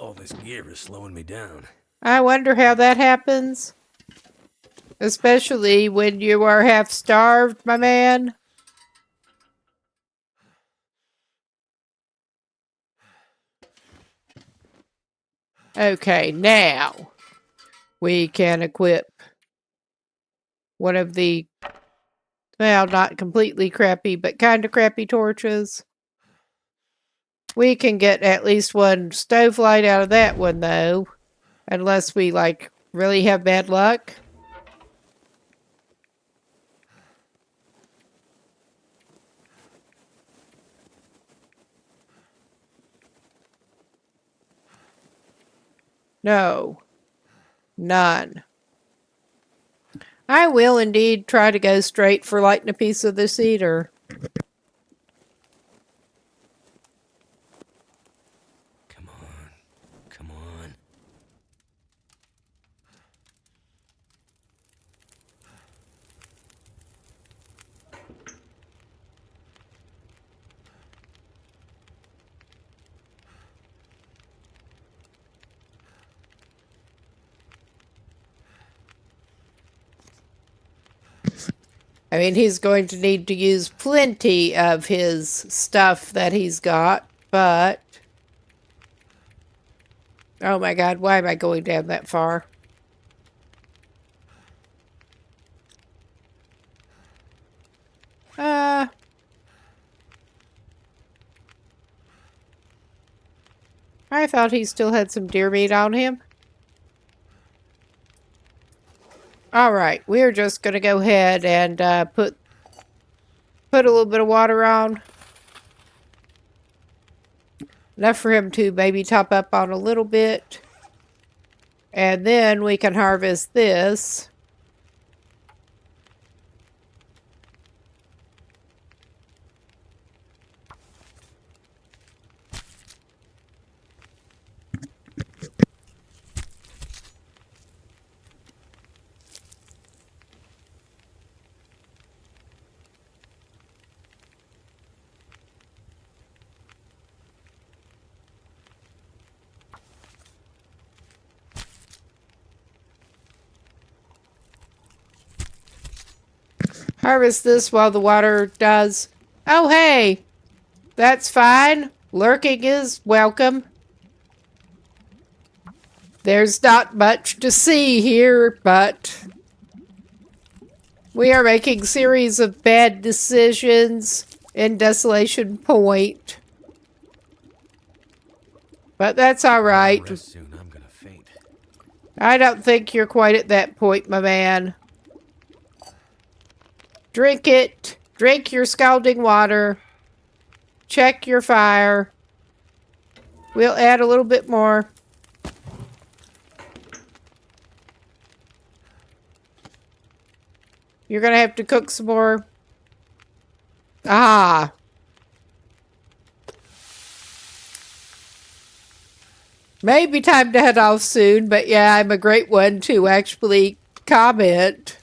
All this gear is slowing me down. I wonder how that happens. Especially when you are half starved, my man. Okay, now we can equip one of the, well, not completely crappy, but kind of crappy torches. We can get at least one stove light out of that one, though. Unless we, like, really have bad luck. No. None. I will indeed try to go straight for lighting a piece of the cedar. Come on. Come on. I mean, he's going to need to use plenty of his stuff that he's got, but... Oh my god, why am I going down that far? I thought he still had some deer meat on him. Alright, we're just going to go ahead and put a little bit of water on. Enough for him to maybe top up on a little bit. And then we can harvest this. Harvest this while the water does. Oh, hey! That's fine. Lurking is welcome. There's not much to see here, but we are making series of bad decisions in Desolation Point. But that's alright. Soon I'm gonna faint. I don't think you're quite at that point, my man. Drink it. Drink your scalding water. Check your fire. We'll add a little bit more. You're gonna have to cook some more. Maybe time to head off soon, but yeah, I'm a great one to actually comment.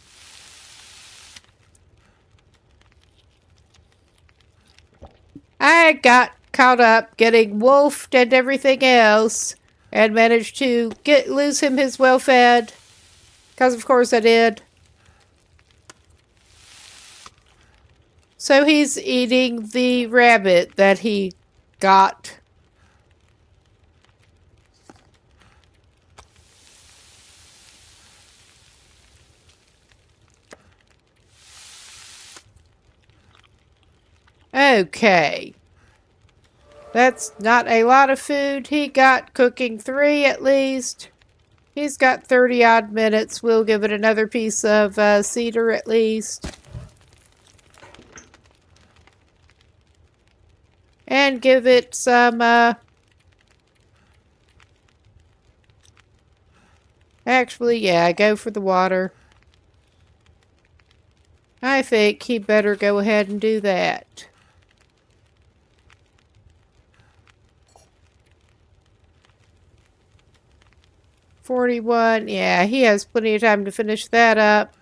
I got caught up getting wolfed and everything else, and managed to lose him his well-fed, because of course I did. So he's eating the rabbit that he got. Okay. That's not a lot of food. He got cooking 3 at least. He's got 30 odd minutes. We'll give it another piece of cedar at least. And give it some, actually, yeah, go for the water. I think he better go ahead and do that. $41, yeah, he has plenty of time to finish that up.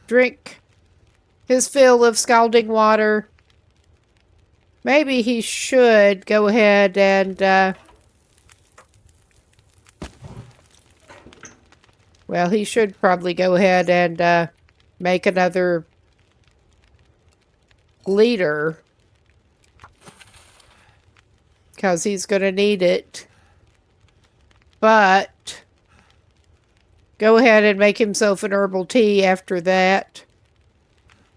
Drink his fill of scalding water. Maybe he should go ahead and, well, he should probably go ahead and make another liter, because he's going to need it. But go ahead and make himself an herbal tea after that.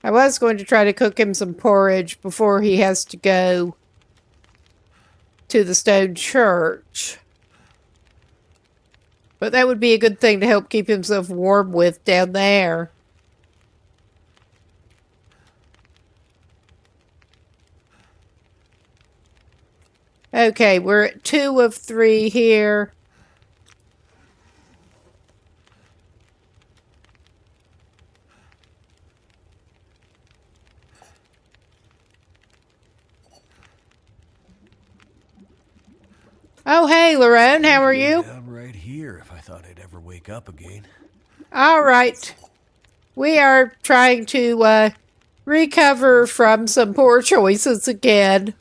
I was going to try to cook him some porridge before he has to go to the stone church. But that would be a good thing to help keep himself warm with down there. Okay, we're at 2 of 3 here. Oh, hey, Lorone, how are you? I'm right here if I thought I'd ever wake up again. All right. We are trying to recover from some poor choices again.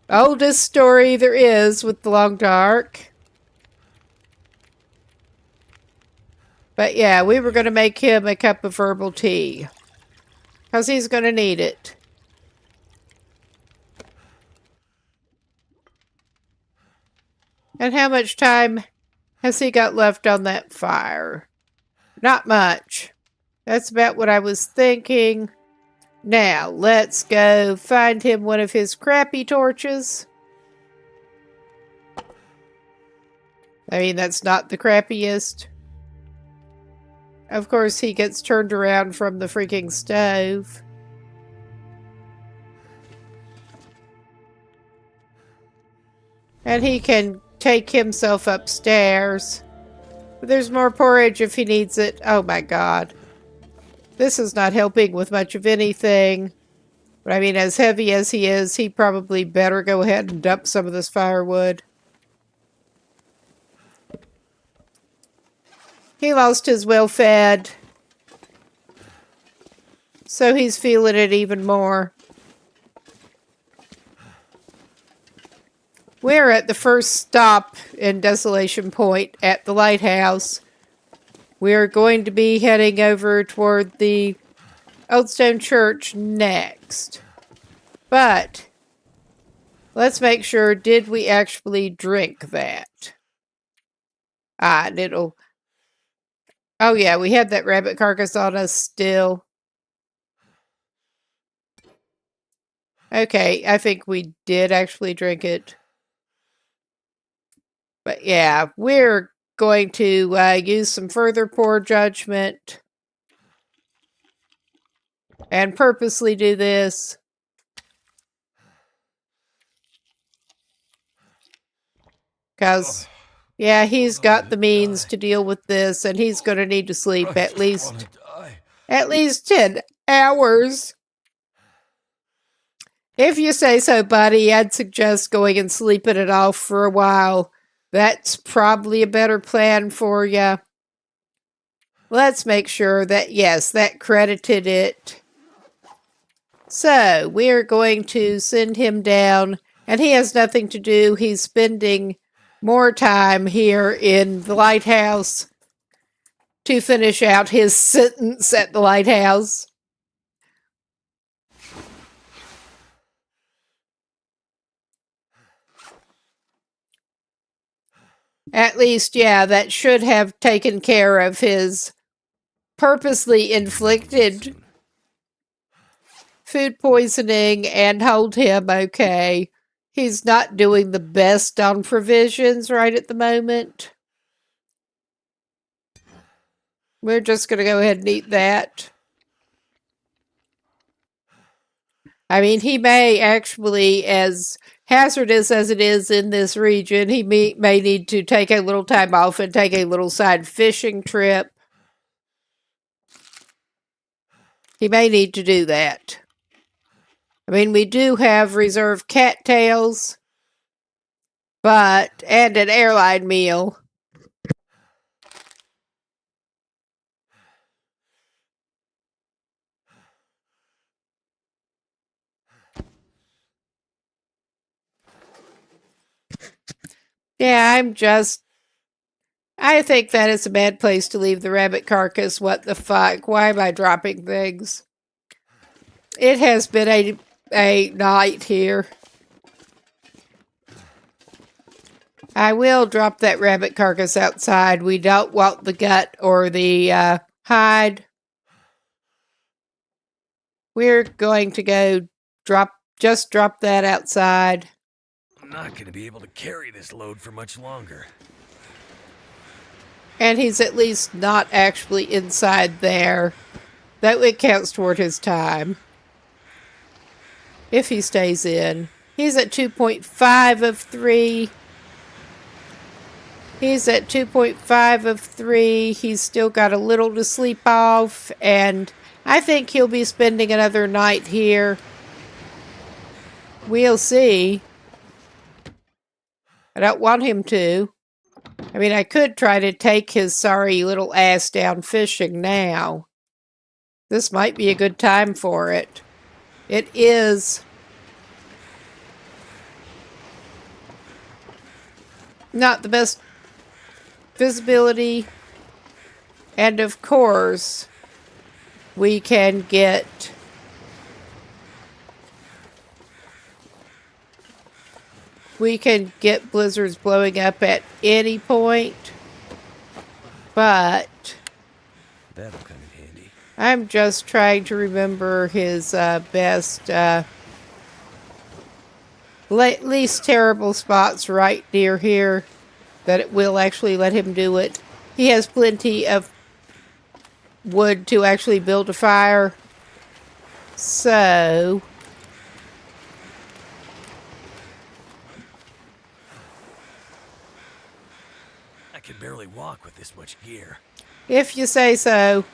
Oldest story there is with the long dark. But yeah, we were going to make him a cup of herbal tea, because he's going to need it. And how much time has he got left on that fire? Not much. That's about what I was thinking. Now, let's go find him one of his crappy torches. I mean, that's not the crappiest. Of course, he gets turned around from the freaking stove. And he can take himself upstairs. But there's more porridge if he needs it. Oh my god. This is not helping with much of anything. But I mean, as heavy as he is, he probably better go ahead and dump some of this firewood. He lost his well-fed. So he's feeling it even more. We're at the first stop in Desolation Point at the lighthouse. We're going to be heading over toward the Old Stone Church next. But let's make sure, did we actually drink that? And it'll... Oh yeah, we had that rabbit carcass on us still. Okay, I think we did actually drink it. But yeah, we're going to use some further poor judgment and purposely do this. Because, yeah, he's got the means to deal with this, and he's going to need to sleep at least 10 hours. If you say so, buddy, I'd suggest going and sleeping it off for a while. That's probably a better plan for you. Let's make sure that, yes, that credited it. So, we're going to send him down, and he has nothing to do. He's spending more time here in the lighthouse to finish out his sentence at the lighthouse. At least, yeah, that should have taken care of his purposely inflicted food poisoning and hold him okay. He's not doing the best on provisions right at the moment. We're just going to go ahead and eat that. I mean, he may actually, as hazardous as it is in this region, he may need to take a little time off and take a little side fishing trip. He may need to do that. I mean, we do have reserved cattails, and an airline meal. Yeah, I think that is a bad place to leave the rabbit carcass. What the fuck? Why am I dropping things? It has been a night here. I will drop that rabbit carcass outside. We don't want the gut or the hide. We're going to go drop that outside. I'm not going to be able to carry this load for much longer. And he's at least not actually inside there. That counts toward his time. If he stays in. He's at 2.5 of 3. He's at 2.5 of 3. He's still got a little to sleep off. And I think he'll be spending another night here. We'll see. I don't want him to. I mean, I could try to take his sorry little ass down fishing now. This might be a good time for it. It is. Not the best visibility. And of course, we can get blizzards blowing up at any point. But that'll come in handy. I'm just trying to remember his best, least terrible spots right near here that it will actually let him do it. He has plenty of wood to actually build a fire. So I can barely walk with this much gear. If you say so.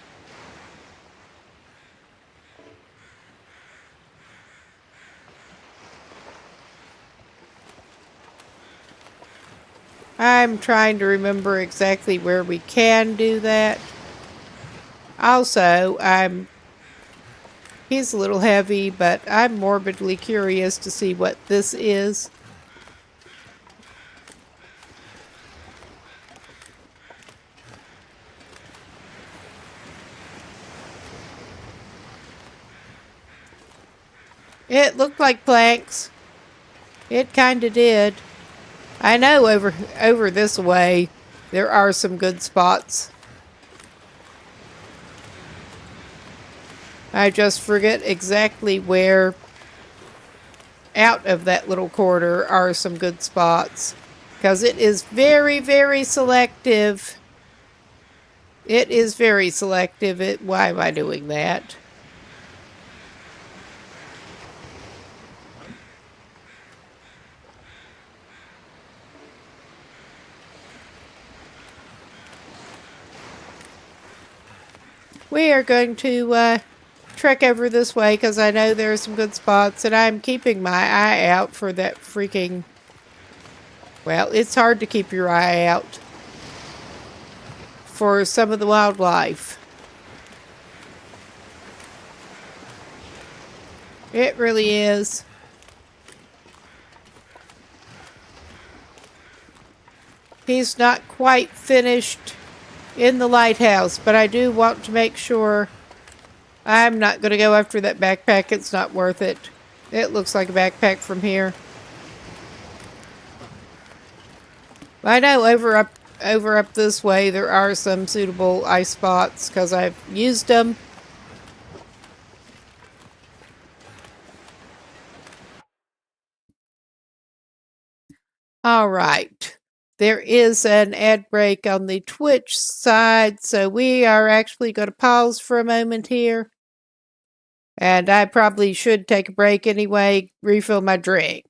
I'm trying to remember exactly where we can do that. Also, he's a little heavy, but I'm morbidly curious to see what this is. It looked like planks. It kinda did. I know over this way there are some good spots. I just forget exactly where out of that little corridor are some good spots. Because it is very, very selective. It is very selective. Why am I doing that? We are going to trek over this way because I know there are some good spots, and I'm keeping my eye out for that freaking... Well, it's hard to keep your eye out for some of the wildlife. It really is. He's not quite finished in the lighthouse, but I do want to make sure. I'm not going to go after that backpack. It's not worth it. It looks like a backpack from here. I know over up this way there are some suitable ice spots because I've used them. All right. There is an ad break on the Twitch side, so we are actually going to pause for a moment here. And I probably should take a break anyway, refill my drink.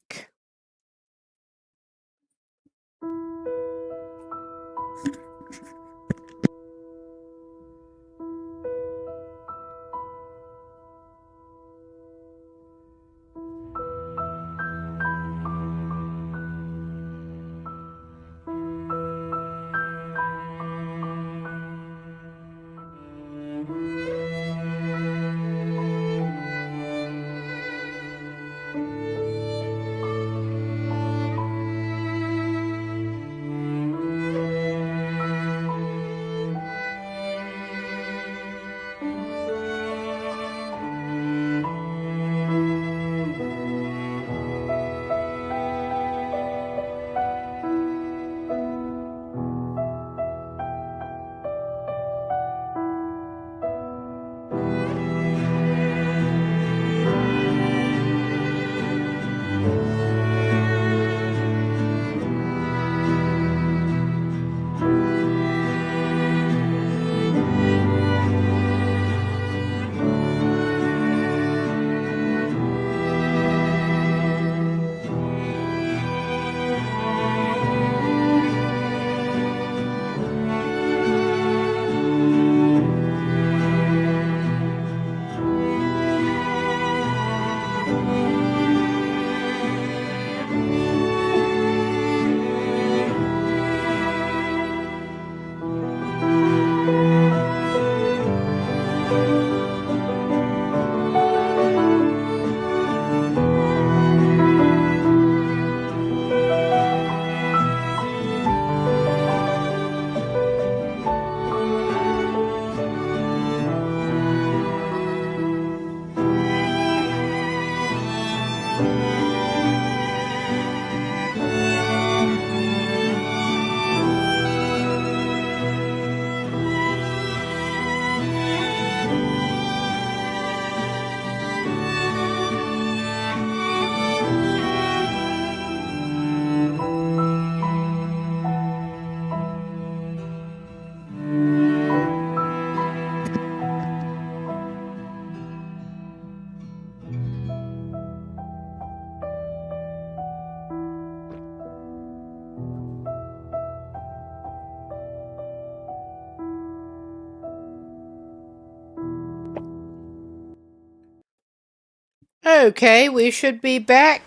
Okay, we should be back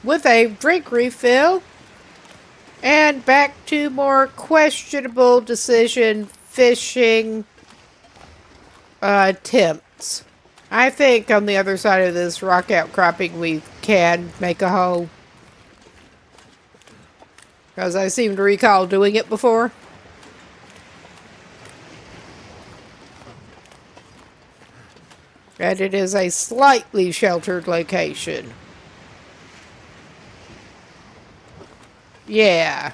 with a drink refill and back to more questionable decision fishing attempts. I think on the other side of this rock outcropping we can make a hole. Because I seem to recall doing it before. And it is a slightly sheltered location. Yeah.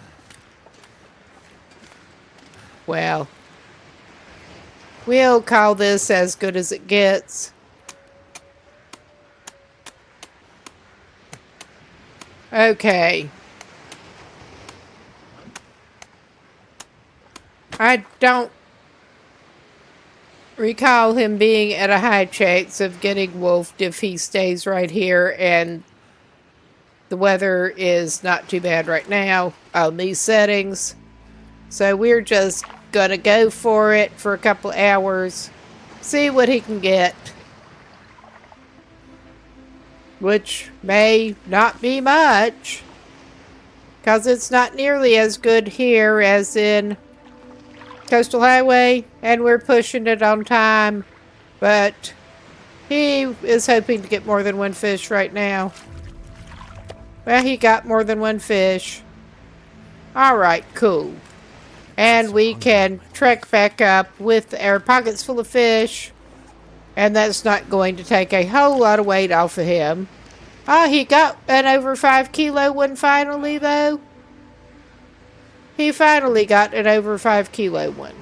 Well, we'll call this as good as it gets. Okay. I don't recall him being at a high chance of getting wolfed if he stays right here, and the weather is not too bad right now on these settings. So we're just gonna go for it for a couple hours, see what he can get. which may not be much, because it's not nearly as good here as in Coastal Highway, and we're pushing it on time, but he is hoping to get more than one fish right now. Well, he got more than one fish. Alright, cool. And we can trek back up with our pockets full of fish, and that's not going to take a whole lot of weight off of him. Oh, he got an over 5 kilo one finally, though. He finally got an over 5 kilo one.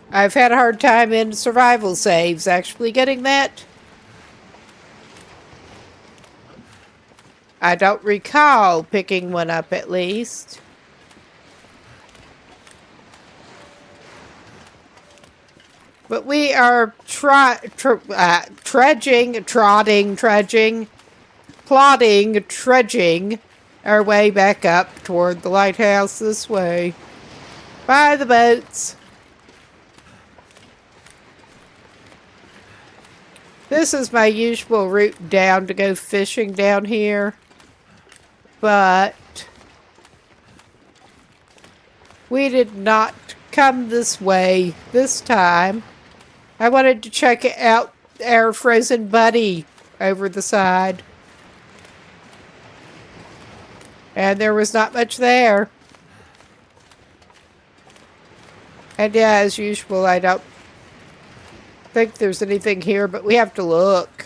I've had a hard time in survival saves actually getting that. I don't recall picking one up, at least. But we are trudging our way back up toward the lighthouse this way. By the boats. This is my usual route down to go fishing down here. But we did not come this way this time. I wanted to check out our frozen buddy over the side. And there was not much there. And yeah, as usual, I don't think there's anything here, but we have to look.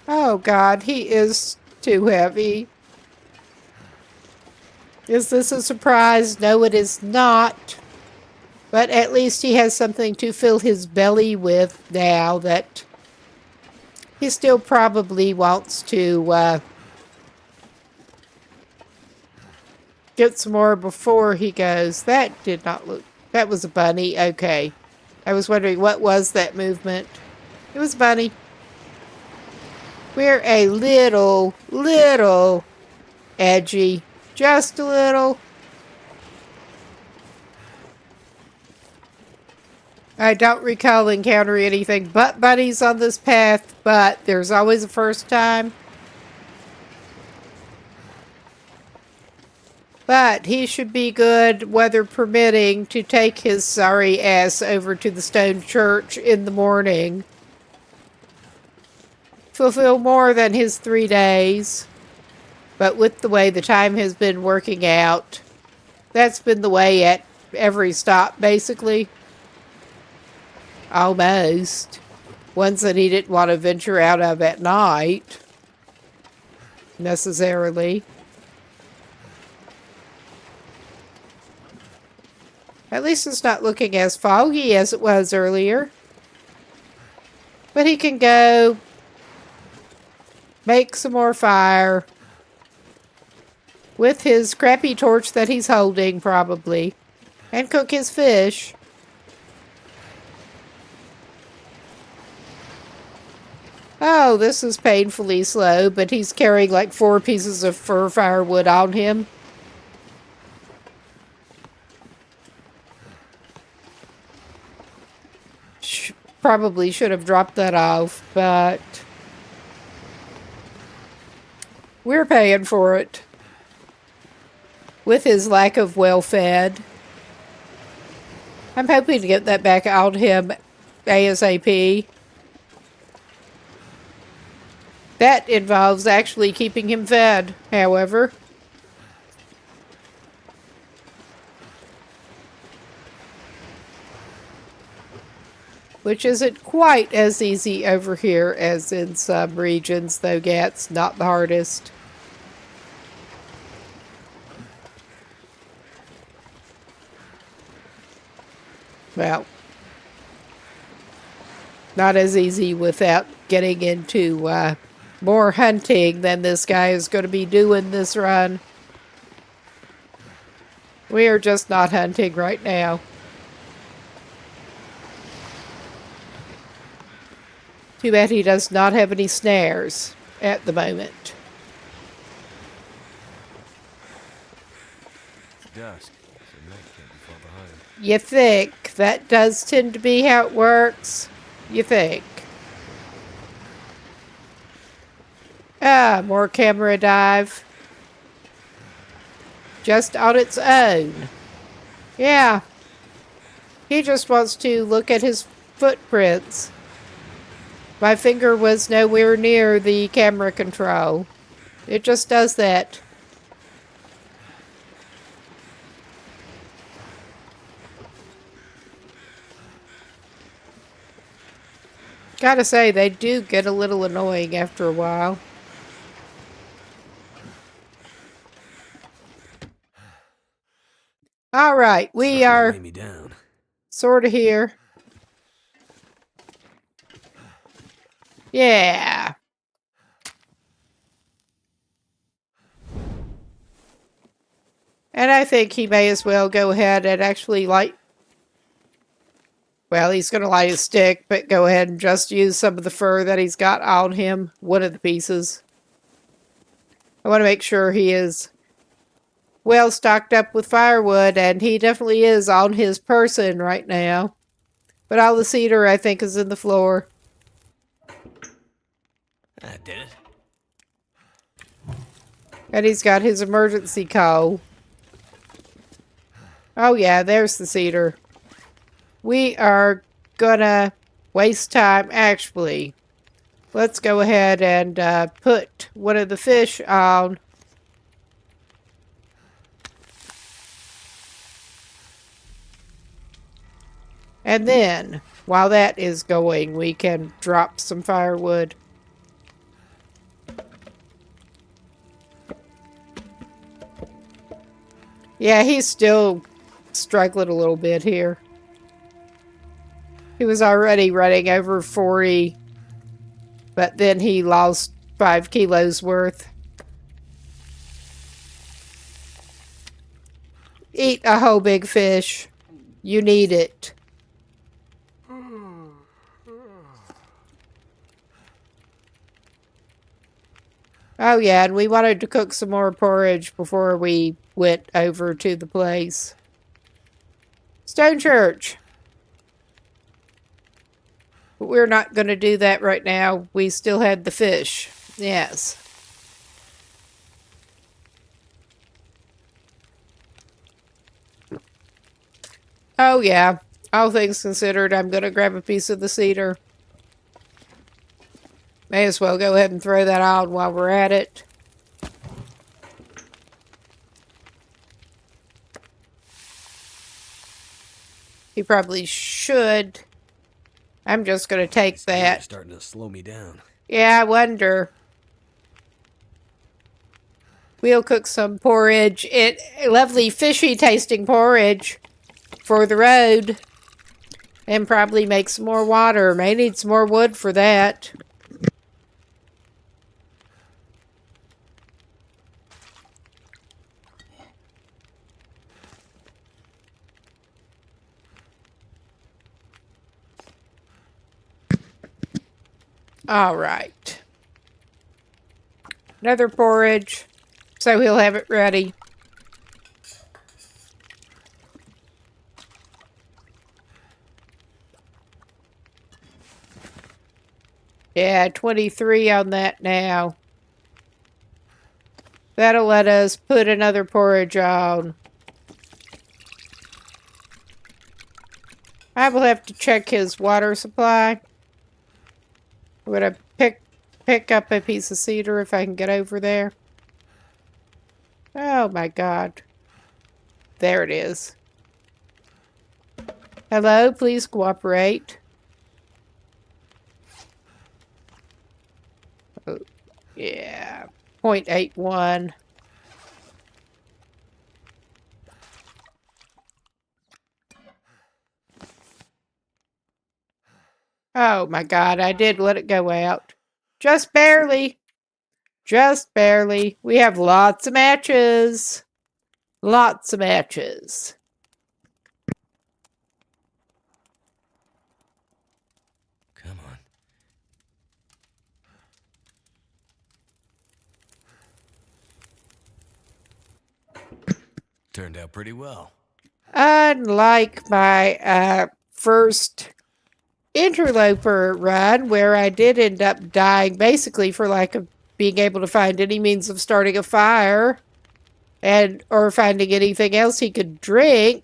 Oh God, he is too heavy. Is this a surprise? No, it is not. But at least he has something to fill his belly with now that he still probably wants to get some more before he goes. That did not look... That was a bunny. Okay. I was wondering what was that movement. It was a bunny. We're a little edgy. Just a little. I don't recall encountering anything but bunnies on this path, but there's always a first time. But he should be good, weather permitting, to take his sorry ass over to the stone church in the morning. Fulfill more than his 3 days. But with the way the time has been working out, that's been the way at every stop, basically. Almost. Ones that he didn't want to venture out of at night. Necessarily. At least it's not looking as foggy as it was earlier. But he can go make some more fire with his crappy torch that he's holding, probably, and cook his fish. Oh, this is painfully slow, but he's carrying like 4 pieces of fir firewood on him. Probably should have dropped that off, but we're paying for it. With his lack of well-fed. I'm hoping to get that back out him ASAP. That involves actually keeping him fed, however. Which isn't quite as easy over here as in some regions, though Gat's not the hardest. Well, not as easy without getting into more hunting than this guy is going to be doing this run. We are just not hunting right now. Too bad he does not have any snares at the moment. It's dusk, so night can't be far behind. You think. That does tend to be how it works. You think. Ah, more camera dive. Just on its own. Yeah. He just wants to look at his footprints. My finger was nowhere near the camera control. It just does that. Gotta say, they do get a little annoying after a while. All right, we Starting to are weigh me down. sort of here. Yeah. And I think he may as well go ahead and actually light. Well, he's going to light his stick, but go ahead and just use some of the fur that he's got on him. One of the pieces. I want to make sure he is well stocked up with firewood, and he definitely is on his person right now. But all the cedar, I think, is in the floor. That did it. And he's got his emergency coal. Oh yeah, there's the cedar. We are gonna waste time. Actually, let's go ahead and put one of the fish on. And then, while that is going, we can drop some firewood. Yeah, he's still struggling a little bit here. He was already running over 40, but then he lost 5 kilos worth. Eat a whole big fish. You need it. Oh yeah, and we wanted to cook some more porridge before we went over to the place. Stone Church. But we're not going to do that right now. We still had the fish. Yes. Oh yeah. All things considered, I'm going to grab a piece of the cedar. May as well go ahead and throw that on while we're at it. He probably should. I'm just going to take that. It's starting to slow me down. Yeah, I wonder. We'll cook some porridge. Lovely fishy tasting porridge for the road. And probably make some more water. May need some more wood for that. All right. Another porridge, so he'll have it ready. Yeah, 23 on that now. That'll let us put another porridge on. I will have to check his water supply. I'm gonna pick up a piece of cedar if I can get over there. Oh my god. There it is. Hello, please cooperate. Oh, yeah. 0.81. Oh my god, I did let it go out. Just barely. Just barely. We have lots of matches. Lots of matches. Come on. Turned out pretty well. Unlike my first interloper run, where I did end up dying basically for lack of being able to find any means of starting a fire or finding anything else he could drink,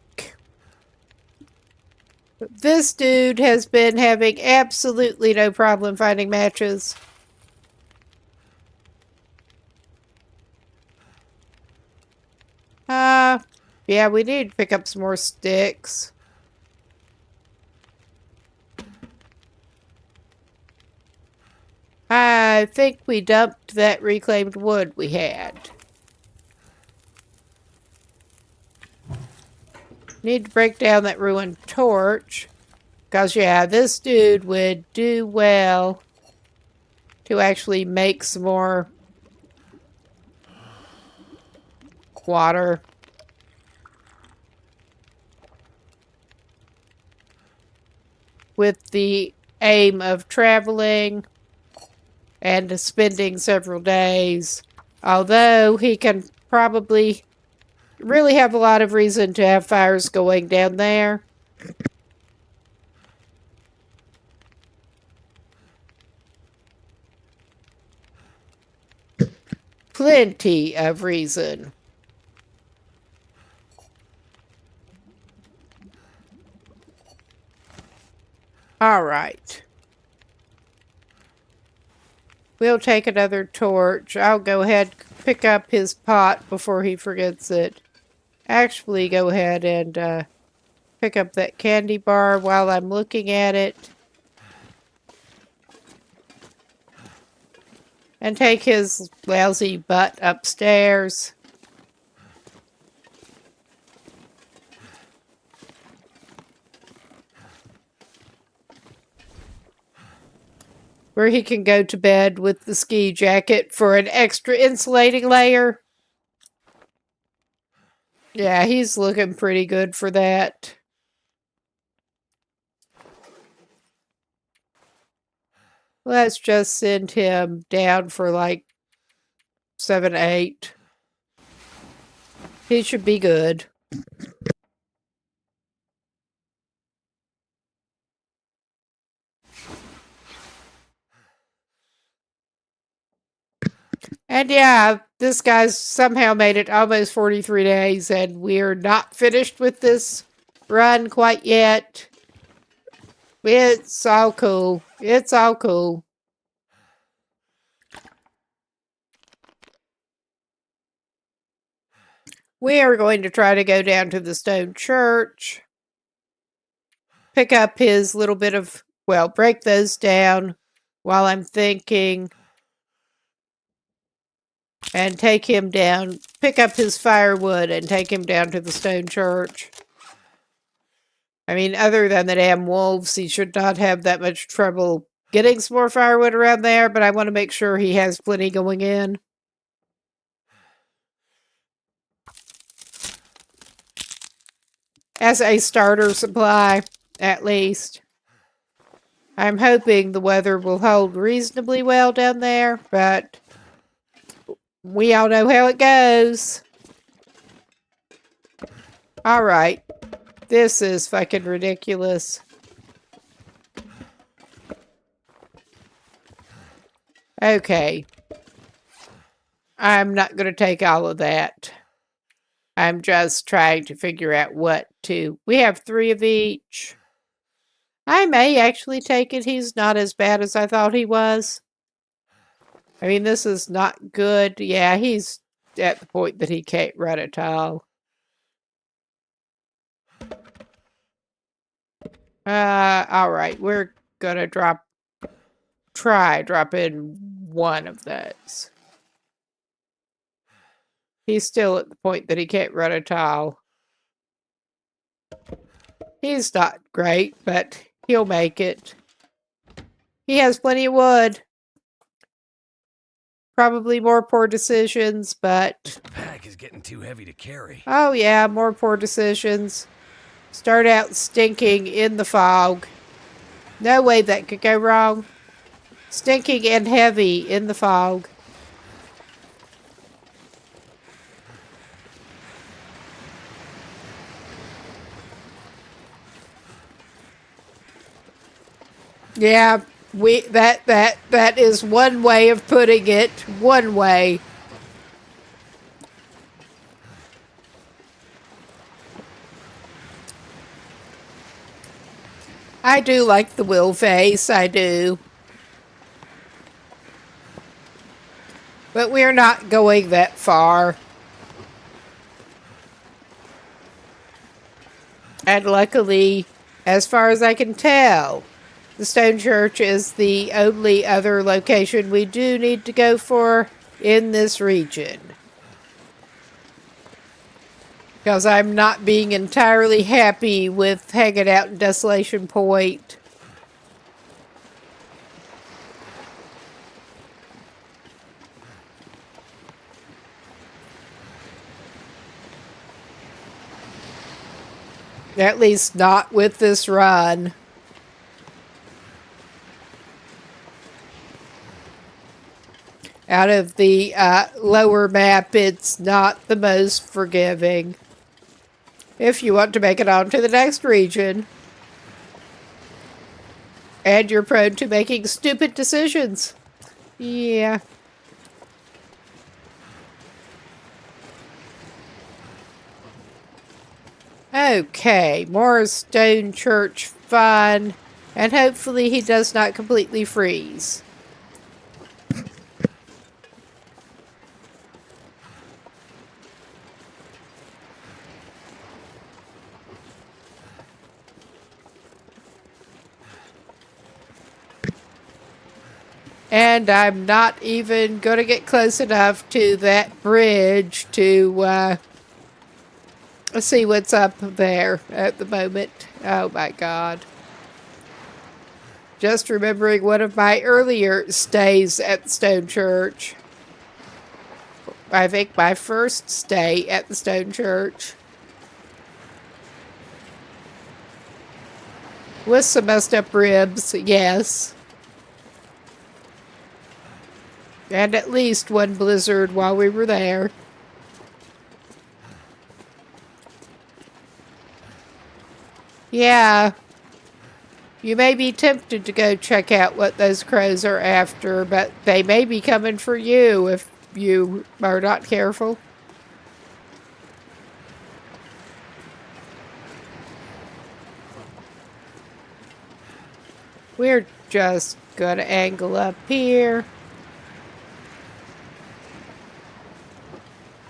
this dude has been having absolutely no problem finding matches. Yeah, we need to pick up some more sticks. I think we dumped that reclaimed wood we had. Need to break down that ruined torch. Because, yeah, this dude would do well to actually make some more water. With the aim of traveling and spending several days. Although he can probably really have a lot of reason to have fires going down there. Plenty of reason. All right. We'll take another torch. I'll go ahead and pick up his pot before he forgets it. Actually, go ahead and pick up that candy bar while I'm looking at it. And take his lousy butt upstairs. Where he can go to bed with the ski jacket for an extra insulating layer. Yeah, he's looking pretty good for that. Let's just send him down for like 7, 8. He should be good. And yeah, this guy's somehow made it almost 43 days, and we're not finished with this run quite yet. It's all cool. It's all cool. We are going to try to go down to the stone church. Pick up his little bit of, well, break those down while I'm thinking. And take him down, pick up his firewood and take him down to the stone church. I mean, other than the damn wolves, he should not have that much trouble getting some more firewood around there, but I want to make sure he has plenty going in. As a starter supply, at least. I'm hoping the weather will hold reasonably well down there, but we all know how it goes. Alright. This is fucking ridiculous. Okay. I'm not going to take all of that. I'm just trying to figure out what to... We have 3 of each. I may actually take it. He's not as bad as I thought he was. I mean, this is not good. Yeah, he's at the point that he can't run at all. Alright, we're gonna drop in one of those. He's still at the point that he can't run at all. He's not great, but he'll make it. He has plenty of wood. Probably more poor decisions, but... The pack is getting too heavy to carry. Oh yeah, more poor decisions. Start out stinking in the fog. No way that could go wrong. Stinking and heavy in the fog. Yeah, that is one way of putting it. One way. I do like the wheel face, I do. But we're not going that far. And luckily, as far as I can tell, the Stone Church is the only other location we do need to go for in this region. Because I'm not being entirely happy with hanging out in Desolation Point. At least not with this run. Out of the lower map, it's not the most forgiving. If you want to make it on to the next region. And you're prone to making stupid decisions. Yeah. Okay, more Stone Church fun. And hopefully he does not completely freeze. And I'm not even going to get close enough to that bridge to see what's up there at the moment. Oh my God. Just remembering one of my earlier stays at the Stone Church. I think my first stay at the Stone Church. With some messed up ribs, yes. And at least one blizzard while we were there. Yeah. You may be tempted to go check out what those crows are after, but they may be coming for you if you are not careful. We're just gonna angle up here.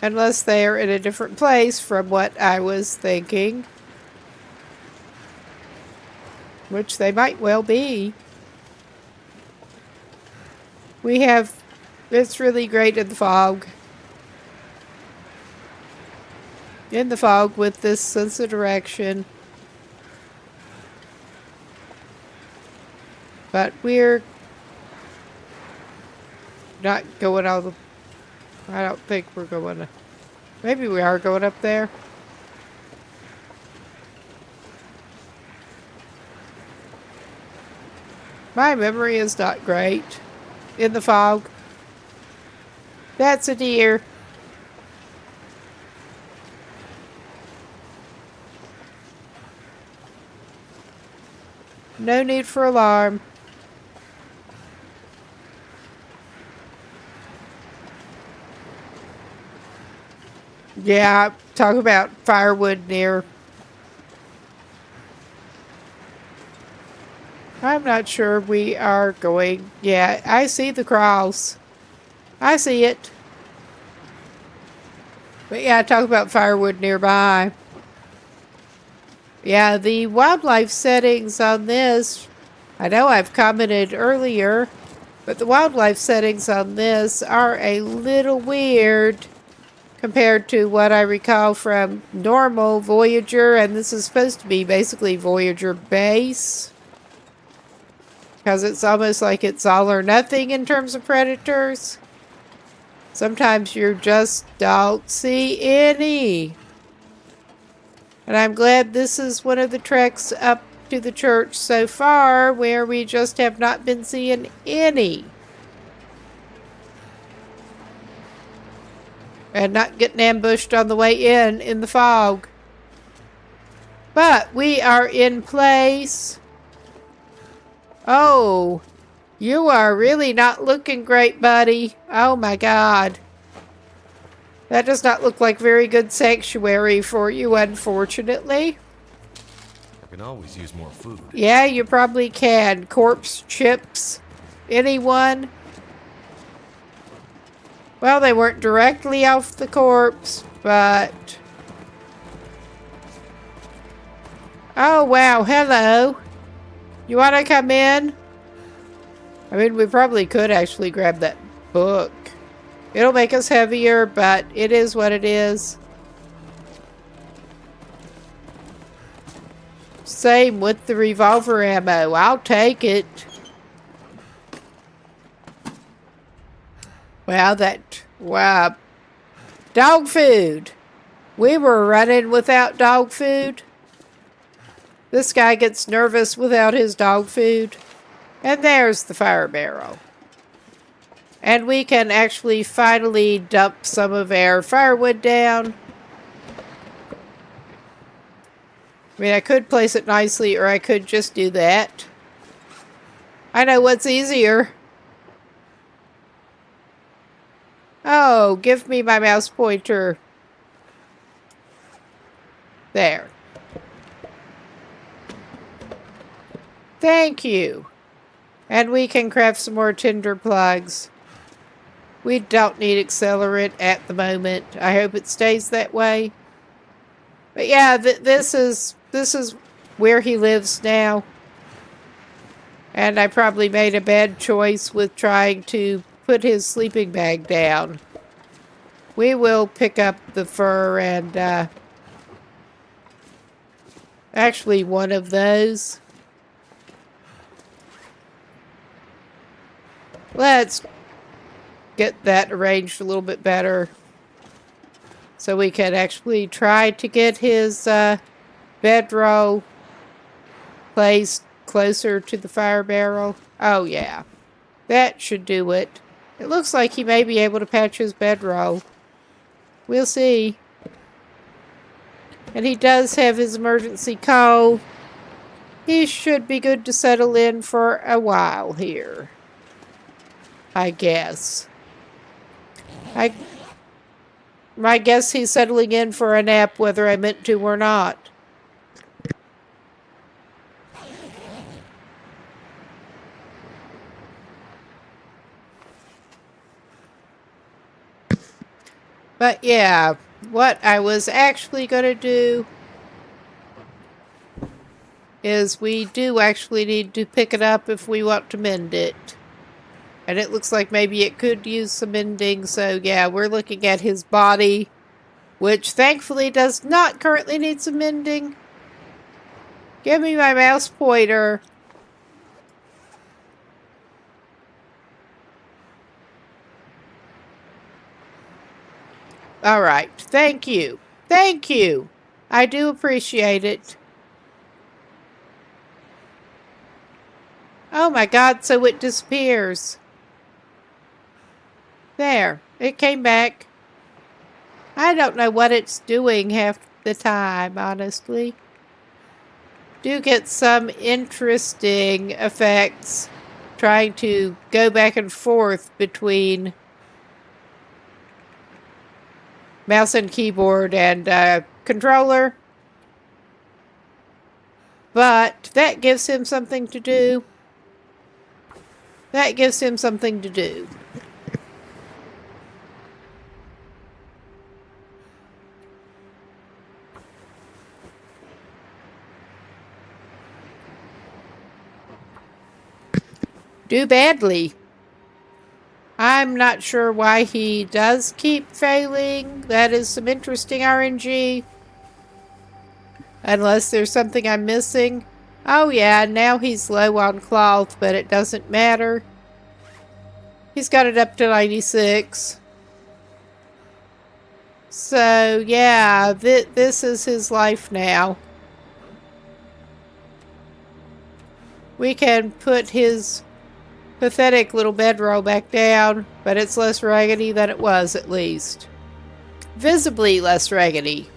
Unless they are in a different place from what I was thinking. Which they might well be. It's really great in the fog. In the fog with this sense of direction. But we're not going all the... I don't think we're going to... Maybe we are going up there. My memory is not great. In the fog. That's a deer. No need for alarm. Yeah, talk about firewood near. I'm not sure we are going. Yeah, I see the cross. I see it. But yeah, talk about firewood nearby. Yeah, the wildlife settings on this, I know I've commented earlier, but the wildlife settings on this are a little weird compared to what I recall from normal Voyager, and this is supposed to be basically Voyager base. Because it's almost like it's all or nothing in terms of predators. Sometimes you just don't see any. And I'm glad this is one of the treks up to the church so far where we just have not been seeing any. And not getting ambushed on the way in the fog. But we are in place. Oh, you are really not looking great, buddy. Oh my God. That does not look like very good sanctuary for you, unfortunately. I can always use more food. Yeah, you probably can. Corpse chips? Anyone? Well, they weren't directly off the corpse, but... Oh, wow. Hello. You want to come in? I mean, we probably could actually grab that book. It'll make us heavier, but it is what it is. Same with the revolver ammo. I'll take it. Wow. Dog food. We were running without dog food. This guy gets nervous without his dog food. And there's the fire barrel. And we can actually finally dump some of our firewood down. I mean, I could place it nicely, or I could just do that. I know what's easier. Oh, give me my mouse pointer. There. Thank you. And we can craft some more tinder plugs. We don't need accelerant at the moment. I hope it stays that way. But yeah, this is where he lives now. And I probably made a bad choice with trying to put his sleeping bag down. We will pick up the fur and actually one of those. Let's get that arranged a little bit better so we can actually try to get his bedroll placed closer to the fire barrel. Oh yeah, that should do it. It looks like he may be able to patch his bedroll. We'll see. And he does have his emergency call. He should be good to settle in for a while here, I guess. I guess he's settling in for a nap whether I meant to or not. But yeah, what I was actually going to do is we do actually need to pick it up if we want to mend it. And it looks like maybe it could use some mending. So yeah, we're looking at his body, which thankfully does not currently need some mending. Give me my mouse pointer. All right. Thank you. Thank you. I do appreciate it. Oh my God, so it disappears. There. It came back. I don't know what it's doing half the time, honestly. Do get some interesting effects trying to go back and forth between mouse and keyboard and controller. But that gives him something to do. That gives him something to do. Do badly. I'm not sure why he does keep failing. That is some interesting RNG. Unless there's something I'm missing. Oh yeah, now he's low on cloth, but it doesn't matter. He's got it up to 96. So yeah, this is his life now. We can put his pathetic little bedroll back down, but it's less raggedy than it was, at least. Visibly less raggedy.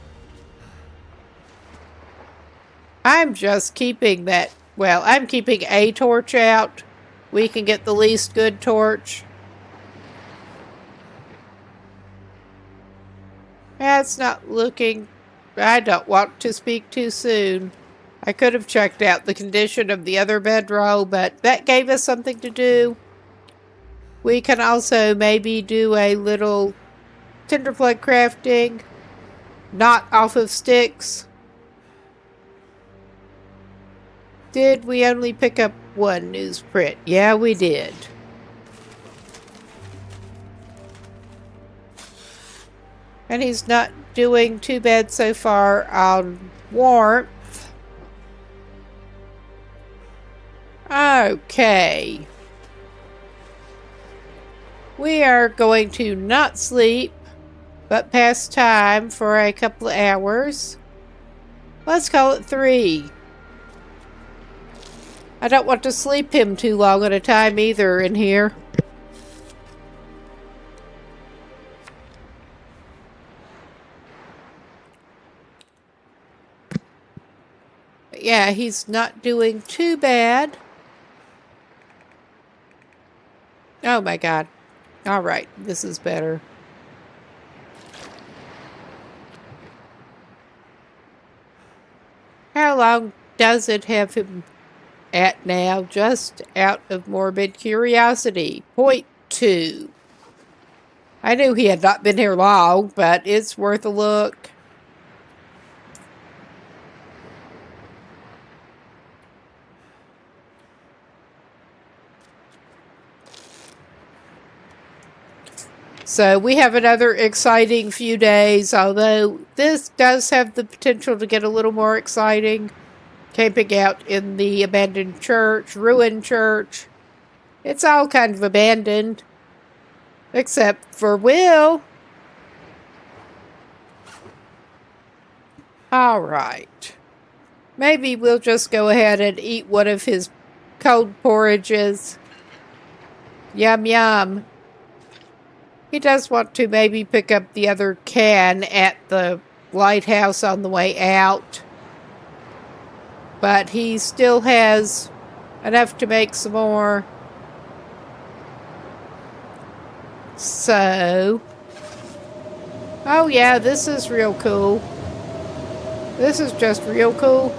I'm just keeping that Well, I'm keeping a torch out. We can get the least good torch. That's not looking... I don't want to speak too soon. I could have checked out the condition of the other bedroll, but that gave us something to do. We can also maybe do a little tinderplug crafting, not off of sticks. Did we only pick up one newsprint? Yeah, we did. And he's not doing too bad so far on warmth. Okay. We are going to not sleep, but pass time for a couple of hours. Let's call it 3. I don't want to sleep him too long at a time either in here. But yeah, he's not doing too bad. Oh my god. Alright, this is better. How long does it have him at now? Just out of morbid curiosity. 0.2. I knew he had not been here long, but it's worth a look. So we have another exciting few days, although this does have the potential to get a little more exciting. Camping out in the abandoned church, ruined church. It's all kind of abandoned. Except for Will. Alright. Maybe we'll just go ahead and eat one of his cold porridges. Yum yum. He does want to maybe pick up the other can at the lighthouse on the way out. But he still has enough to make some more. So... oh yeah, this is real cool. This is just real cool.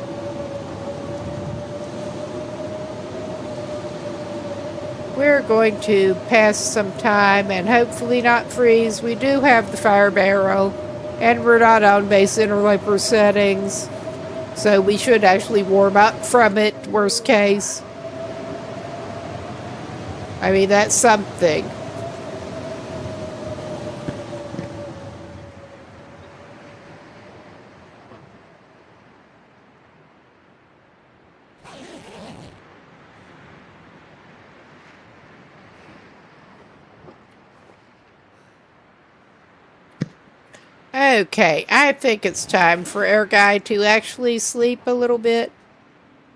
We're going to pass some time and hopefully not freeze. We do have the fire barrel, and we're not on base interloper settings, so we should actually warm up from it, worst case. I mean, that's something. Okay, I think it's time for our guy to actually sleep a little bit.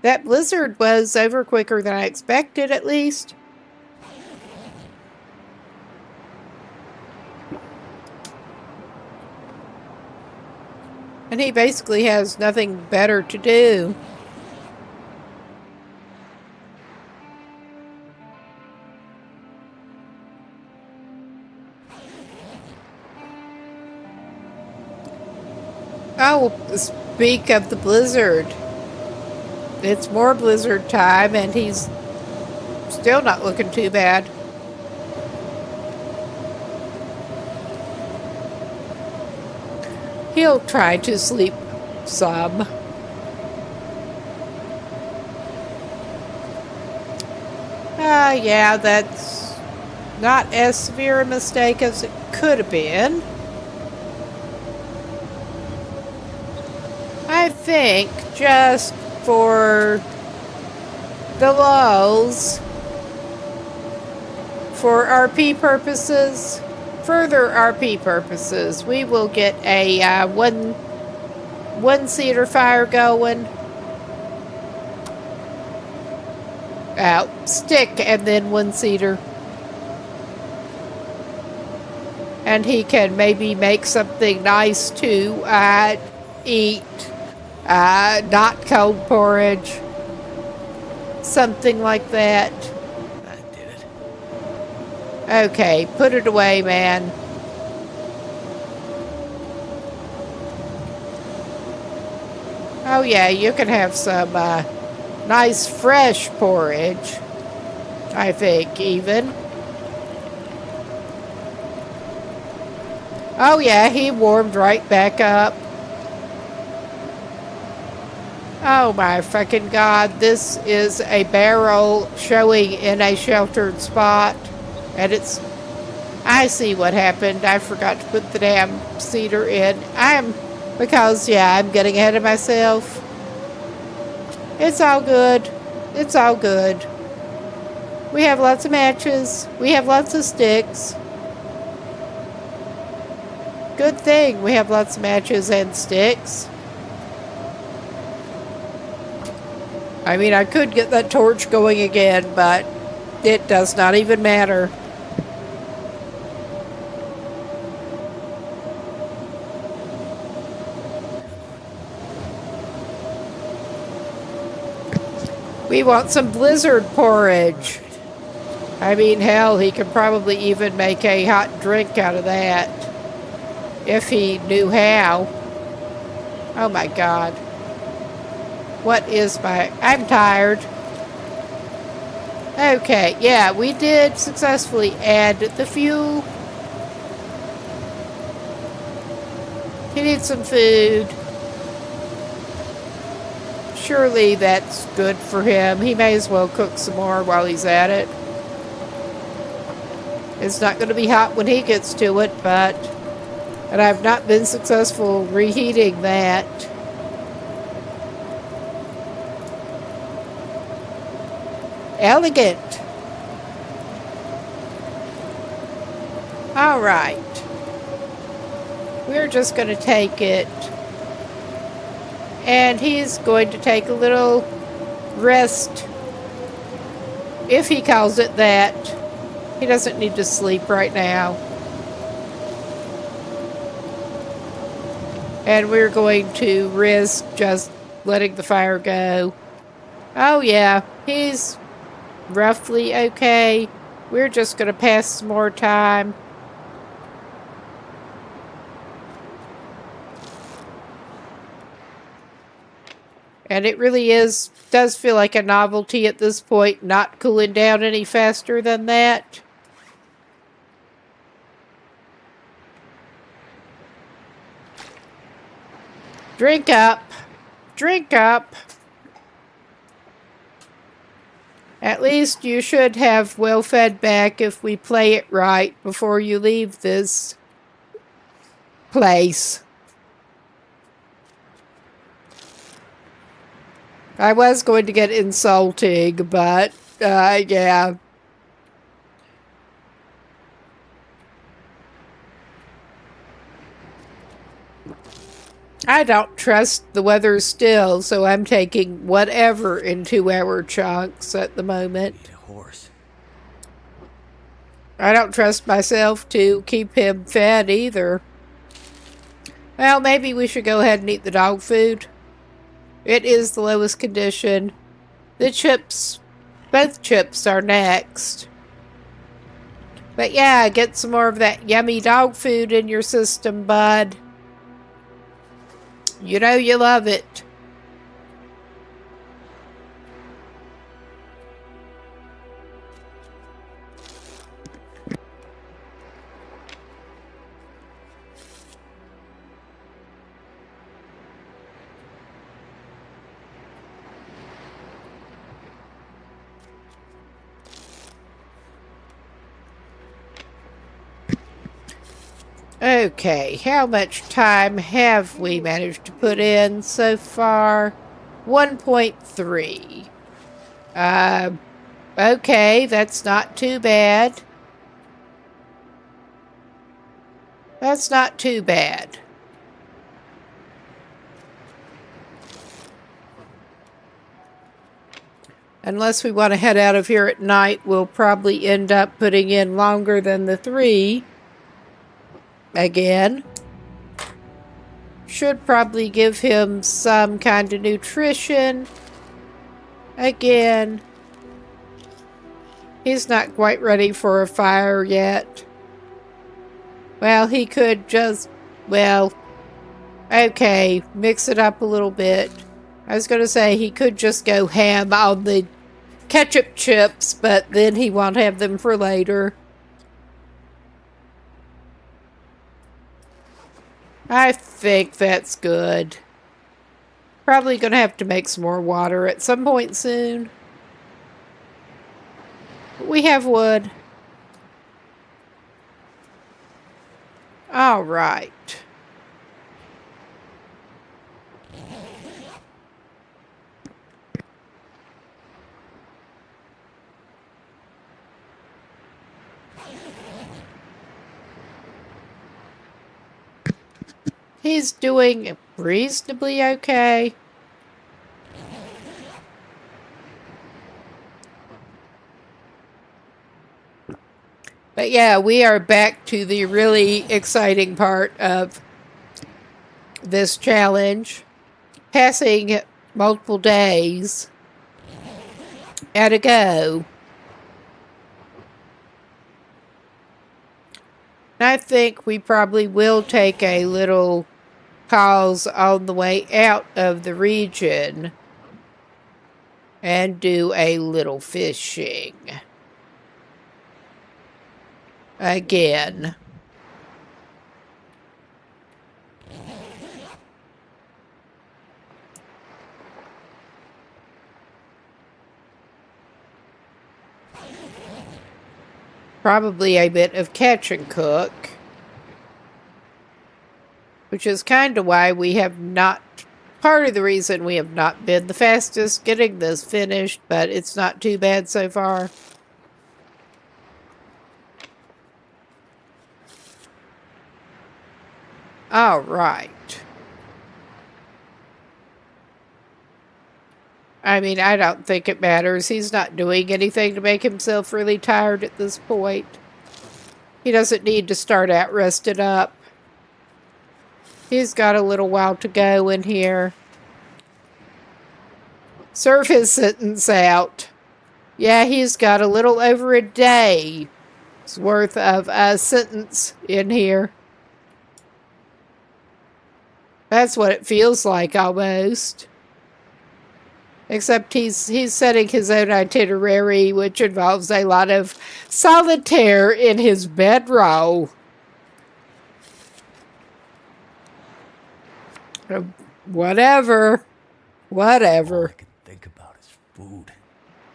That blizzard was over quicker than I expected, at least. And he basically has nothing better to do. Oh, speak of the blizzard. It's more blizzard time, and he's still not looking too bad. He'll try to sleep some. Yeah, that's not as severe a mistake as it could have been. I think just for the lulz, for RP purposes, further RP purposes, we will get a one-seater fire going. Stick and then one-seater. And he can maybe make something nice to eat. Not cold porridge. something like that. That did it. Okay, put it away, man. Oh yeah, you can have some nice fresh porridge. I think, even. Oh yeah, he warmed right back up. Oh my fucking god, this is a barrel showing in a sheltered spot. And it's... I see what happened. I forgot to put the damn cedar in. Because, yeah, I'm getting ahead of myself. It's all good. It's all good. We have lots of matches. We have lots of sticks. Good thing we have lots of matches and sticks. I mean, I could get that torch going again, but it does not even matter. We want some blizzard porridge. I mean, hell, he could probably even make a hot drink out of that. If he knew how. Oh my god. What is my... I'm tired. Okay, yeah, we did successfully add the fuel. He needs some food. Surely that's good for him. He may as well cook some more while he's at it. It's not going to be hot when he gets to it, but... And I've not been successful reheating that. Elegant. All right. We're just going to take it. And he's going to take a little rest. If he calls it that. He doesn't need to sleep right now. And we're going to risk just letting the fire go. Oh yeah, he's roughly okay. We're just going to pass some more time. And it really does feel like a novelty at this point, not cooling down any faster than that. Drink up. Drink up. At least you should have well-fed back if we play it right before you leave this place. I was going to get insulting, but, yeah. I don't trust the weather still, so I'm taking whatever in 2-hour chunks at the moment. Need a horse. I don't trust myself to keep him fed either. Well, maybe we should go ahead and eat the dog food. It is the lowest condition. The chips, both chips are next. But yeah, get some more of that yummy dog food in your system, bud. You know you love it. Okay, how much time have we managed to put in so far? 1.3. Okay, that's not too bad. That's not too bad. Unless we want to head out of here at night, we'll probably end up putting in longer than the 3. Again. Should probably give him some kind of nutrition. Again. He's not quite ready for a fire yet. Well, he could just, well, okay, mix it up a little bit. I was going to say he could just go ham on the ketchup chips, but then he won't have them for later. I think that's good. Probably going to have to make some more water at some point soon. We have wood. All right. He's doing reasonably okay. But yeah, we are back to the really exciting part of this challenge. Passing multiple days at a go. I think we probably will take a little pause on the way out of the region and do a little fishing. Again. Probably a bit of catch and cook. Which is kind of why we have not, part of the reason we have not been the fastest getting this finished, but it's not too bad so far. All right. I mean, I don't think it matters. He's not doing anything to make himself really tired at this point. He doesn't need to start out rested up. He's got a little while to go in here. Serve his sentence out. Yeah, he's got a little over a day's worth of a sentence in here. That's what it feels like almost. Except he's setting his own itinerary, which involves a lot of solitaire in his bedroll. Whatever. All I can think about is food.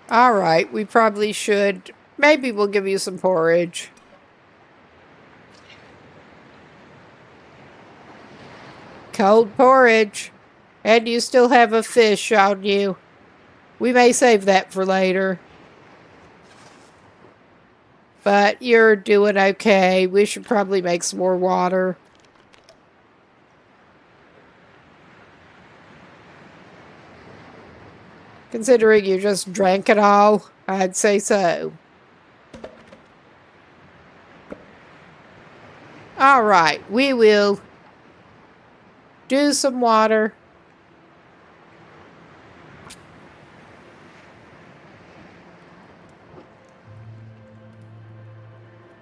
All right, we probably should. Maybe we'll give you some porridge. Cold porridge. And you still have a fish on you. We may save that for later. But you're doing okay. We should probably make some more water. Considering you just drank it all, I'd say so. All right, we will do some water.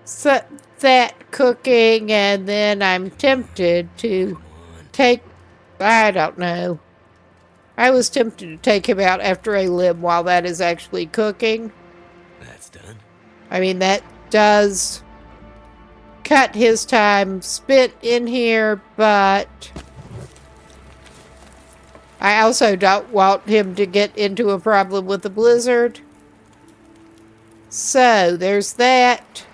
Set that cooking, and then I'm tempted to take, I don't know. I was tempted to take him out after a limb while that is actually cooking. That's done. I mean, that does cut his time spent in here, but I also don't want him to get into a problem with the blizzard. So, there's that.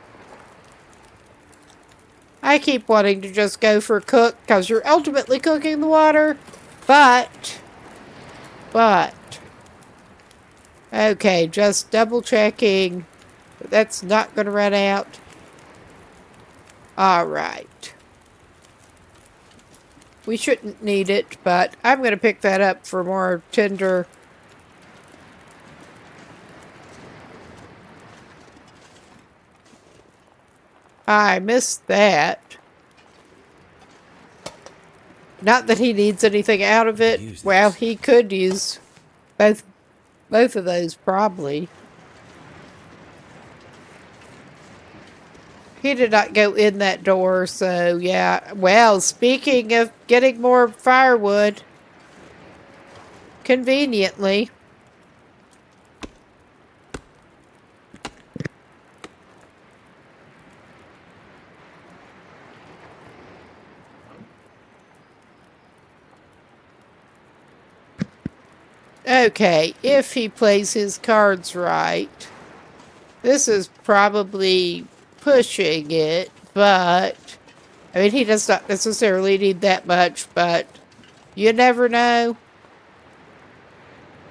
I keep wanting to just go for cook because you're ultimately cooking the water, but, okay, just double checking. That's not going to run out. All right. We shouldn't need it, but I'm going to pick that up for more tinder. I missed that. Not that he needs anything out of it. Well, he could use both of those probably. He did not go in that door, so yeah. Well, speaking of getting more firewood, conveniently. Okay, if he plays his cards right, this is probably pushing it, but I mean, he does not necessarily need that much, but you never know.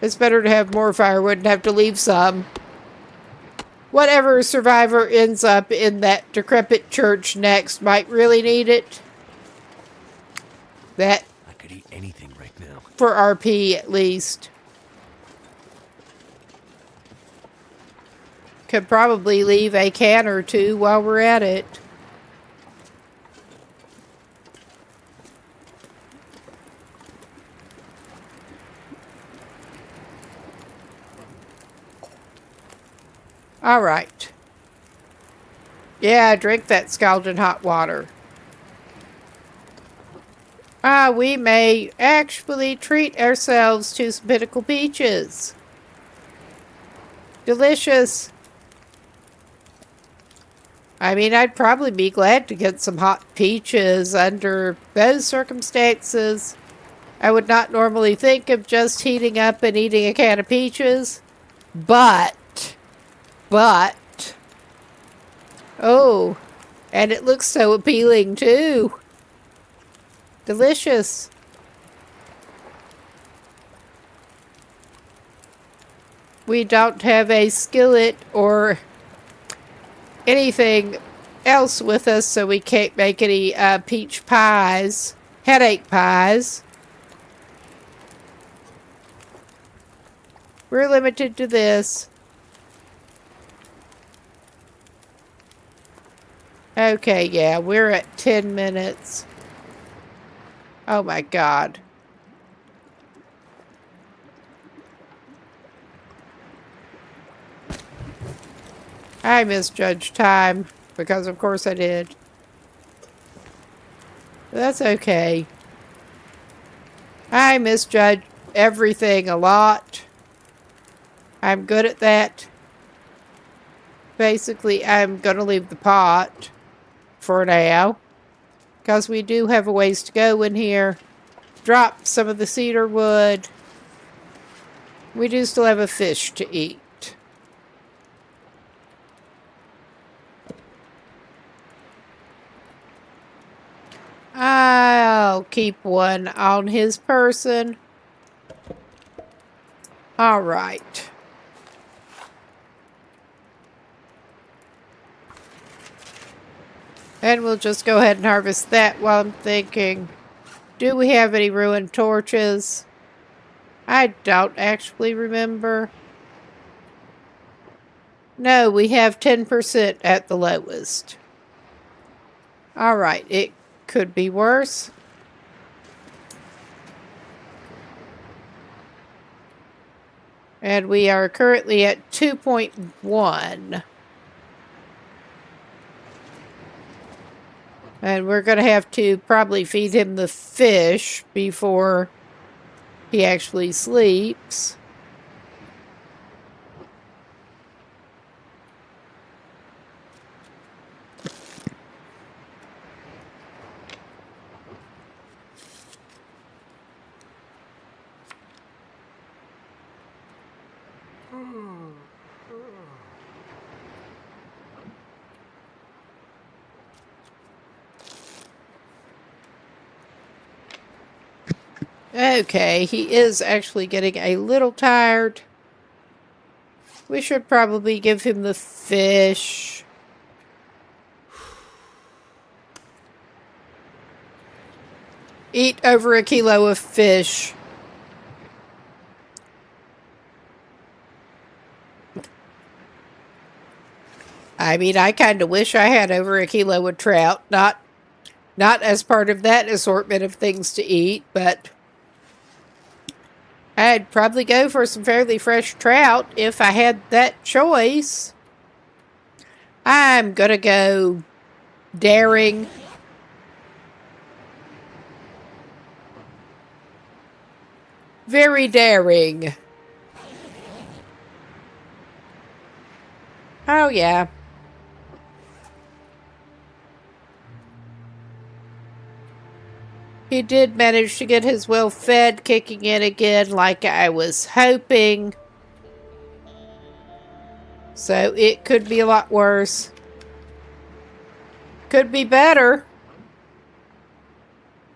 It's better to have more firewood and have to leave some. Whatever survivor ends up in that decrepit church next might really need it. That, I could eat anything right now. for RP at least. Could probably leave a can or two while we're at it. All right. Yeah, drink that scalding hot water. We may actually treat ourselves to some pinnacle peaches. Delicious. I mean, I'd probably be glad to get some hot peaches under those circumstances. I would not normally think of just heating up and eating a can of peaches. But, oh, and it looks so appealing too. Delicious. We don't have a skillet or anything else with us, so we can't make any peach pies, headache pies. We're limited to this. Okay, yeah, we're at 10 minutes. Oh my God. I misjudged time, because of course I did. But that's okay. I misjudge everything a lot. I'm good at that. Basically, I'm going to leave the pot for now, because we do have a ways to go in here. Drop some of the cedar wood. We do still have a fish to eat. I'll keep one on his person. All right. And we'll just go ahead and harvest that while I'm thinking. Do we have any ruined torches? I don't actually remember. No, we have 10% at the lowest. All right, it could be worse. And we are currently at 2.1. And we're going to have to probably feed him the fish before he actually sleeps. Okay, he is actually getting a little tired. We should probably give him the fish. Eat over a kilo of fish. I mean, I kind of wish I had over a kilo of trout. Not as part of that assortment of things to eat, but I'd probably go for some fairly fresh trout if I had that choice. I'm gonna go daring. Very daring. Oh, yeah. He did manage to get his well-fed kicking in again like I was hoping. So it could be a lot worse. Could be better.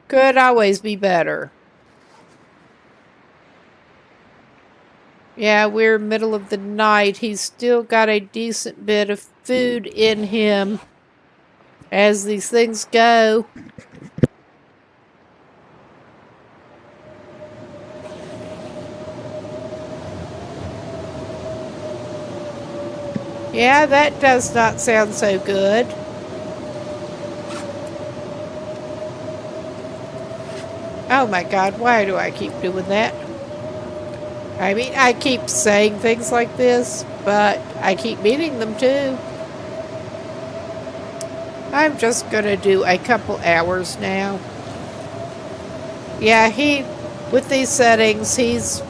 Could always be better. Yeah, we're middle of the night. He's still got a decent bit of food in him. As these things go. Yeah, that does not sound so good. Oh my God, why do I keep doing that? I mean, I keep saying things like this, but I keep meaning them too. I'm just gonna do a couple hours now. Yeah, with these settings, he's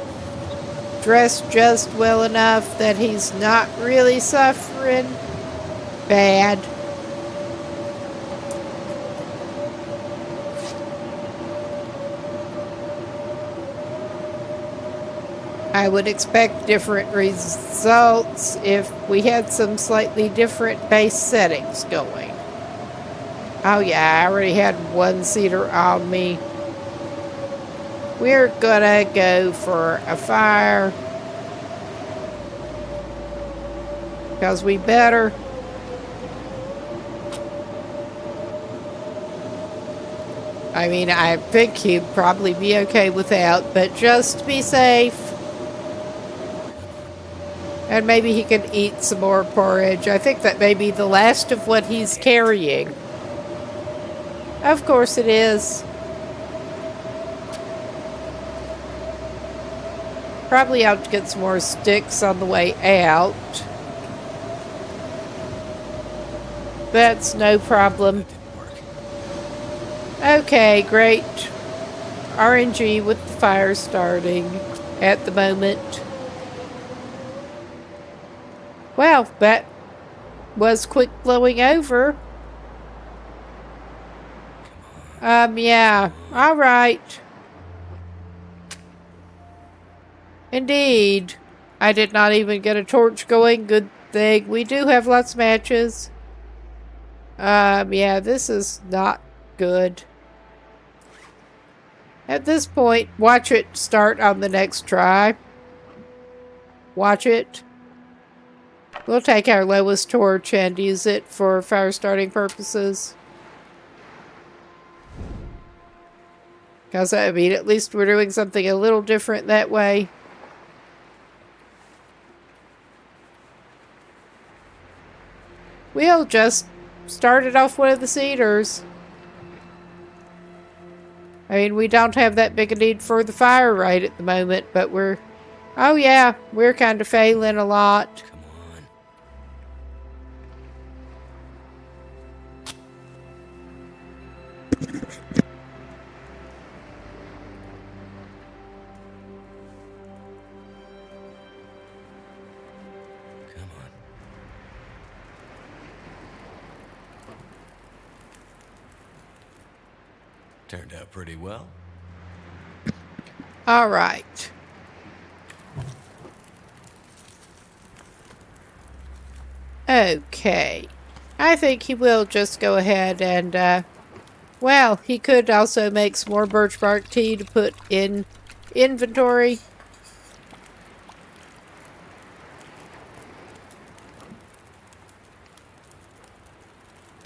dressed just well enough that he's not really suffering bad. I would expect different results if we had some slightly different base settings going. Oh yeah, I already had one seater on me. We're gonna go for a fire. Because we better. I mean, I think he'd probably be okay without, but just to be safe. And maybe he can eat some more porridge. I think that may be the last of what he's carrying. Of course it is. Probably out to get some more sticks on the way out. That's no problem. Okay, great. RNG with the fire starting at the moment. Well, that was quick blowing over. Yeah. All right. Indeed. I did not even get a torch going. Good thing. We do have lots of matches. Yeah, this is not good. At this point, watch it start on the next try. Watch it. We'll take our lowest torch and use it for fire starting purposes. Because, I mean, at least we're doing something a little different that way. We'll just start it off one of the cedars. I mean, we don't have that big a need for the fire right at the moment, but we're... Oh yeah, we're kind of failing a lot. Come on. Come on. Turned out pretty well. All right. Okay. I think he will just go ahead and, well, he could also make some more birch bark tea to put in inventory.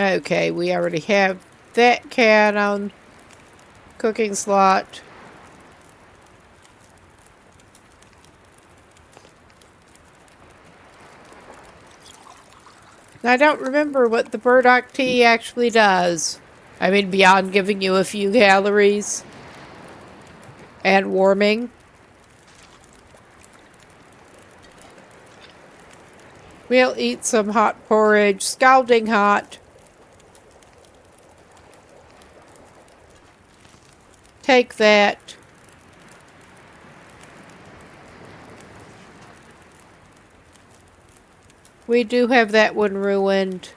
Okay, we already have that can on cooking slot. I don't remember what the burdock tea actually does. I mean, beyond giving you a few calories and warming. We'll eat some hot porridge, scalding hot. take that. We do have that one ruined.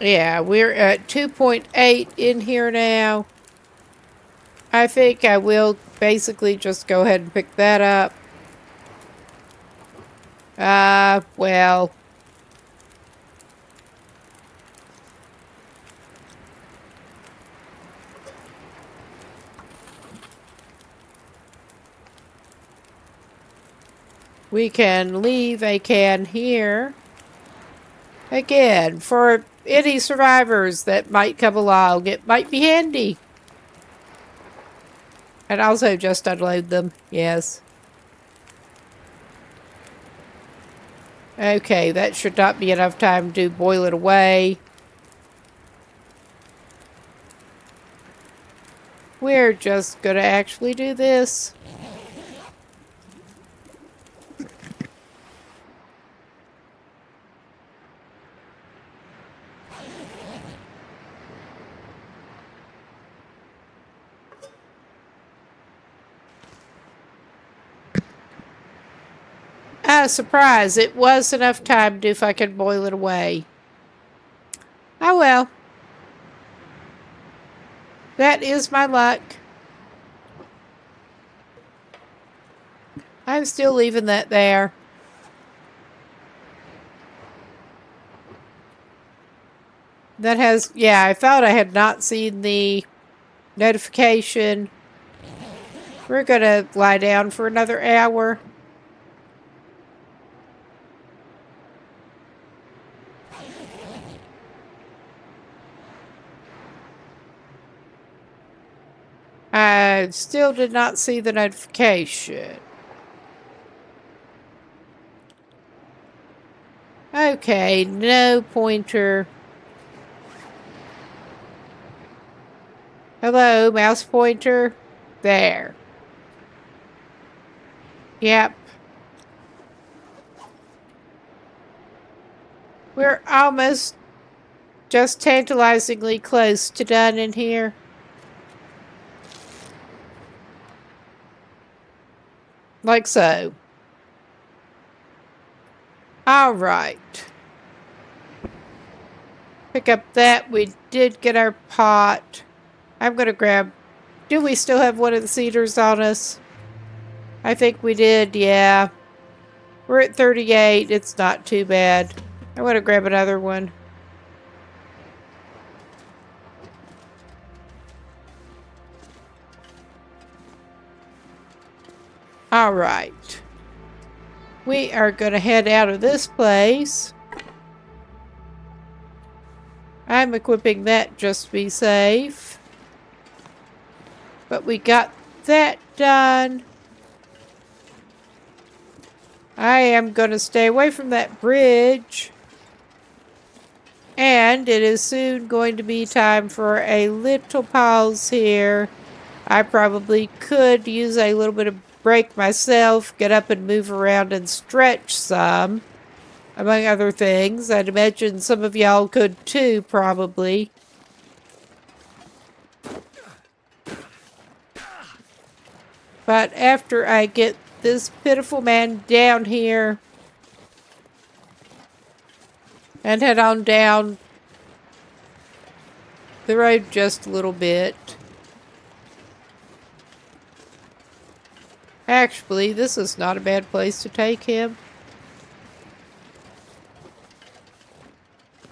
Yeah, we're at 2.8 in here now. I think I will basically just go ahead and pick that up. Well. We can leave a can here. Again, for any survivors that might come along, it might be handy. And also just unload them, yes. Okay, that should not be enough time to boil it away. We're just gonna actually do this. Surprise, it was enough time to if I could boil it away. Oh well. That is my luck. I'm still leaving that there. That has, yeah, I thought I had not seen the notification. We're gonna lie down for another hour. I still did not see the notification. Okay, no pointer. Hello, mouse pointer. There. Yep. We're almost just tantalizingly close to done in here. Like so. All right. Pick up that. We did get our pot. I'm going to grab... Do we still have one of the cedars on us? I think we did, yeah. We're at 38. It's not too bad. I want to grab another one. All right. We are going to head out of this place. I'm equipping that just to be safe. But we got that done. I am going to stay away from that bridge. And it is soon going to be time for a little pause here. I probably could use a little bit of break myself, get up and move around and stretch some, among other things. I'd imagine some of y'all could too, probably. But after I get this pitiful man down here and head on down the road just a little bit. Actually, this is not a bad place to take him.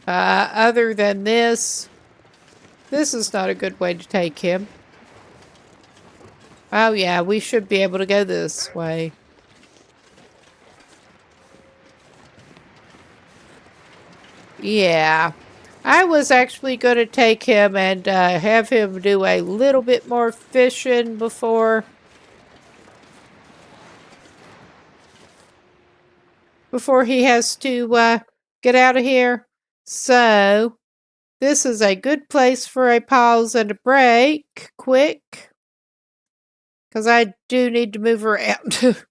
Other than this is not a good way to take him. Oh yeah, we should be able to go this way. Yeah. I was actually going to take him and have him do a little bit more fishing before he has to get out of here. So, this is a good place for a pause and a break, quick, because I do need to move around.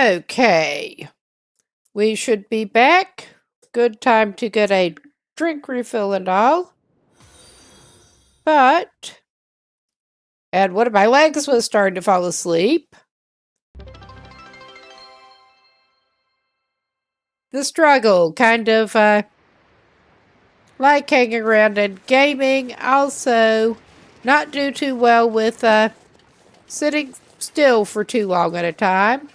Okay. We should be back. Good time to get a drink refill and all. But... And one of my legs was starting to fall asleep. The struggle, kind of like hanging around and gaming. Also, not do too well with sitting still for too long at a time.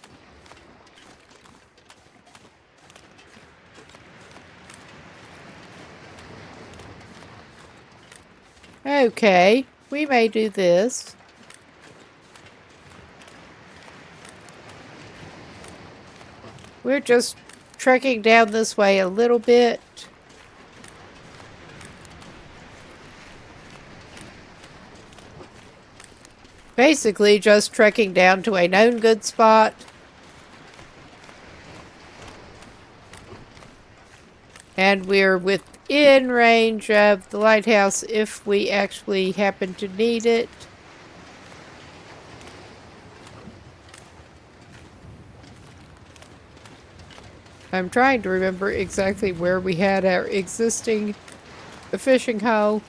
Okay, we may do this. We're just trekking down this way a little bit. Basically, just trekking down to a known good spot. And we're within range of the lighthouse if we actually happen to need it. I'm trying to remember exactly where we had our existing fishing hole.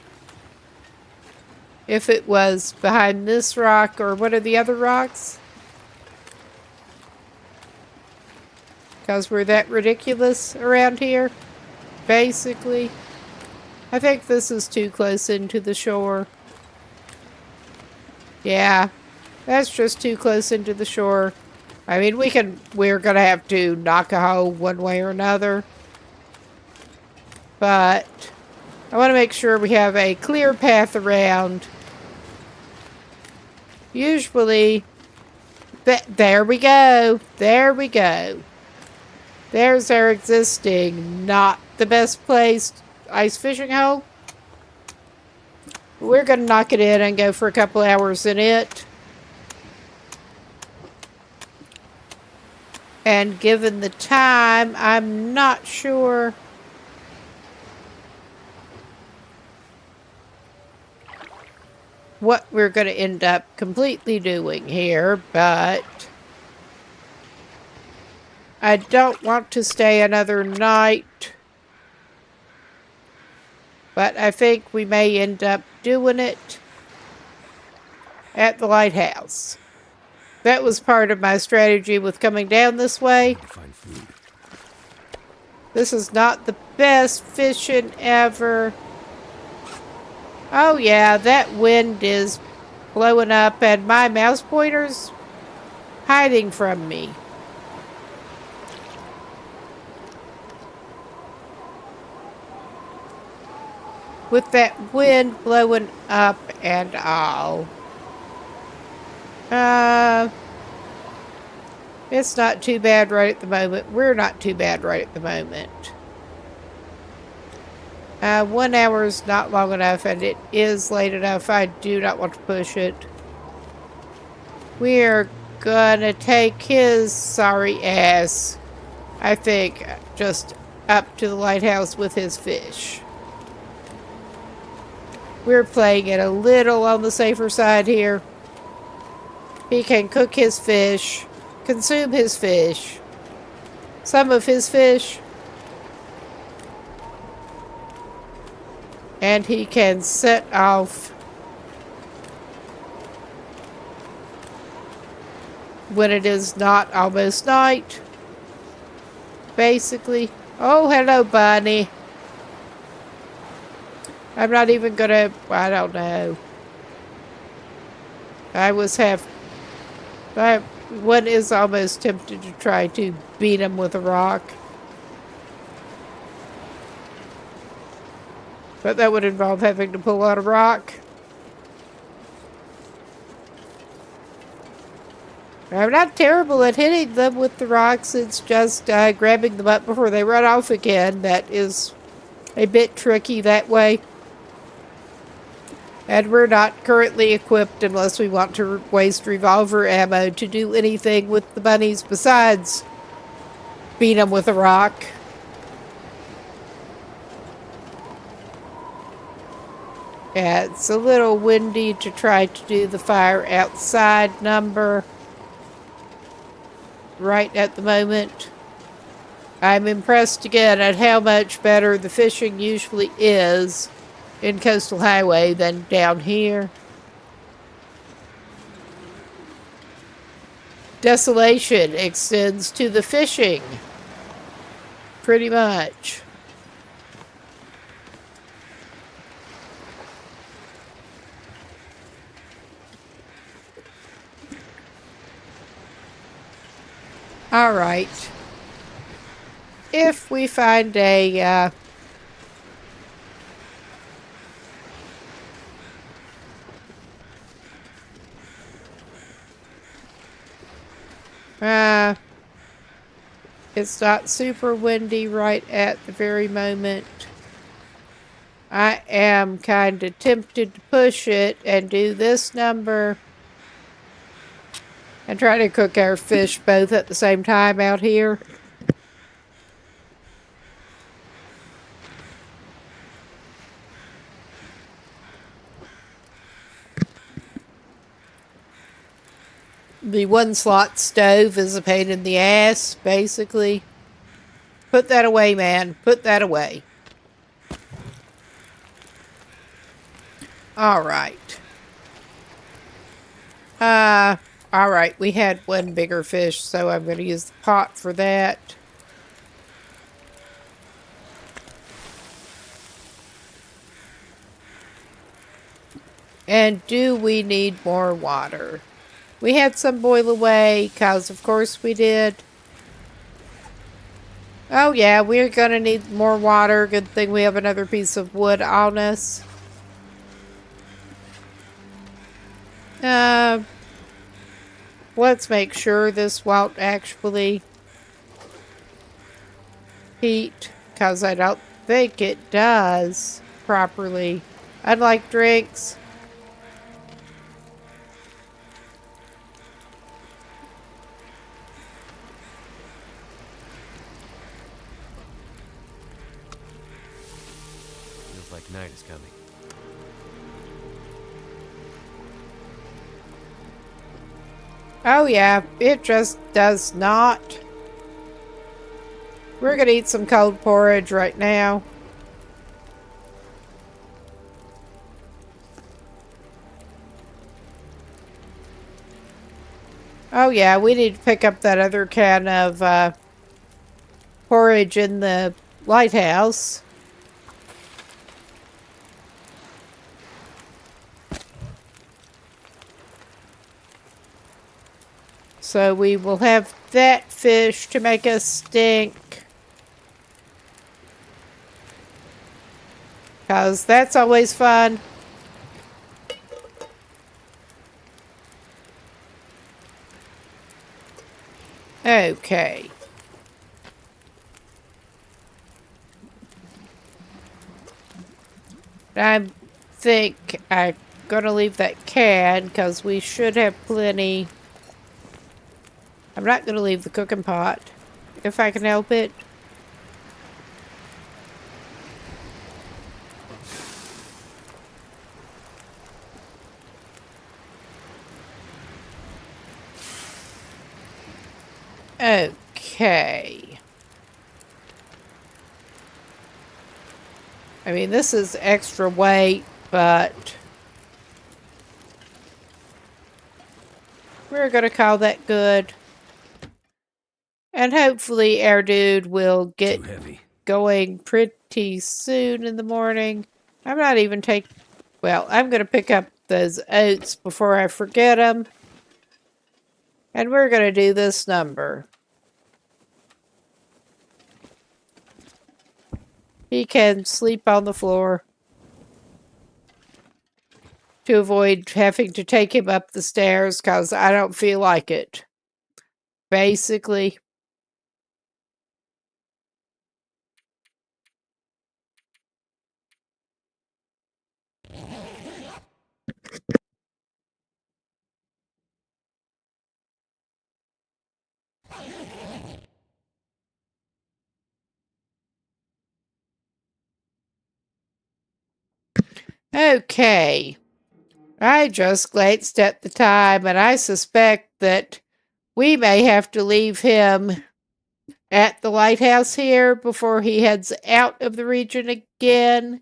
If it was behind this rock or one of the other rocks. Because we're that ridiculous around here. Basically. I think this is too close into the shore. Yeah. That's just too close into the shore. I mean, we're gonna have to knock a hole one way or another. But I want to make sure we have a clear path around. Usually, there we go. There we go. There's our existing, not the best placed ice fishing hole. We're going to knock it in and go for a couple hours in it. And given the time, I'm not sure. What we're going to end up completely doing here, but I don't want to stay another night. But I think we may end up doing it at the lighthouse. That was part of my strategy with coming down this way. Find food. This is not the best fishing ever. Oh yeah, that wind is blowing up and my mouse pointer's hiding from me. With that wind blowing up and all. It's not too bad right at the moment. We're not too bad right at the moment. 1 hour is not long enough, and it is late enough. I do not want to push it. We're gonna take his sorry ass, I think, just up to the lighthouse with his fish. We're playing it a little on the safer side here. He can cook his fish, consume his fish, some of his fish, and he can set off when it is not almost night. Basically. Oh, hello, bunny. I'm not even gonna, I don't know. One is almost tempted to try to beat him with a rock. But that would involve having to pull out a rock. I'm not terrible at hitting them with the rocks. It's just grabbing them up before they run off again. That is a bit tricky that way. And we're not currently equipped unless we want to waste revolver ammo to do anything with the bunnies besides beat them with a rock. Yeah, it's a little windy to try to do the fire outside number. right at the moment. I'm impressed again at how much better the fishing usually is in Coastal Highway than down here. Desolation extends to the fishing, pretty much. All right. If we find a it's not super windy right at the very moment. I am kind of tempted to push it and do this number and try to cook our fish both at the same time out here. The one slot stove is a pain in the ass, basically. Put that away, man. Put that away. All right. All right. We had one bigger fish, so I'm going to use the pot for that. And do we need more water? We had some boil away, because of course we did. Oh yeah, we're going to need more water. Good thing we have another piece of wood on us. Let's make sure this won't actually heat, because I don't think it does properly. Unlike drinks. Feels like night is coming. Oh yeah, it just does not. We're gonna eat some cold porridge right now. Oh yeah, we need to pick up that other can of porridge in the lighthouse. So we will have that fish to make us stink. Because that's always fun. Okay. I think I'm gonna leave that can because we should have plenty. I'm not gonna leave the cooking pot if I can help it. Okay. I mean, this is extra weight, but we're gonna call that good. And hopefully our dude will get going pretty soon in the morning. I'm not even well, I'm gonna pick up those oats before I forget them. And we're gonna do this number. He can sleep on the floor to avoid having to take him up the stairs because I don't feel like it. Basically. Okay. I just glanced at the time and I suspect that We may have to leave him at the lighthouse here before he heads out of the region again.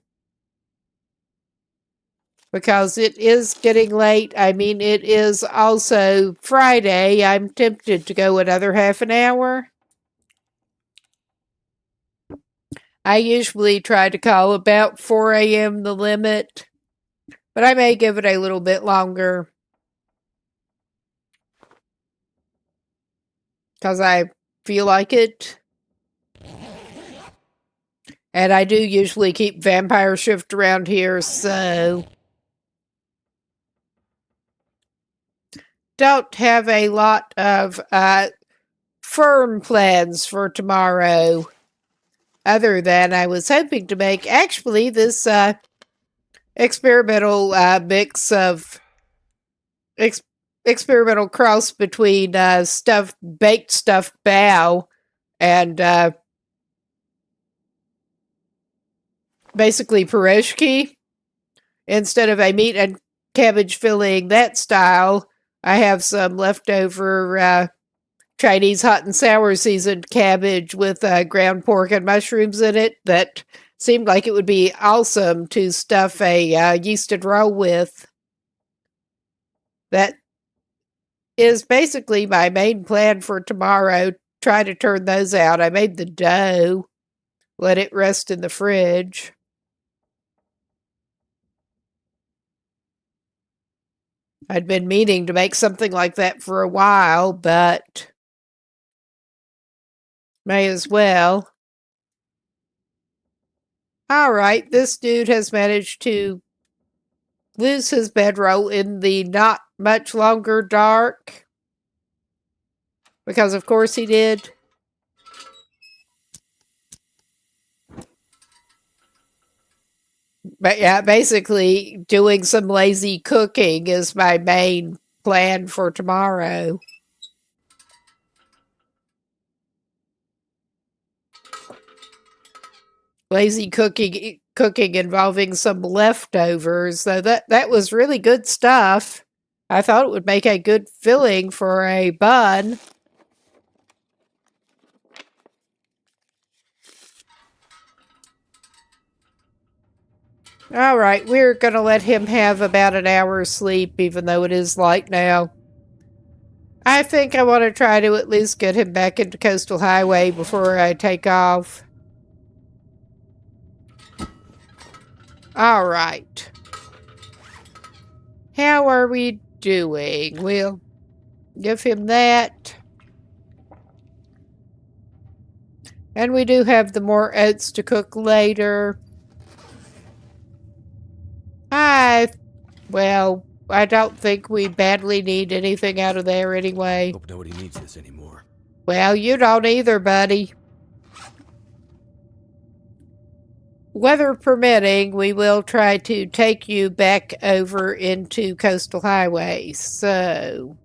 Because it is getting late. I mean, it is also Friday. I'm tempted to go another half an hour. I usually try to call about 4 a.m. the limit, but I may give it a little bit longer. Because I feel like it. And I do usually keep vampire shift around here, so don't have a lot of firm plans for tomorrow. Other than I was hoping to make actually this experimental mix of experimental cross between baked stuffed bao and basically pierogi. Instead of a meat and cabbage filling that style, I have some leftover Chinese hot and sour seasoned cabbage with ground pork and mushrooms in it that seemed like it would be awesome to stuff a yeasted roll with. That is basically my main plan for tomorrow. Try to turn those out. I made the dough, let it rest in the fridge. I'd been meaning to make something like that for a while, but may as well. All right, this dude has managed to lose his bedroll in the not much longer dark. Because of course he did. But yeah, basically doing some lazy cooking is my main plan for tomorrow. Lazy cooking involving some leftovers. So that was really good stuff. I thought it would make a good filling for a bun. All right, we're going to let him have about an hour's sleep, even though it is light now. I think I want to try to at least get him back into Coastal Highway before I take off. All right. How are we doing? We'll give him that. And we do have the more oats to cook later. Well, I don't think we badly need anything out of there anyway. Hope nobody needs this anymore. Well, you don't either, buddy. Weather permitting, we will try to take you back over into Coastal Highway. So,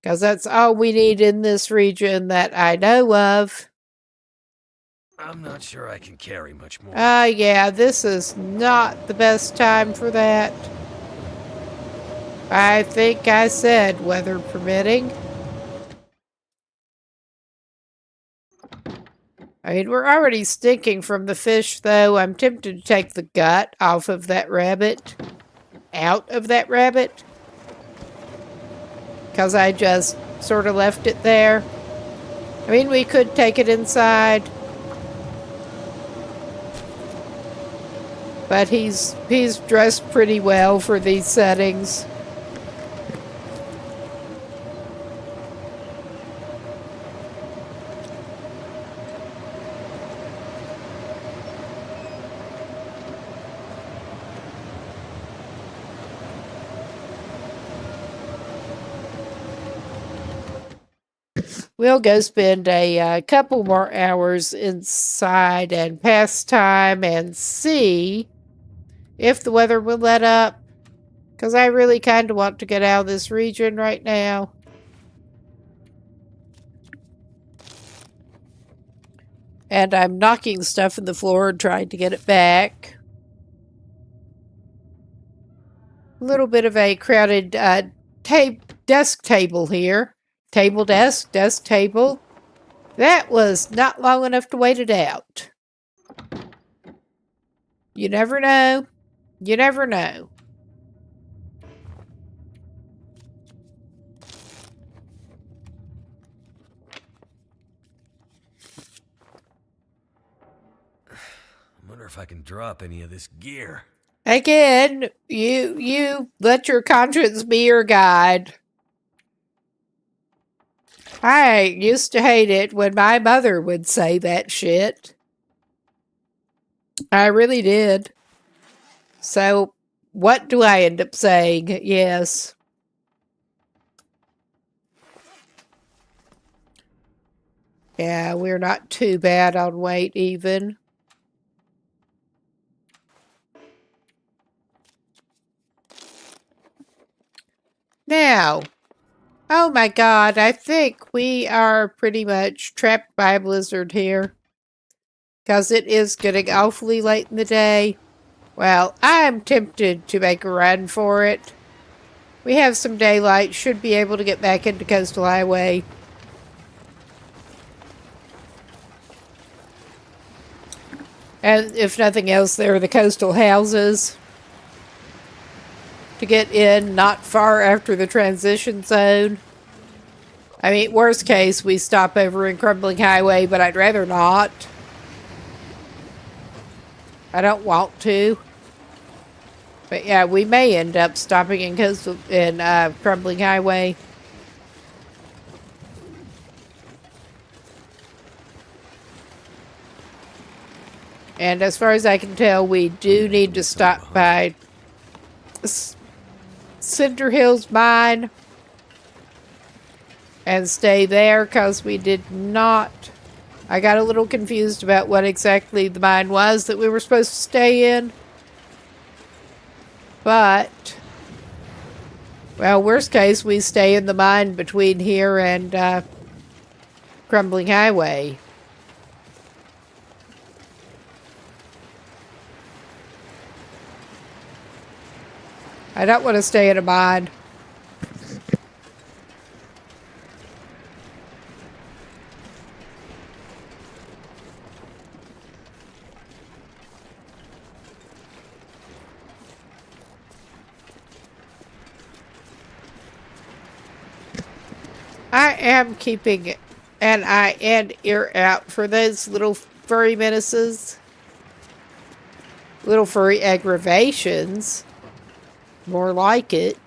because that's all we need in this region that I know of. I'm not sure I can carry much more. Yeah, this is not the best time for that. I think I said weather permitting. I mean, we're already stinking from the fish, though. I'm tempted to take the gut off of that rabbit. Out of that rabbit. Because I just sort of left it there. I mean, we could take it inside. But he's dressed pretty well for these settings. We'll go spend a couple more hours inside and pass time and see if the weather will let up. Because I really kind of want to get out of this region right now. And I'm knocking stuff in the floor and trying to get it back. A little bit of a crowded desk table here. Table, desk, desk, table. That was not long enough to wait it out. You never know. You never know. I wonder if I can drop any of this gear. Again, you let your conscience be your guide. I used to hate it when my mother would say that shit. I really did. So, what do I end up saying? Yes. Yeah, we're not too bad on weight even. Now, oh my god, I think we are pretty much trapped by a blizzard here. Because it is getting awfully late in the day. Well, I'm tempted to make a run for it. We have some daylight, should be able to get back into Coastal Highway. And if nothing else, there are the coastal houses to get in not far after the transition zone. I mean, worst case, we stop over in Crumbling Highway, but I'd rather not. I don't want to. But yeah, we may end up stopping in Crumbling Highway. And as far as I can tell, we do need to stop by Cinder Hills Mine and stay there because we did not. I got a little confused about what exactly the mine was that we were supposed to stay in. But, well, worst case, we stay in the mine between here and Crumbling Highway. I don't want to stay in a mine. I am keeping an eye and ear out for those little furry menaces. Little furry aggravations. More like it.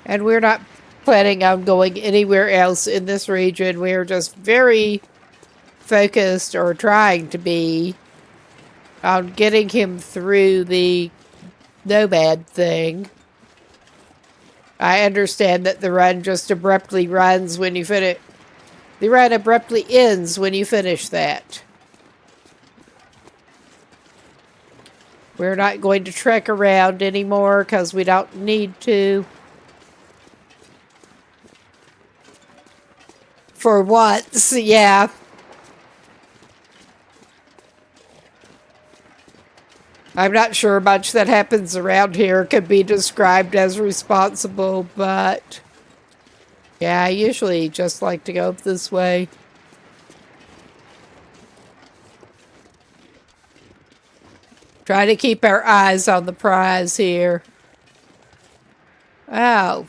And we're not planning on going anywhere else in this region. We're just very focused, or trying to be, on getting him through the Nomad thing. I understand that the run just abruptly runs when you finish. The run abruptly ends when you finish that. We're not going to trek around anymore because we don't need to. For once, yeah. I'm not sure much that happens around here could be described as responsible, but yeah, I usually just like to go up this way. Try to keep our eyes on the prize here. Oh.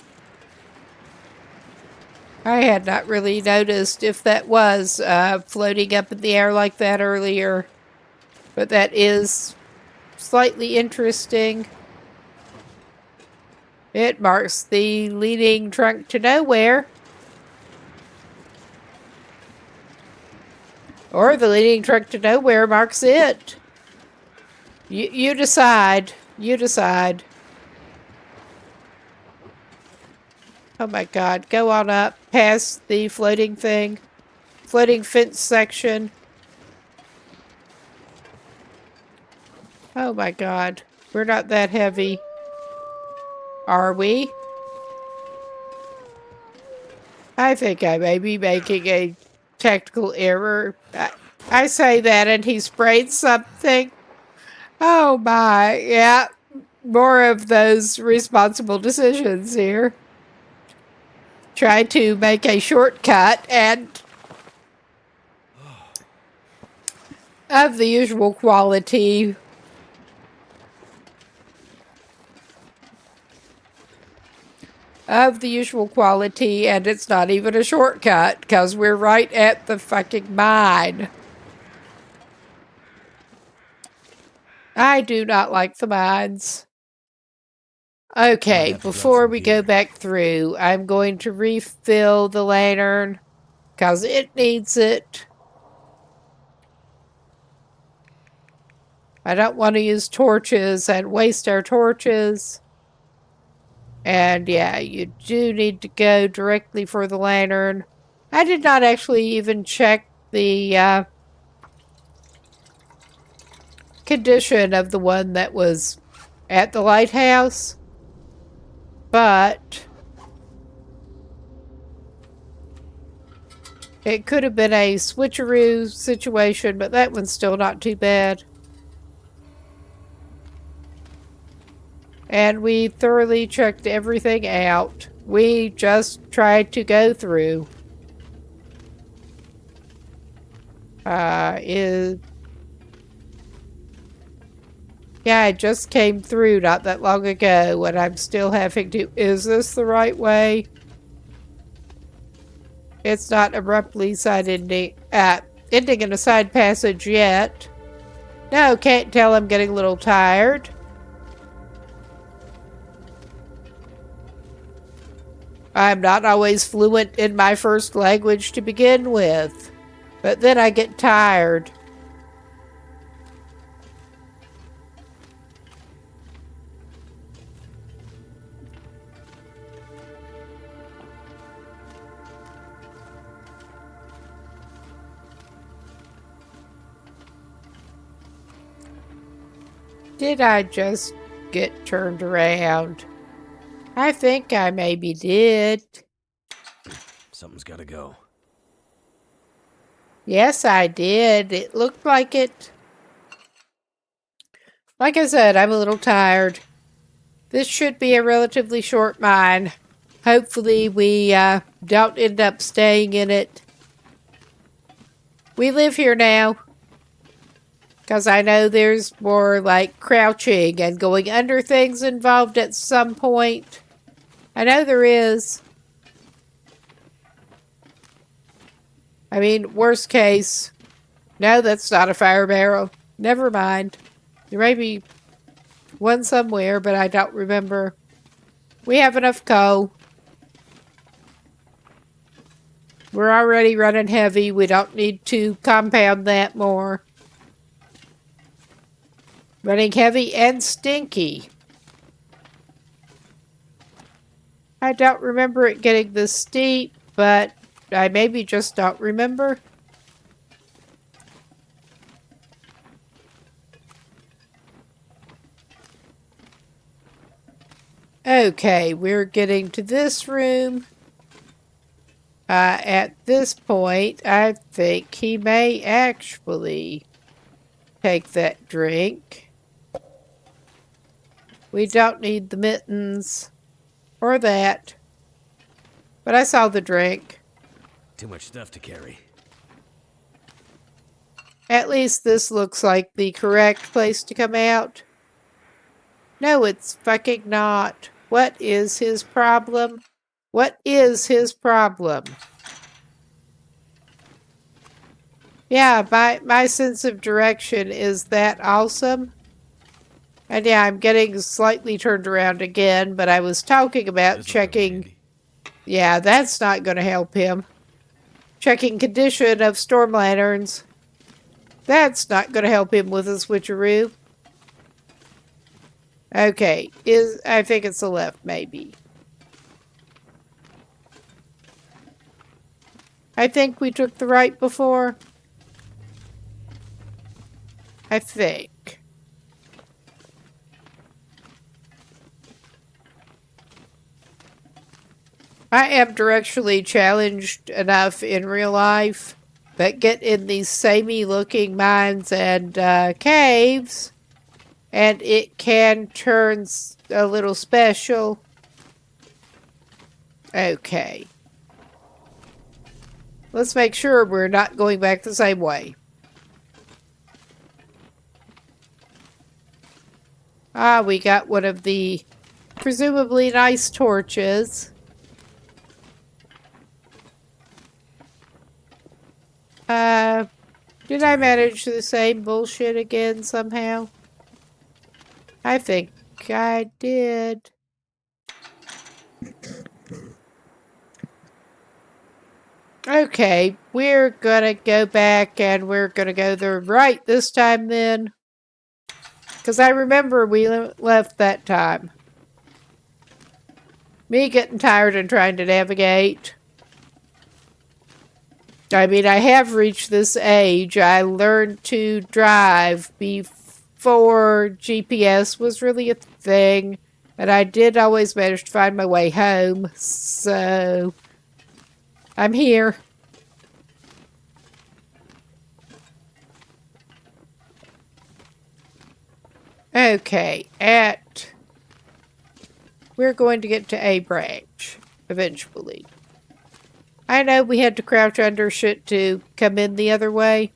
I had not really noticed if that was floating up in the air like that earlier. But that is slightly interesting. It marks the leading trunk to nowhere. Or the leading trunk to nowhere marks it. You decide. You decide. Oh my god. Go on up past the floating thing. Floating fence section. Oh my god. We're not that heavy. Are we? I think I may be making a technical error. I say that and he sprayed something. Oh my, yeah. more of those responsible decisions here. Try to make a shortcut and of the usual quality. Of the usual quality, and it's not even a shortcut because we're right at the fucking mine. I do not like the mines. Okay, before we go back through, I'm going to refill the lantern because it needs it. I don't want to use torches and waste our torches. And yeah, you do need to go directly for the lantern. I did not actually even check the condition of the one that was at the lighthouse, but it could have been a switcheroo situation, but that one's still not too bad. And we thoroughly checked everything out. We just tried to go through. Yeah, I just came through not that long ago, and I'm still having to... Is this the right way? It's not abruptly ending in a side passage yet. No, can't tell. I'm getting a little tired. I'm not always fluent in my first language to begin with, but then I get tired. Did I just get turned around? I think I maybe did. Something's gotta go. Yes, I did. It looked like it. Like I said, I'm a little tired. This should be a relatively short mine. Hopefully we don't end up staying in it. We live here now. Because I know there's more like crouching and going under things involved at some point. I know there is. I mean, worst case. No, that's not a fire barrel. Never mind. There may be one somewhere, but I don't remember. We have enough coal. We're already running heavy. We don't need to compound that more. Running heavy and stinky. I don't remember it getting this steep, but I maybe just don't remember. Okay, we're getting to this room. At this point, I think he may actually take that drink. We don't need the mittens or that. But I saw the drink. Too much stuff to carry. At least this looks like the correct place to come out. No, it's fucking not. What is his problem? What is his problem? Yeah, my sense of direction is that awesome. And yeah, I'm getting slightly turned around again, but I was talking about checking... Yeah, that's not going to help him. Checking condition of storm lanterns. That's not going to help him with a switcheroo. Okay, I think it's the left, maybe. I think we took the right before. I think. I am directionally challenged enough in real life, but get in these samey looking mines and caves. And it can turn a little special. Okay. Let's make sure we're not going back the same way. Ah, we got one of the presumably nice torches. Did I manage the same bullshit again somehow? I think I did. Okay, we're gonna go back and we're gonna go the right this time then. Because I remember we left that time. Me getting tired and trying to navigate. I mean, I have reached this age. I learned to drive before GPS was really a thing. And I did always manage to find my way home. So, I'm here. Okay, we're going to get to A branch eventually. I know we had to crouch under shit to come in the other way.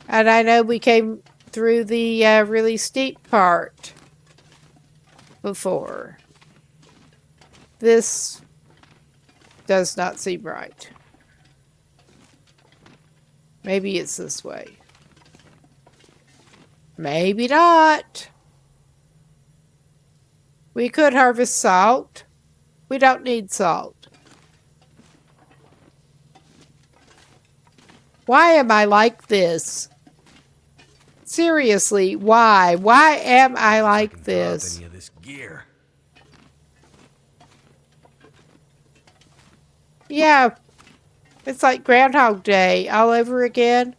And I know we came through the really steep part before. This does not seem right. Maybe it's this way. Maybe not. We could harvest salt. We don't need salt. Why am I like this? Seriously, why? Why am I like this? Any of this gear. Yeah, it's like Groundhog Day all over again.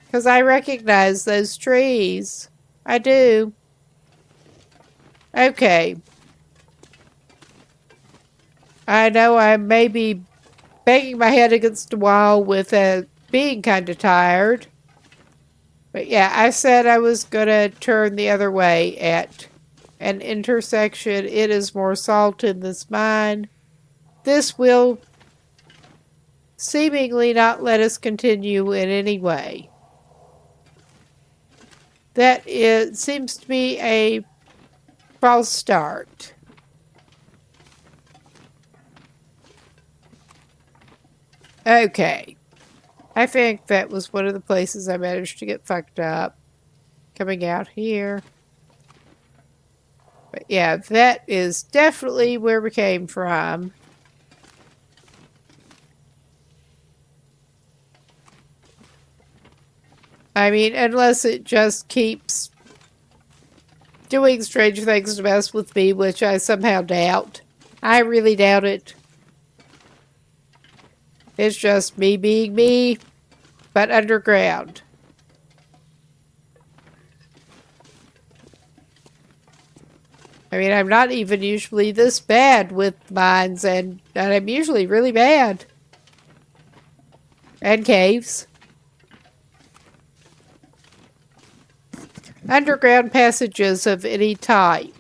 Because I recognize those trees. I do. Okay. I know I may be banging my head against the wall with being kind of tired. But yeah, I said I was going to turn the other way at an intersection. It is more salt in this mine. This will seemingly not let us continue in any way. That seems to be a false start. Okay. I think that was one of the places I managed to get fucked up. Coming out here. But yeah, that is definitely where we came from. I mean, unless it just keeps doing strange things to mess with me, which I somehow doubt. I really doubt it. It's just me being me, but underground. I mean, I'm not even usually this bad with mines, and I'm usually really bad. And caves. Underground passages of any type.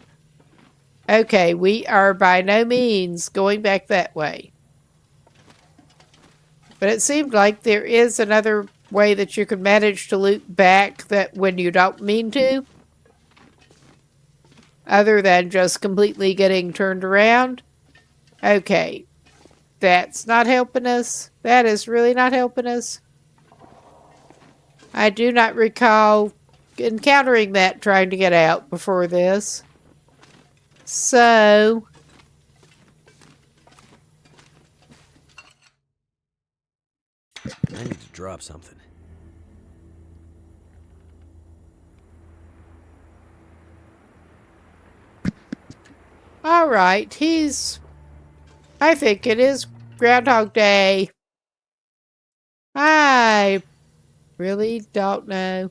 Okay, we are by no means going back that way. But it seemed like there is another way that you can manage to loop back that when you don't mean to. Other than just completely getting turned around. Okay. That's not helping us. That is really not helping us. I do not recall encountering that trying to get out before this. So I need to drop something. all right, I think it is Groundhog Day. I really don't know.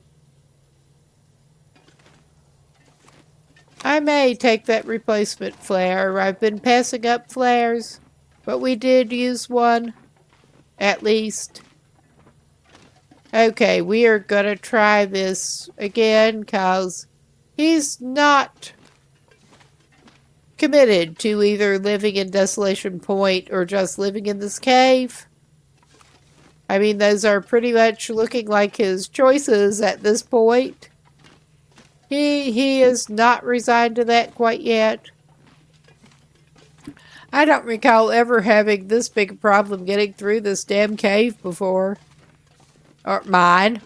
I may take that replacement flare. I've been passing up flares, but we did use one, at least. Okay, we are gonna try this again, cause He's not committed to either living in Desolation Point or just living in this cave. I mean, those are pretty much looking like his choices at this point. He is not resigned to that quite yet. I don't recall ever having this big a problem getting through this damn cave before. Or mine.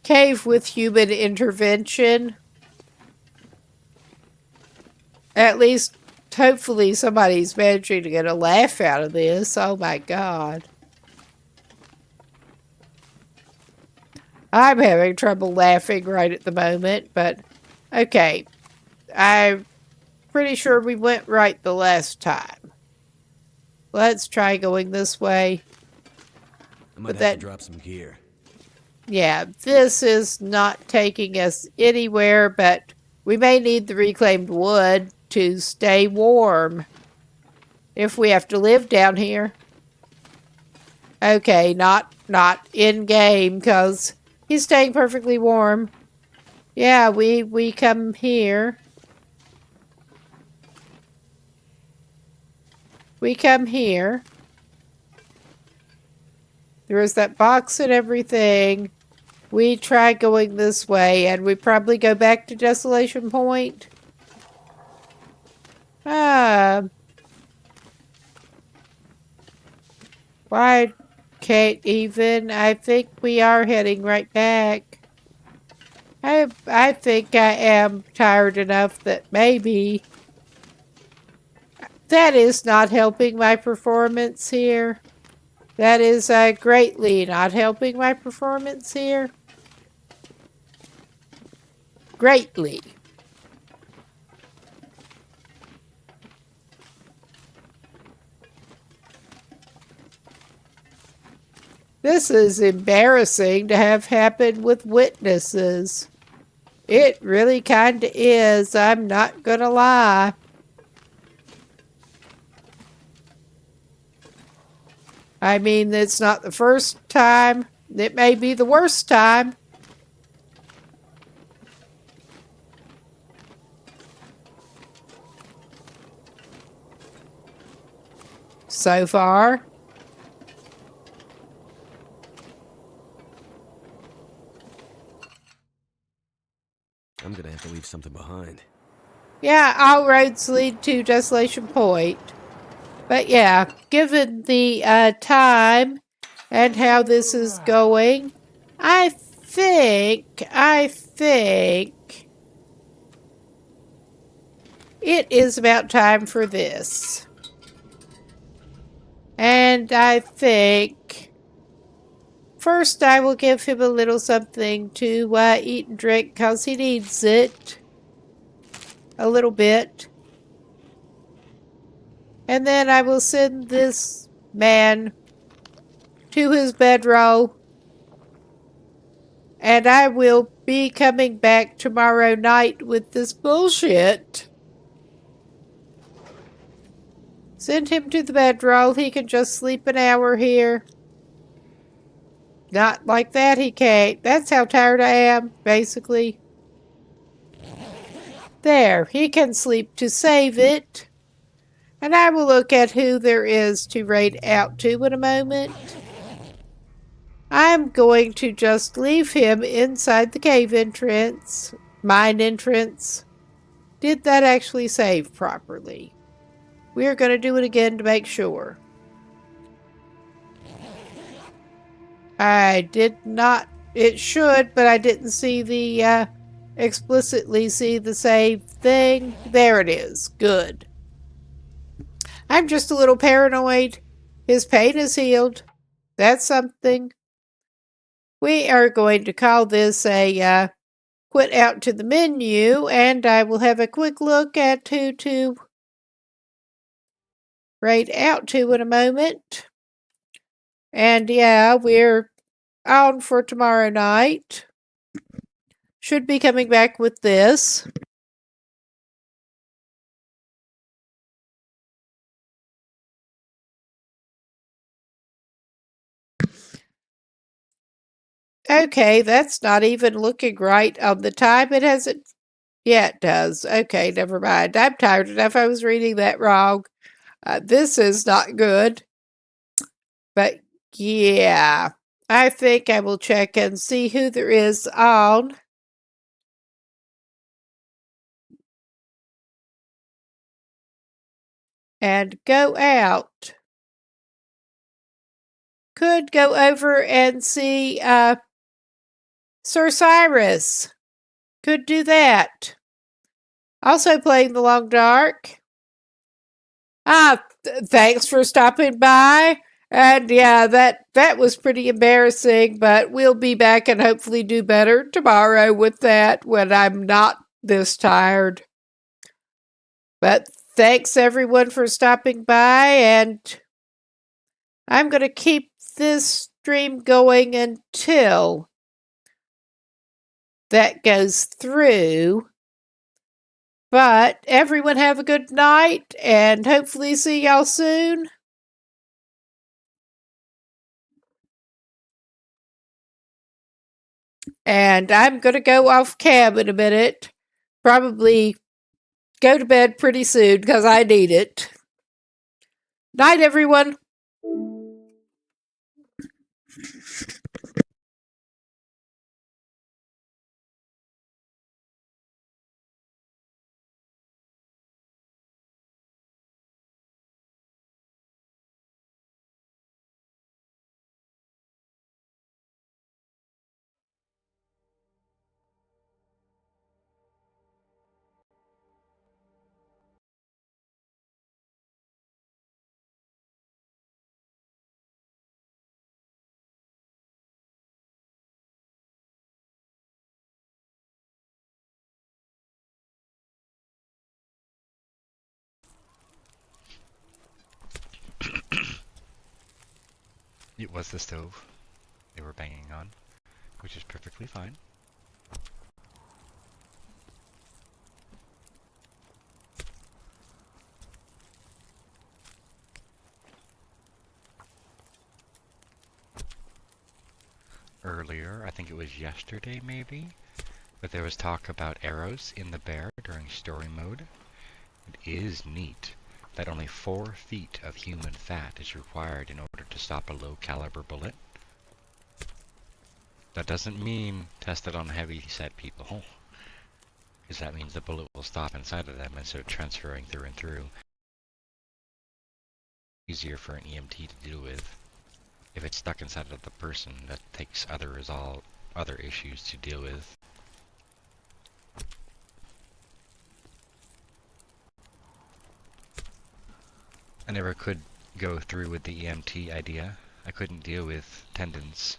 Cave with human intervention. At least, hopefully, somebody's managing to get a laugh out of this. Oh my god. I'm having trouble laughing right at the moment, but okay. I'm pretty sure we went right the last time. Let's try going this way. I might have to drop some gear. Yeah, this is not taking us anywhere, but we may need the reclaimed wood to stay warm if we have to live down here. Okay, not in game, because he's staying perfectly warm. Yeah, we come here. We come here. There is that box and everything. We try going this way, and we probably go back to Desolation Point. Why can't even? I think we are heading right back. I think I am tired enough that maybe that is not helping my performance here. That is greatly not helping my performance here. Greatly. This is embarrassing to have happen with witnesses. It really kinda is, I'm not gonna lie. I mean, it's not the first time. It may be the worst time. So far. I'm gonna have to leave something behind. Yeah, all roads lead to Desolation Point. But yeah, given the time and how this is going, I think it is about time for this. And I think first I will give him a little something to eat and drink because he needs it. A little bit. And then I will send this man to his bedroll. And I will be coming back tomorrow night with this bullshit. Send him to the bedroll. He can just sleep an hour here. Not like that he can't. That's how tired I am, basically. There, he can sleep to save it. And I will look at who there is to raid out to in a moment. I'm going to just leave him inside the cave entrance. Mine entrance. Did that actually save properly? We're going to do it again to make sure. I did not. It should, but I didn't see the, explicitly see the save thing. There it is. Good. I'm just a little paranoid. His pain is healed. That's something. We are going to call this a quit out to the menu, and I will have a quick look at who to raid out to in a moment. And yeah, we're on for tomorrow night. Should be coming back with this. Okay, that's not even looking right on the time. It hasn't. Yeah, it does. Okay, never mind. I'm tired enough. I was reading that wrong. This is not good. But yeah, I think I will check and see who there is on. And go out. Could go over and see Sir Cyrus. Could do that. Also playing the Long Dark. Thanks for stopping by. And yeah, that was pretty embarrassing, but we'll be back and hopefully do better tomorrow with that when I'm not this tired. But thanks everyone for stopping by, and I'm going to keep this stream going until that goes through. But everyone have a good night and hopefully see y'all soon. And I'm going to go off cam in a minute. Probably go to bed pretty soon because I need it. Night, everyone. It was the stove they were banging on, which is perfectly fine. Earlier, I think it was yesterday maybe, but there was talk about arrows in the bear during story mode. It is neat that only 4 feet of human fat is required in order to stop a low caliber bullet. That doesn't mean test it on heavy set people, because that means the bullet will stop inside of them instead of transferring through and through. Easier for an EMT to deal with. If it's stuck inside of the person, that takes other issues to deal with. I never could go through with the EMT idea. I couldn't deal with tendons